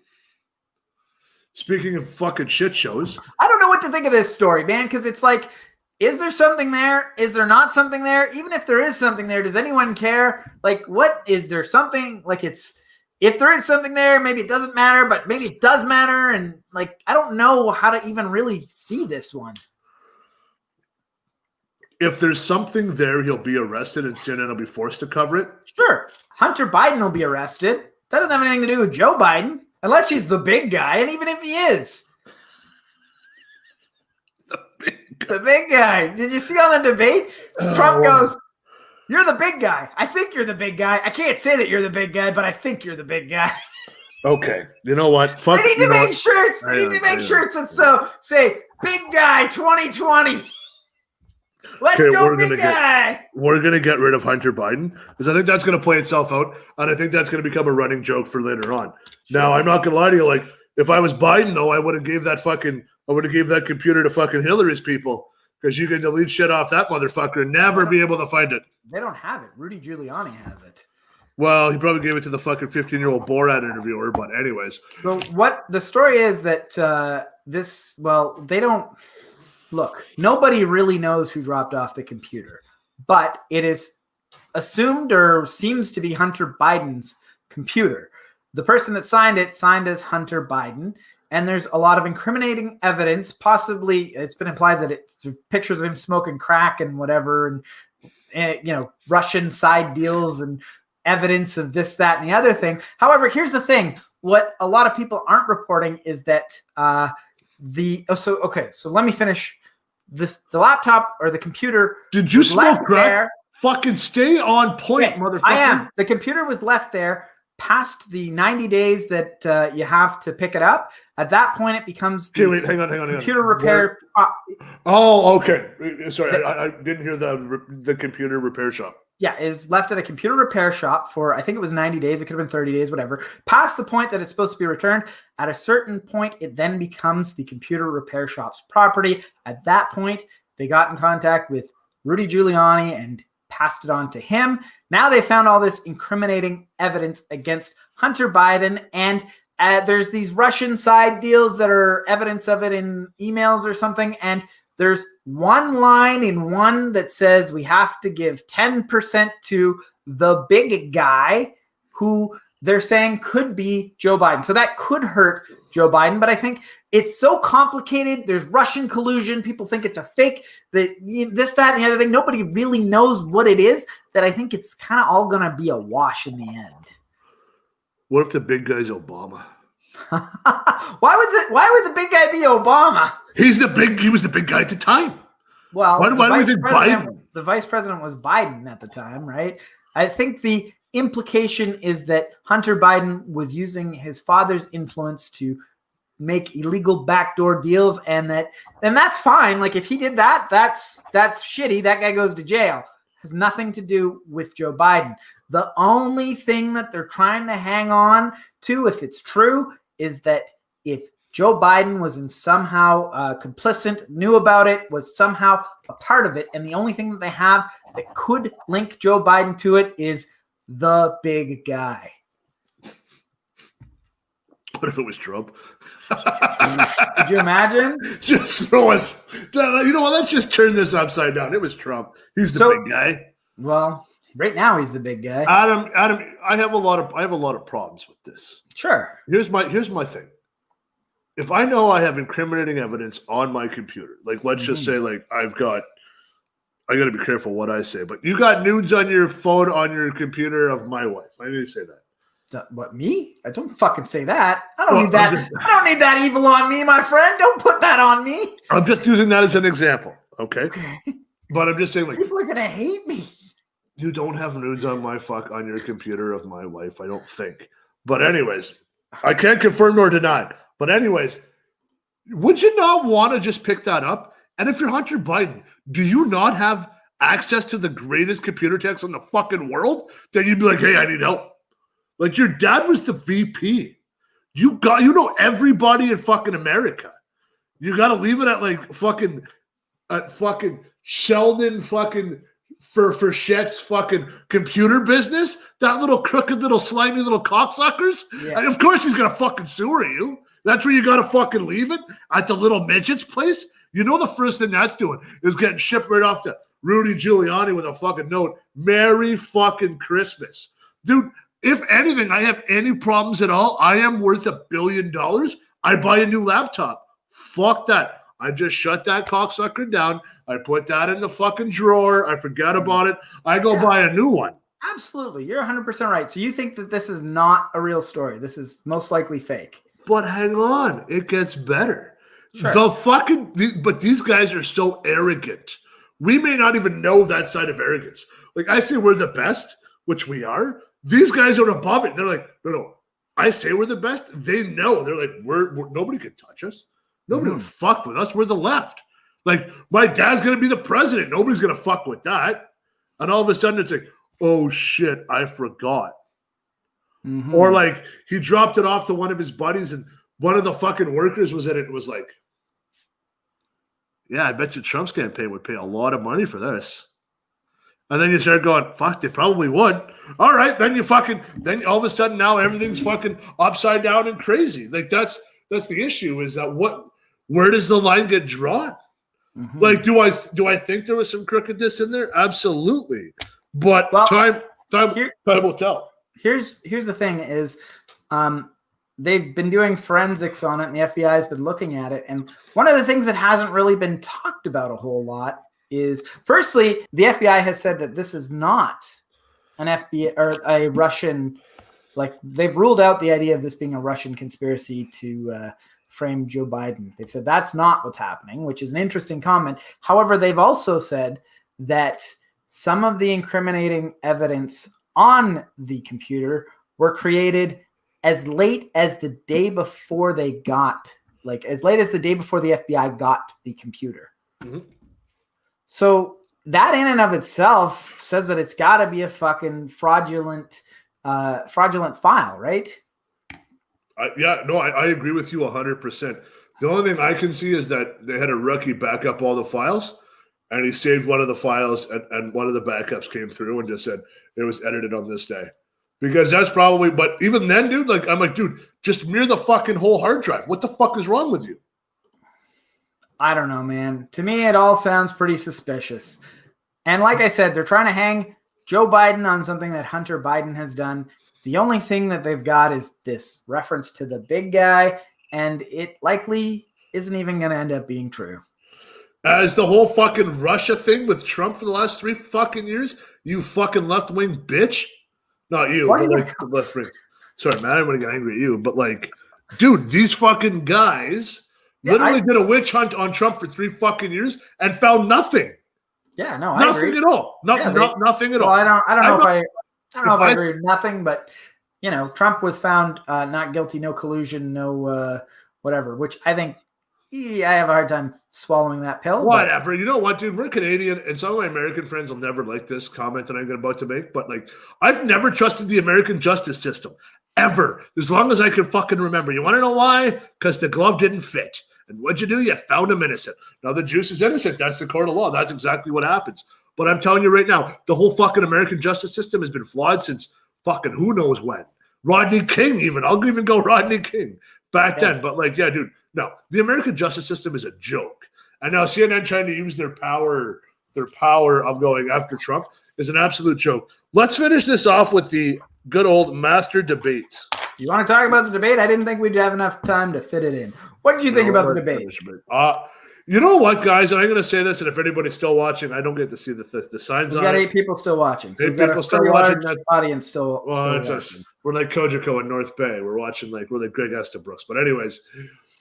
Speaking of fucking shit shows.
I don't know what to think of this story, man, because it's like, is there something there? Is there not something there? Even if there is something there, does anyone care? Like, what is there something? Like, if there is something there, maybe it doesn't matter, but maybe it does matter. And like, I don't know how to even really see this one.
If there's something there, he'll be arrested and CNN will be forced to cover it.
Sure. Hunter Biden will be arrested. That doesn't have anything to do with Joe Biden, unless he's the big guy. And even if he is. The big guy. Did you see on the debate? Trump goes, "You're the big guy. I think you're the big guy. I can't say that you're the big guy, but I think you're the big guy."
Okay. You know what? Fuck.
They need to make shirts. They need to make shirts that say "Big Guy 2020." Let's go, big guy.
We're going to get rid of Hunter Biden because I think that's going to play itself out. And I think that's going to become a running joke for later on. Sure. Now, I'm not going to lie to you. Like, if I was Biden, though, I would have gave that computer to fucking Hillary's people because you can delete shit off that motherfucker and never be able to find it.
They don't have it. Rudy Giuliani has it.
Well, he probably gave it to the fucking 15-year-old Borat interviewer. But anyways.
So what the story is that they don't. Look, nobody really knows who dropped off the computer, but it is assumed or seems to be Hunter Biden's computer. The person that signed it signed as Hunter Biden, and there's a lot of incriminating evidence. Possibly, it's been implied that it's pictures of him smoking crack and whatever, and Russian side deals and evidence of this, that, and the other thing. However, here's the thing: what a lot of people aren't reporting is that So let me finish. The laptop or the computer.
Did you smoke crack? There. Fucking stay on point, motherfucker.
I am. The computer was left there past the 90 days that you have to pick it up. At that point, it becomes
hang on.
Computer repair.
Oh, okay. Sorry, I didn't hear the computer repair shop.
Yeah, it was left at a computer repair shop for, I think it was 90 days. It could have been 30 days, whatever. Past the point that it's supposed to be returned. At a certain point, it then becomes the computer repair shop's property. At that point, they got in contact with Rudy Giuliani and passed it on to him. Now they found all this incriminating evidence against Hunter Biden, and there's these Russian side deals that are evidence of it in emails or something, and there's one line in one that says we have to give 10% to the big guy who they're saying could be Joe Biden. So that could hurt Joe Biden, but I think it's so complicated. There's Russian collusion. People think it's a fake, that this, that, and the other thing. Nobody really knows what it is, that I think it's kind of all going to be a wash in the end.
What if the big guy's Obama?
Why would the big guy be Obama?
He was the big guy at the time.
Well,
why do we think Biden?
The vice president was Biden at the time, right? I think the implication is that Hunter Biden was using his father's influence to make illegal backdoor deals, and that's fine. Like, if he did that, that's shitty. That guy goes to jail. It has nothing to do with Joe Biden. The only thing that they're trying to hang on to, if it's true, is that if Joe Biden was somehow complicit, knew about it, was somehow a part of it, and the only thing that they have that could link Joe Biden to it is the big guy.
What if it was Trump?
Could you imagine?
Just throw us. You know what? Let's just turn this upside down. It was Trump. He's the big guy.
Well, right now he's the big guy.
Adam, I have a lot of problems with this.
Sure.
Here's my thing. If I know I have incriminating evidence on my computer, like let's just say, like I got to be careful what I say, but you got nudes on your phone on your computer of my wife. I need to say that.
What, me? I don't fucking say that. I don't need that. I don't need that evil on me, my friend. Don't put that on me.
I'm just using that as an example, okay? But I'm just saying, like,
people are gonna hate me.
You don't have nudes on on your computer of my wife, I don't think. But anyways, I can't confirm nor deny. But anyways, would you not want to just pick that up? And if you're Hunter Biden, do you not have access to the greatest computer techs in the fucking world? That you'd be like, hey, I need help. Like, your dad was the VP. You know everybody in fucking America. You got to leave it at fucking Sheldon fucking Frichette's fucking computer business. That little crooked little slimy little cocksuckers. Yeah. And of course he's gonna fucking sewer you. That's where you gotta fucking leave it, at the little midget's place. You know the first thing that's doing is getting shipped right off to Rudy Giuliani with a fucking note. Merry fucking Christmas. Dude, if anything, I have any problems at all, I am worth $1 billion. I buy a new laptop. Fuck that. I just shut that cocksucker down. I put that in the fucking drawer. I forget about it. I go buy a new one.
Absolutely. You're 100% right. So you think that this is not a real story. This is most likely fake.
But hang on. It gets better.
Sure.
But these guys are so arrogant. We may not even know that side of arrogance. Like, I say we're the best, which we are. These guys are above it. They're like, no. I say we're the best. They know. They're like, we're nobody can touch us. Nobody would fuck with us. We're the left. Like, my dad's going to be the president. Nobody's going to fuck with that. And all of a sudden, it's like, oh, shit, I forgot. Or, like, he dropped it off to one of his buddies, and one of the fucking workers was in it and was like, yeah, I bet you Trump's campaign would pay a lot of money for this. And then you start going, fuck, they probably would. All right, then all of a sudden now everything's fucking upside down and crazy. Like, that's the issue, is that where does the line get drawn? Like, do I think there was some crookedness in there? Absolutely. But time will tell.
Here's the thing is, they've been doing forensics on it, and the FBI has been looking at it. And one of the things that hasn't really been talked about a whole lot is, firstly, the FBI has said that this is not an FBI or a Russian, like, they've ruled out the idea of this being a Russian conspiracy to frame Joe Biden. They've said that's not what's happening, which is an interesting comment. However, they've also said that some of the incriminating evidence on the computer were created as late as the day before the FBI got the computer. So that in and of itself says that it's got to be a fucking fraudulent file, right?
I agree with you 100%. The only thing I can see is that they had a rookie back up all the files, and he saved one of the files, and one of the backups came through and just said it was edited on this day. Because that's probably, but even then, dude, like, I'm like, dude, just mirror the fucking whole hard drive. What the fuck is wrong with you?
I don't know, man. To me, it all sounds pretty suspicious. And like I said, they're trying to hang Joe Biden on something that Hunter Biden has done. The only thing that they've got is this reference to the big guy, and it likely isn't even going to end up being true.
As the whole fucking Russia thing with Trump for the last 3 fucking years, you fucking left-wing bitch. Not you, but like the left wing. Sorry, man, I don't want to get angry at you, but like, dude, these fucking guys literally did a witch hunt on Trump for 3 fucking years and found nothing.
Yeah, no,
nothing at all. Nothing at all.
I don't know if I agree with nothing, but you know, Trump was found not guilty, no collusion, no whatever. Which I think I have a hard time swallowing that pill.
Whatever. You know what, dude? We're Canadian, and some of my American friends will never like this comment that I'm about to make, but like, I've never trusted the American justice system. Ever. As long as I can fucking remember. You want to know why? Because the glove didn't fit. And what'd you do? You found him innocent. Now the juice is innocent. That's the court of law. That's exactly what happens. But I'm telling you right now, the whole fucking American justice system has been flawed since fucking who knows when. Rodney King even. I'll even go Rodney King back then. But like, yeah, dude. No, the American justice system is a joke. And now CNN trying to use their power of going after Trump is an absolute joke. Let's finish this off with the good old master debate.
You want to talk about the debate? I didn't think we'd have enough time to fit it in. What did you think about the debate?
You know what, guys? And I'm going to say this, and if anybody's still watching, I don't get to see the signs on it.
We got 8 people still watching.
So 8 people still watching. That
audience still.
Well, it's us. We're like Kojako in North Bay. We're watching we're like Greg Estabrooks. But anyways,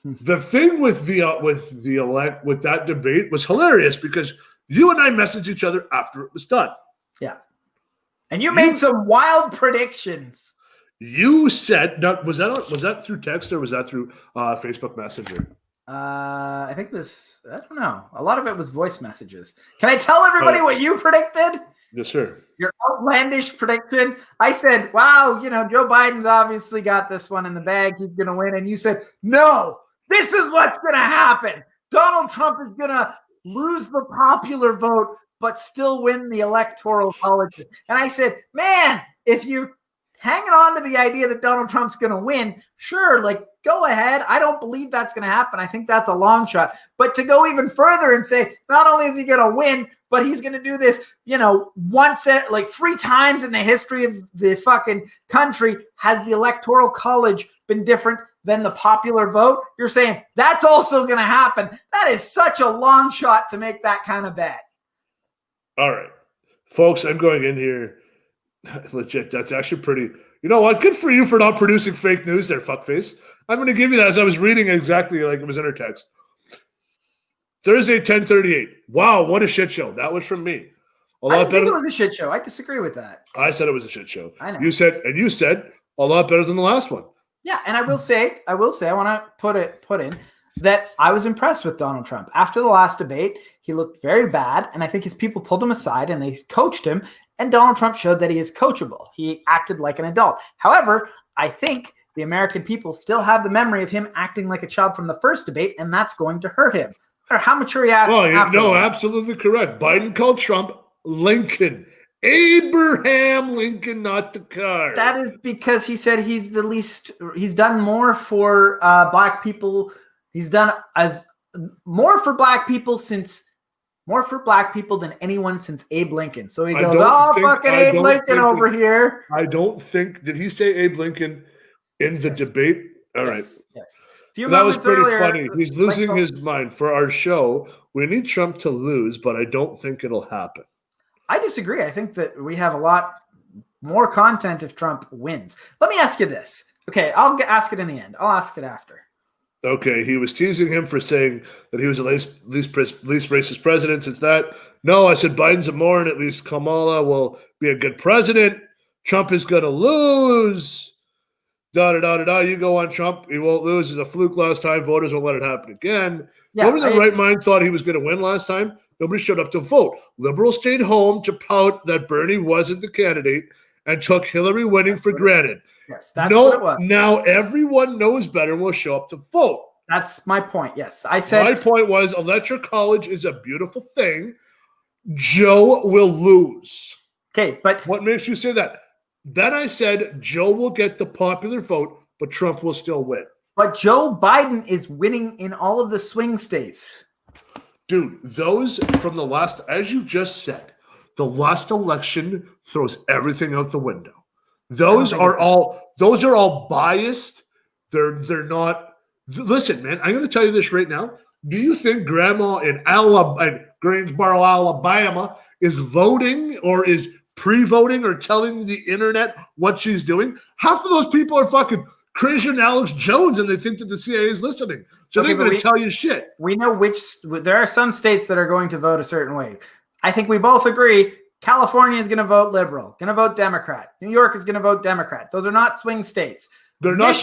the thing with that debate was hilarious because you and I messaged each other after it was done.
Yeah, and you made some wild predictions.
You said, was that through text or was that through Facebook Messenger?
I think it was. I don't know. A lot of it was voice messages. Can I tell everybody what you predicted?
Yes, sir.
Your outlandish prediction. I said, "Wow, Joe Biden's obviously got this one in the bag. He's going to win." And you said, "No, this is what's going to happen. Donald Trump is going to lose the popular vote, but still win the electoral college." And I said, "Man, if you're hanging on to the idea that Donald Trump's going to win, sure, like go ahead. I don't believe that's going to happen. I think that's a long shot. But to go even further and say, not only is he going to win, but he's going to do this, once, like 3 times in the history of the fucking country, has the electoral college been different than the popular vote? You're saying that's also going to happen. That is such a long shot to make that kind of bet."
All right, folks, I'm going in here. Legit, that's actually pretty. You know what? Good for you for not producing fake news there, fuckface. I'm going to give you that as I was reading exactly like it was in her text. Thursday, 10:38. Wow, what a shit show. That was from me.
I didn't think it was a shit show. I disagree with that.
I said it was a shit show.
I know.
You said a lot better than the last one.
Yeah, and I will say, I want to put in that I was impressed with Donald Trump. After the last debate, he looked very bad, and I think his people pulled him aside and they coached him, and Donald Trump showed that he is coachable. He acted like an adult. However, I think the American people still have the memory of him acting like a child from the first debate, and that's going to hurt him. No matter how mature he acts.
No, absolutely correct. Biden called Trump Lincoln. Abraham Lincoln, not the car.
That is because he said he's done more for black people. He's done more for black people than anyone since Abe Lincoln. So he goes, fucking Abe Lincoln over here.
I don't think, did he say Abe Lincoln in the debate? All right.
Yes.
That was pretty funny. He's losing his mind. For our show, we need Trump to lose, but I don't think it'll happen.
I disagree. I think that we have a lot more content if Trump wins. Let me ask you this. Okay, I'll ask it in the end. I'll ask it after.
Okay, he was teasing him for saying that he was the least racist president since that. No, I said Biden's a moron. At least Kamala will be a good president. Trump is going to lose. Da-da-da-da-da. You go on Trump. He won't lose. It's a fluke last time. Voters won't let it happen again. Yeah, nobody in the right mind thought he was going to win last time. Nobody showed up to vote. Liberals stayed home to pout that Bernie wasn't the candidate and took Hillary winning for granted.
Yes, that's what it was.
Now everyone knows better and will show up to vote.
That's my point. Yes, I said
my point was electoral college is a beautiful thing. Joe will lose.
Okay, but
What makes you say that? Then I said Joe will get the popular vote, but Trump will still win.
But Joe Biden is winning in all of the swing states.
Dude, those from the last, as you just said, the last election throws everything out the window. Those are all biased. They're not. Listen, man, I'm going to tell you this right now. Do you think Grandma in Greensboro, Alabama, is voting or is pre-voting or telling the internet what she's doing? Half of those people are fucking crazier than Alex Jones, and they think that the CIA is listening. So they're going to tell you shit.
We know there are some states that are going to vote a certain way. I think we both agree California is going to vote liberal, going to vote Democrat. New York is going to vote Democrat. Those are not swing states.
They're not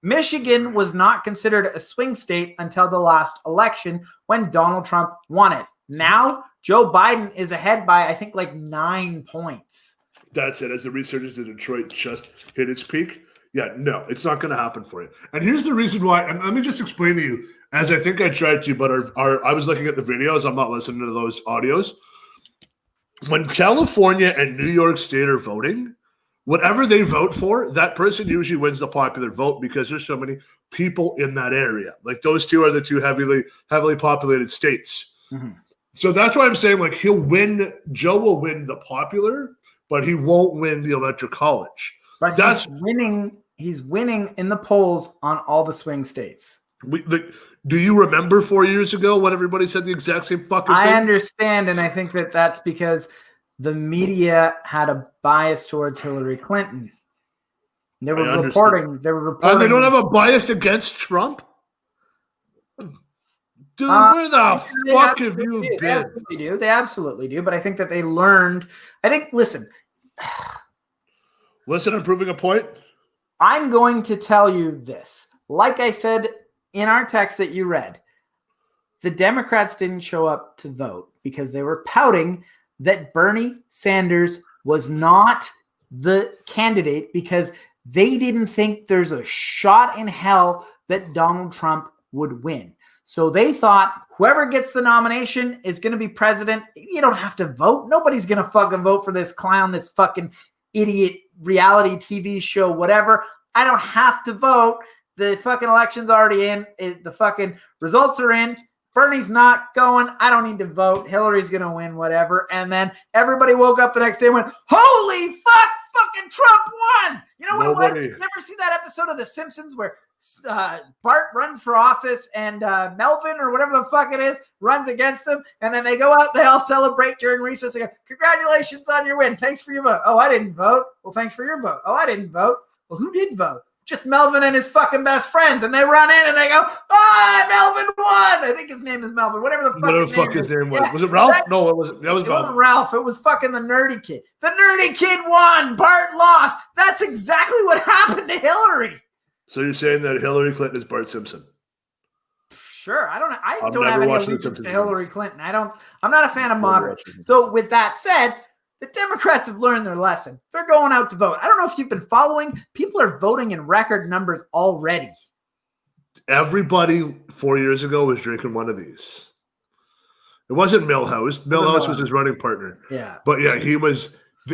Michigan was not considered a swing state until the last election when Donald Trump won it. Now, Joe Biden is ahead by, I think, like 9 points.
That's it. As the resurgence in Detroit just hit its peak. Yeah, no, it's not going to happen for you. And here's the reason why. And let me just explain to you, as I think I tried to, but I was looking at the videos. I'm not listening to those audios. When California and New York State are voting, whatever they vote for, that person usually wins the popular vote because there's so many people in that area. Like those two are the two heavily populated states. Mm-hmm. So that's why I'm saying like Joe will win the popular, but he won't win the electoral college.
But he's winning in the polls on all the swing states.
Do you remember 4 years ago when everybody said the exact same fucking thing?
I understand, and I think that that's because the media had a bias towards Hillary Clinton. They were reporting.
And they don't have a bias against Trump? Dude, where the fuck have you been?
They absolutely do. But I think that they learned. Listen,
I'm proving a point.
I'm going to tell you this. Like I said in our text that you read, the Democrats didn't show up to vote because they were pouting that Bernie Sanders was not the candidate because they didn't think there's a shot in hell that Donald Trump would win. So they thought whoever gets the nomination is going to be president. You don't have to vote. Nobody's going to fucking vote for this clown, this fucking idiot reality TV show, whatever. I don't have to vote. The fucking election's already in. The fucking results are in. Bernie's not going. I don't need to vote. Hillary's going to win, whatever. And then everybody woke up the next day and went, holy fuck, fucking Trump won. You know what it was? You never see that episode of The Simpsons where Bart runs for office and Melvin or whatever the fuck it is runs against him. And then they go out, they all celebrate during recess. They go, congratulations on your win. Thanks for your vote. Oh, I didn't vote. Well, thanks for your vote. Oh, I didn't vote. Well, who did vote? Just Melvin and his fucking best friends. And they run in and they go, Melvin won. I think his name is Melvin. Whatever the fuck his name was.
Yeah. Was it Ralph? No, it wasn't. That was Melvin.
Wasn't Ralph. It was fucking the nerdy kid. The nerdy kid won. Bart lost. That's exactly what happened to Hillary.
So you're saying that Hillary Clinton is Bart Simpson?
Sure. I don't have any allegiance to Hillary Clinton. I'm not a fan of moderates. So with that said, the Democrats have learned their lesson. They're going out to vote. I don't know if you've been following. People are voting in record numbers already.
Everybody 4 years ago was drinking one of these. It wasn't Milhouse. Milhouse was his running partner.
Yeah.
But yeah,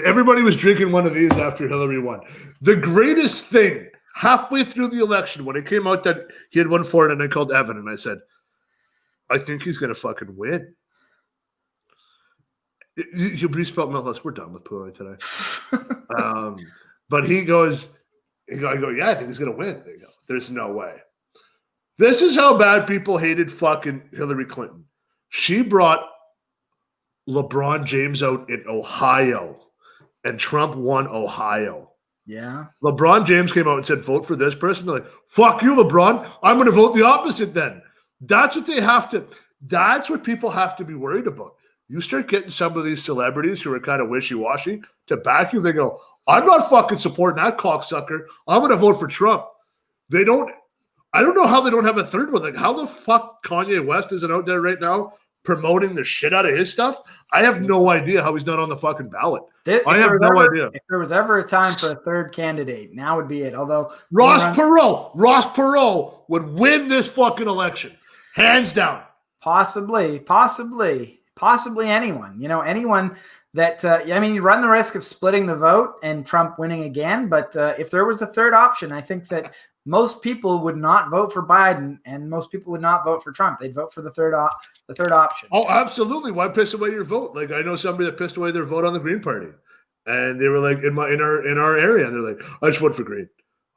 everybody was drinking one of these after Hillary won. The greatest thing, halfway through the election, when it came out that he had won for it, and I called Evan and I said, I think he's going to fucking win. You spelled Milhouse. We're done with Pulling today. But I go, yeah, I think he's going to win. They go, there's no way. This is how bad people hated fucking Hillary Clinton. She brought LeBron James out in Ohio, and Trump won Ohio.
Yeah.
LeBron James came out and said, vote for this person. They're like, fuck you, LeBron. I'm going to vote the opposite then. That's what people have to be worried about. You start getting some of these celebrities who are kind of wishy-washy to back you. They go, I'm not fucking supporting that cocksucker. I'm going to vote for Trump. I don't know how they don't have a third one. Like, how the fuck Kanye West isn't out there right now promoting the shit out of his stuff? I have no idea how he's not on the fucking ballot. I have no idea.
If there was ever a time for a third candidate, now would be it. Although
Ross Perot would win this fucking election. Hands down.
Possibly. possibly anyone. Anyone that you run the risk of splitting the vote and Trump winning again. But if there was a third option, I think that most people would not vote for Biden, and most people would not vote for Trump. They'd vote for the third option.
Oh, absolutely. Why piss away your vote? Like, I know somebody that pissed away their vote on the Green Party, and they were like in our area, and they're like, I just vote for Green.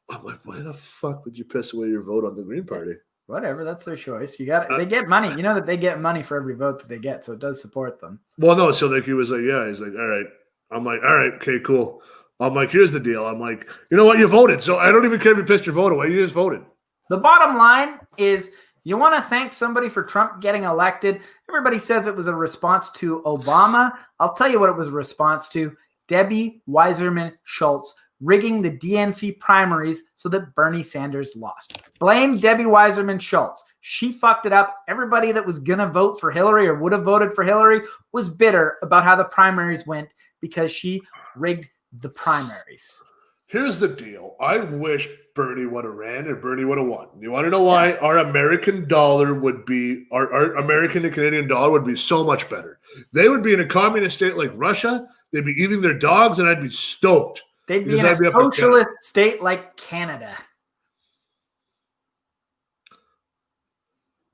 I'm like, why the fuck would you piss away your vote on the Green Party?
Whatever, that's their choice. They get money. You know that they get money for every vote that they get, so it does support them.
Well, no, so like he was like, yeah, he's like, all right. I'm like, all right, okay, cool. I'm like, here's the deal. I'm like, you know what? You voted, so I don't even care if you pissed your vote away. You just voted.
The bottom line is, you want to thank somebody for Trump getting elected. Everybody says it was a response to Obama. I'll tell you what it was a response to. Debbie Weiserman Schultz rigging the DNC primaries so that Bernie Sanders lost. Blame Debbie Weiserman Schultz. She fucked it up. Everybody that was going to vote for Hillary or would have voted for Hillary was bitter about how the primaries went because she rigged the primaries.
Here's the deal. I wish Bernie would have ran and Bernie would have won. You want to know why? Yeah. Our American dollar would be, our American and Canadian dollar would be so much better. They would be in a communist state like Russia. They'd be eating their dogs, and I'd be stoked.
They'd be in a socialist state like Canada.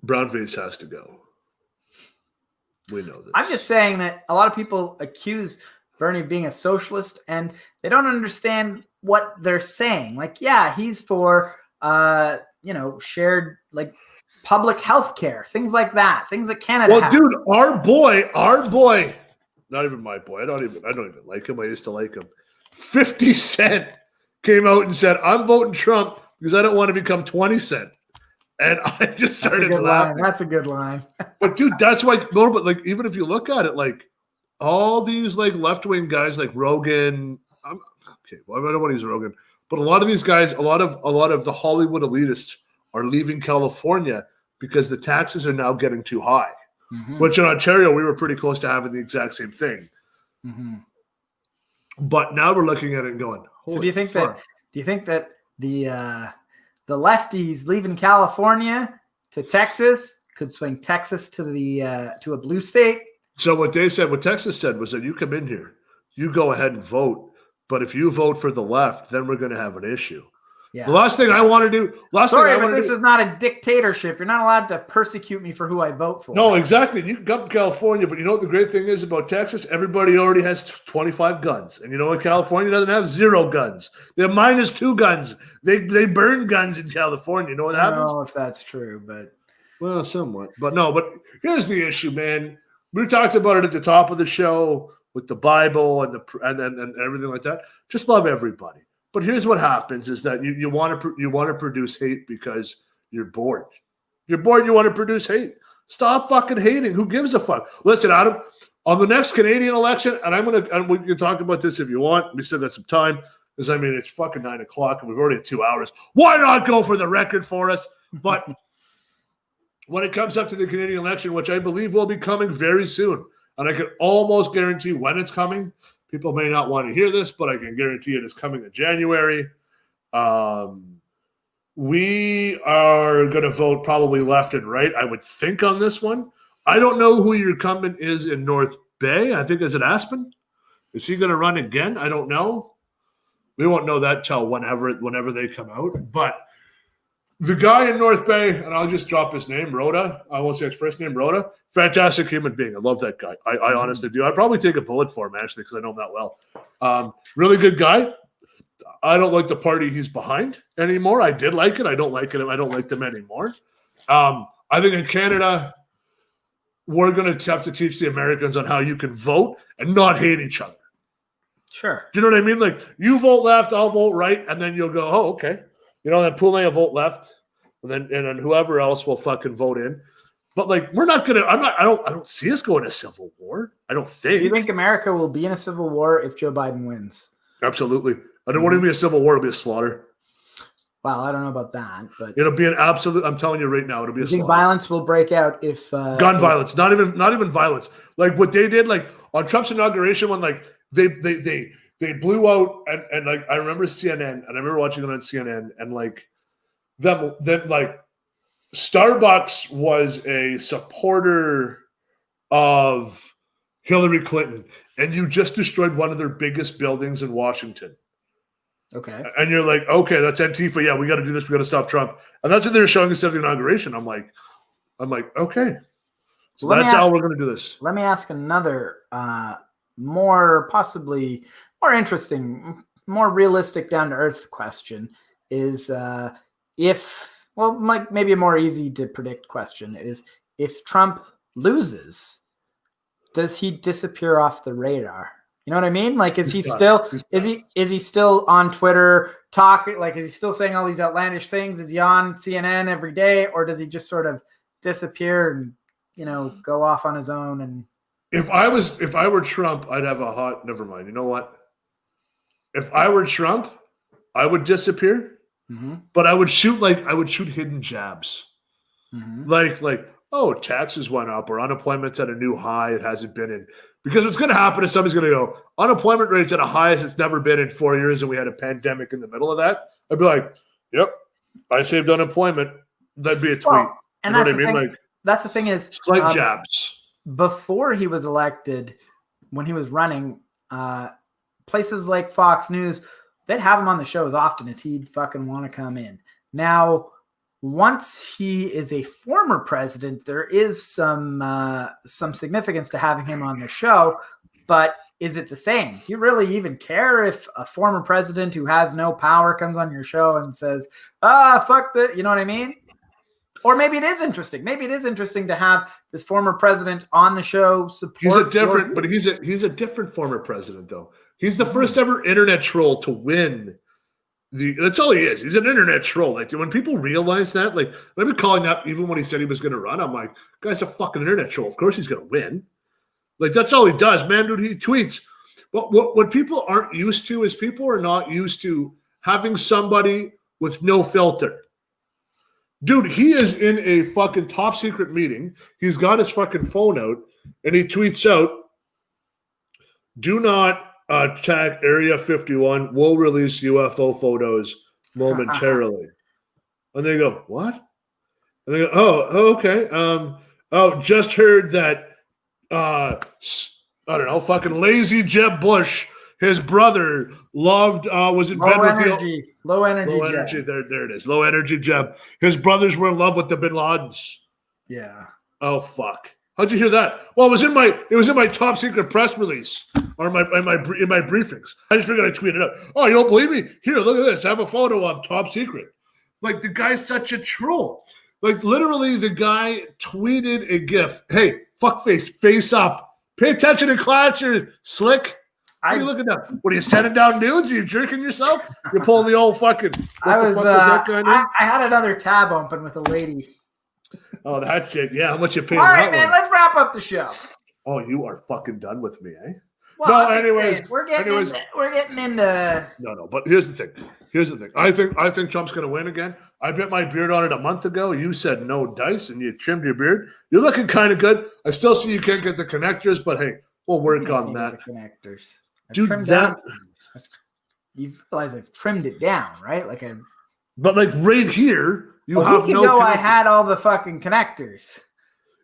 Brownface has to go. We know this.
I'm just saying that a lot of people accuse Bernie of being a socialist, and they don't understand what they're saying. Like, yeah, he's for, shared, like, public health care, things like that, things that Canada has.
Dude, our boy, not even my boy. I don't even like him. I used to like him. 50 Cent came out and said, I'm voting Trump because I don't want to become 20 Cent. And I just started laughing.
That's a good line.
But dude, that's why, no, but like, even if you look at it, like all these like left-wing guys like Rogan, I don't want to use Rogan, but a lot of these guys, a lot of the Hollywood elitists are leaving California because the taxes are now getting too high. Mm-hmm. Which in Ontario, we were pretty close to having the exact same thing. Mm-hmm. But now we're looking at it and going,
so do you think that the lefties leaving California to Texas could swing Texas to a blue state?
So what Texas said was that you come in here, you go ahead and vote, but if you vote for the left, then we're going to have an issue. Yeah. The last thing I want to do.
This is not a dictatorship. You're not allowed to persecute me for who I vote for.
No, exactly. You can come to California, but you know what the great thing is about Texas? Everybody already has 25 guns. And you know what? California doesn't have 0 guns. They're -2 guns. They burn guns in California. You know what happens?
I don't know if that's true, but.
Well, somewhat. But here's the issue, man. We talked about it at the top of the show with the Bible and everything like that. Just love everybody. But here's what happens is that you want to produce hate because you're bored. You're bored. You want to produce hate. Stop fucking hating. Who gives a fuck? Listen, Adam, on the next Canadian election, and we can talk about this if you want. We still got some time because it's fucking 9:00 and we've already had 2 hours. Why not go for the record for us? But when it comes up to the Canadian election, which I believe will be coming very soon, and I can almost guarantee when it's coming. People may not want to hear this, but I can guarantee it is coming in January. We are going to vote probably left and right, I would think, on this one. I don't know who your incumbent is in North Bay. I think, is it Aspen? Is he going to run again? I don't know. We won't know that till whenever they come out. But the guy in North Bay, and I'll just drop his name, Rhoda. I won't say his first name, Rhoda. Fantastic human being. I love that guy. I honestly do. I'd probably take a bullet for him, actually, because I know him that well. Really good guy. I don't like the party he's behind anymore. I did like it. I don't like it. I don't like them anymore. I think in Canada, we're going to have to teach the Americans on how you can vote and not hate each other.
Sure.
Do you know what I mean? Like, you vote left, I'll vote right, and then you'll go, oh, okay. Then Poulin will vote left, and then whoever else will fucking vote in. But like, we're not gonna. I don't see us going to civil war. I don't think.
Do you think America will be in a civil war if Joe Biden wins?
Absolutely. I don't want it to be a civil war. It'll be a slaughter.
Well, I don't know about that, but
it'll be an absolute. I'm telling you right now, it'll be a slaughter.
Violence will break out if
gun violence. Not even violence. Like what they did, like on Trump's inauguration, when like they blew out and like I remember CNN and I remember watching it on CNN and like them like Starbucks was a supporter of Hillary Clinton, and you just destroyed one of their biggest buildings in Washington.
Okay.
And you're like, okay, that's Antifa. Yeah, we got to do this. We got to stop Trump. And that's what they were showing us at the inauguration. I'm like, okay. So that's how we're going to do this.
Let me ask another possibly more interesting, more realistic, down-to-earth question is maybe a more easy to predict question is if Trump loses, does he disappear off the radar? You know what I mean? Like, is he still on Twitter talking? Like, is he still saying all these outlandish things? Is he on CNN every day, or does he just sort of disappear and, go off on his own? And
if I were Trump, I'd have a hot. Never mind. You know what? If I were Trump, I would disappear, but I would shoot hidden jabs, like oh, taxes went up or unemployment's at a new high it hasn't been in. Because what's going to happen is somebody's going to go, unemployment rate's at a highest it's never been in 4 years, and we had a pandemic in the middle of that. I'd be like, yep, I saved unemployment. That'd be a tweet.
Well, and
you know what I mean?
That's the thing is,
slight jabs.
Before he was elected, when he was running, places like Fox News, they'd have him on the show as often as he'd fucking want to come in. Now, once he is a former president, there is some significance to having him on the show, but is it the same? Do you really even care if a former president who has no power comes on your show and says, fuck that, you know what I mean? Or maybe it is interesting. Maybe it is interesting to have this former president on the show support.
He's a different former president, though. He's the first ever internet troll to win. That's all he is. He's an internet troll. Like, when people realize that, like, I've been calling that even when he said he was going to run. I'm like, guy's a fucking internet troll. Of course he's going to win. Like, that's all he does, man, dude. He tweets. But what people aren't used to is people are not used to having somebody with no filter. Dude, he is in a fucking top secret meeting. He's got his fucking phone out, and he tweets out, do not tag Area 51. We'll release UFO photos momentarily. And they go, what? And they go, oh, okay. Just heard that, I don't know, fucking lazy Jeb Bush, his brother, loved, was in bed with the...
Low energy Jeb.
There it is. Low energy Jeb. His brothers were in love with the Bin Ladens.
Yeah.
Oh, fuck. How'd you hear that? Well, it was in my top secret press release or in my briefings. I just figured I'd tweet it out. Oh, you don't believe me? Here, look at this. I have a photo of top secret. Like, the guy's such a troll. Like, literally, the guy tweeted a GIF. Hey, fuckface, face up. Pay attention in class, you slick. What are you looking at? What are you sending down nudes? Are you jerking yourself? You're pulling the old fucking.
I had another tab open with a lady.
Oh, that's it. Yeah, how much you paying?
All right, man. Let's wrap up the show.
Oh, you are fucking done with me, eh?
Well,
no, anyways,
we're getting into.
No. But here's the thing. I think Trump's going to win again. I bit my beard on it a month ago. You said no dice, and you trimmed your beard. You're looking kind of good. I still see you can't get the connectors, but hey, we'll work on that.
The connectors.
Dude,
You realize I've trimmed it down, right?
But like right here, you have no.
Ago, I had all the fucking connectors.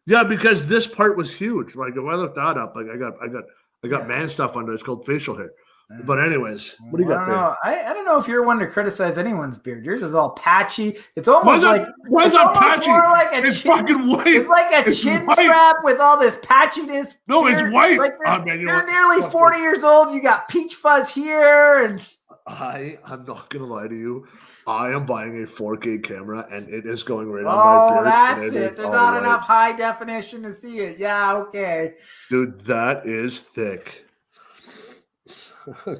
Yeah, because this part was huge. Like, if I left that up, like I got man stuff under. It's called facial hair. But anyways, what do you got there?
I don't know if you're one to criticize anyone's beard. Yours is all patchy. It's almost
why is that patchy? It's fucking white.
It's like a chin strap with all this patchiness.
No,
beard.
it's white.
Like you're nearly 40 years old. You got peach fuzz here, and
I'm not gonna lie to you. I am buying a 4K camera, and it is going right on my beard.
Oh, that's it. There's not enough high definition to see it. Yeah, okay.
Dude, that is thick.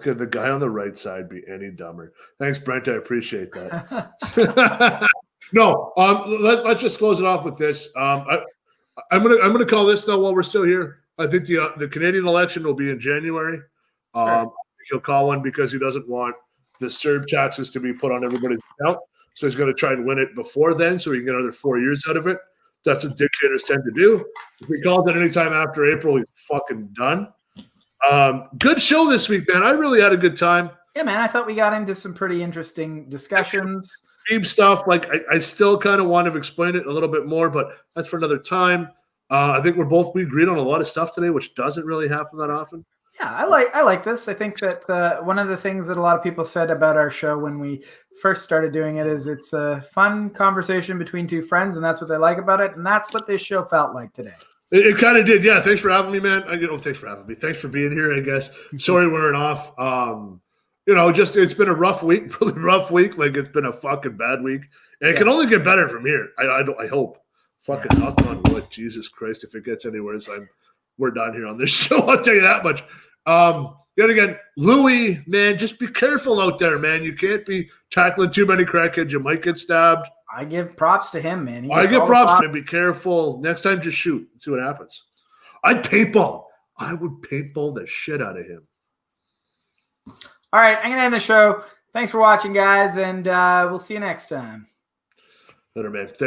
Could the guy on the right side be any dumber? Thanks, Brent. I appreciate that. No, let's just close it off with this. I'm gonna call this though while we're still here. I think the Canadian election will be in January. He'll call one because he doesn't want the Serb taxes to be put on everybody's account. So he's going to try and win it before then, so he can get another 4 years out of it. That's what dictators tend to do. If he calls it any time after April, he's fucking done. Good show this week, man. I really had a good time.
Yeah, man. I thought we got into some pretty interesting discussions.
Deep stuff. Like I still kind of want to explain it a little bit more, but that's for another time. I think we agreed on a lot of stuff today, which doesn't really happen that often.
Yeah, I like this. I think that one of the things that a lot of people said about our show when we first started doing it is it's a fun conversation between two friends, and that's what they like about it, and that's what this show felt like today.
It kind of did, yeah. Thanks for having me, man. Thanks for having me. Thanks for being here, I guess. Sorry we're off. Just it's been a rough week, really rough week. Like it's been a fucking bad week, and it can only get better from here. I hope. Fucking knock on wood, Jesus Christ! If it gets any worse, we're done here on this show. I'll tell you that much. Yet again, Louis, man, just be careful out there, man. You can't be tackling too many crackheads. You might get stabbed.
I give props to him, man.
I give props to him. Be careful. Next time, just shoot. See what happens. I'd paintball. I would paintball the shit out of him.
All right, I'm going to end the show. Thanks for watching, guys, and we'll see you next time.
Later, man. Thanks.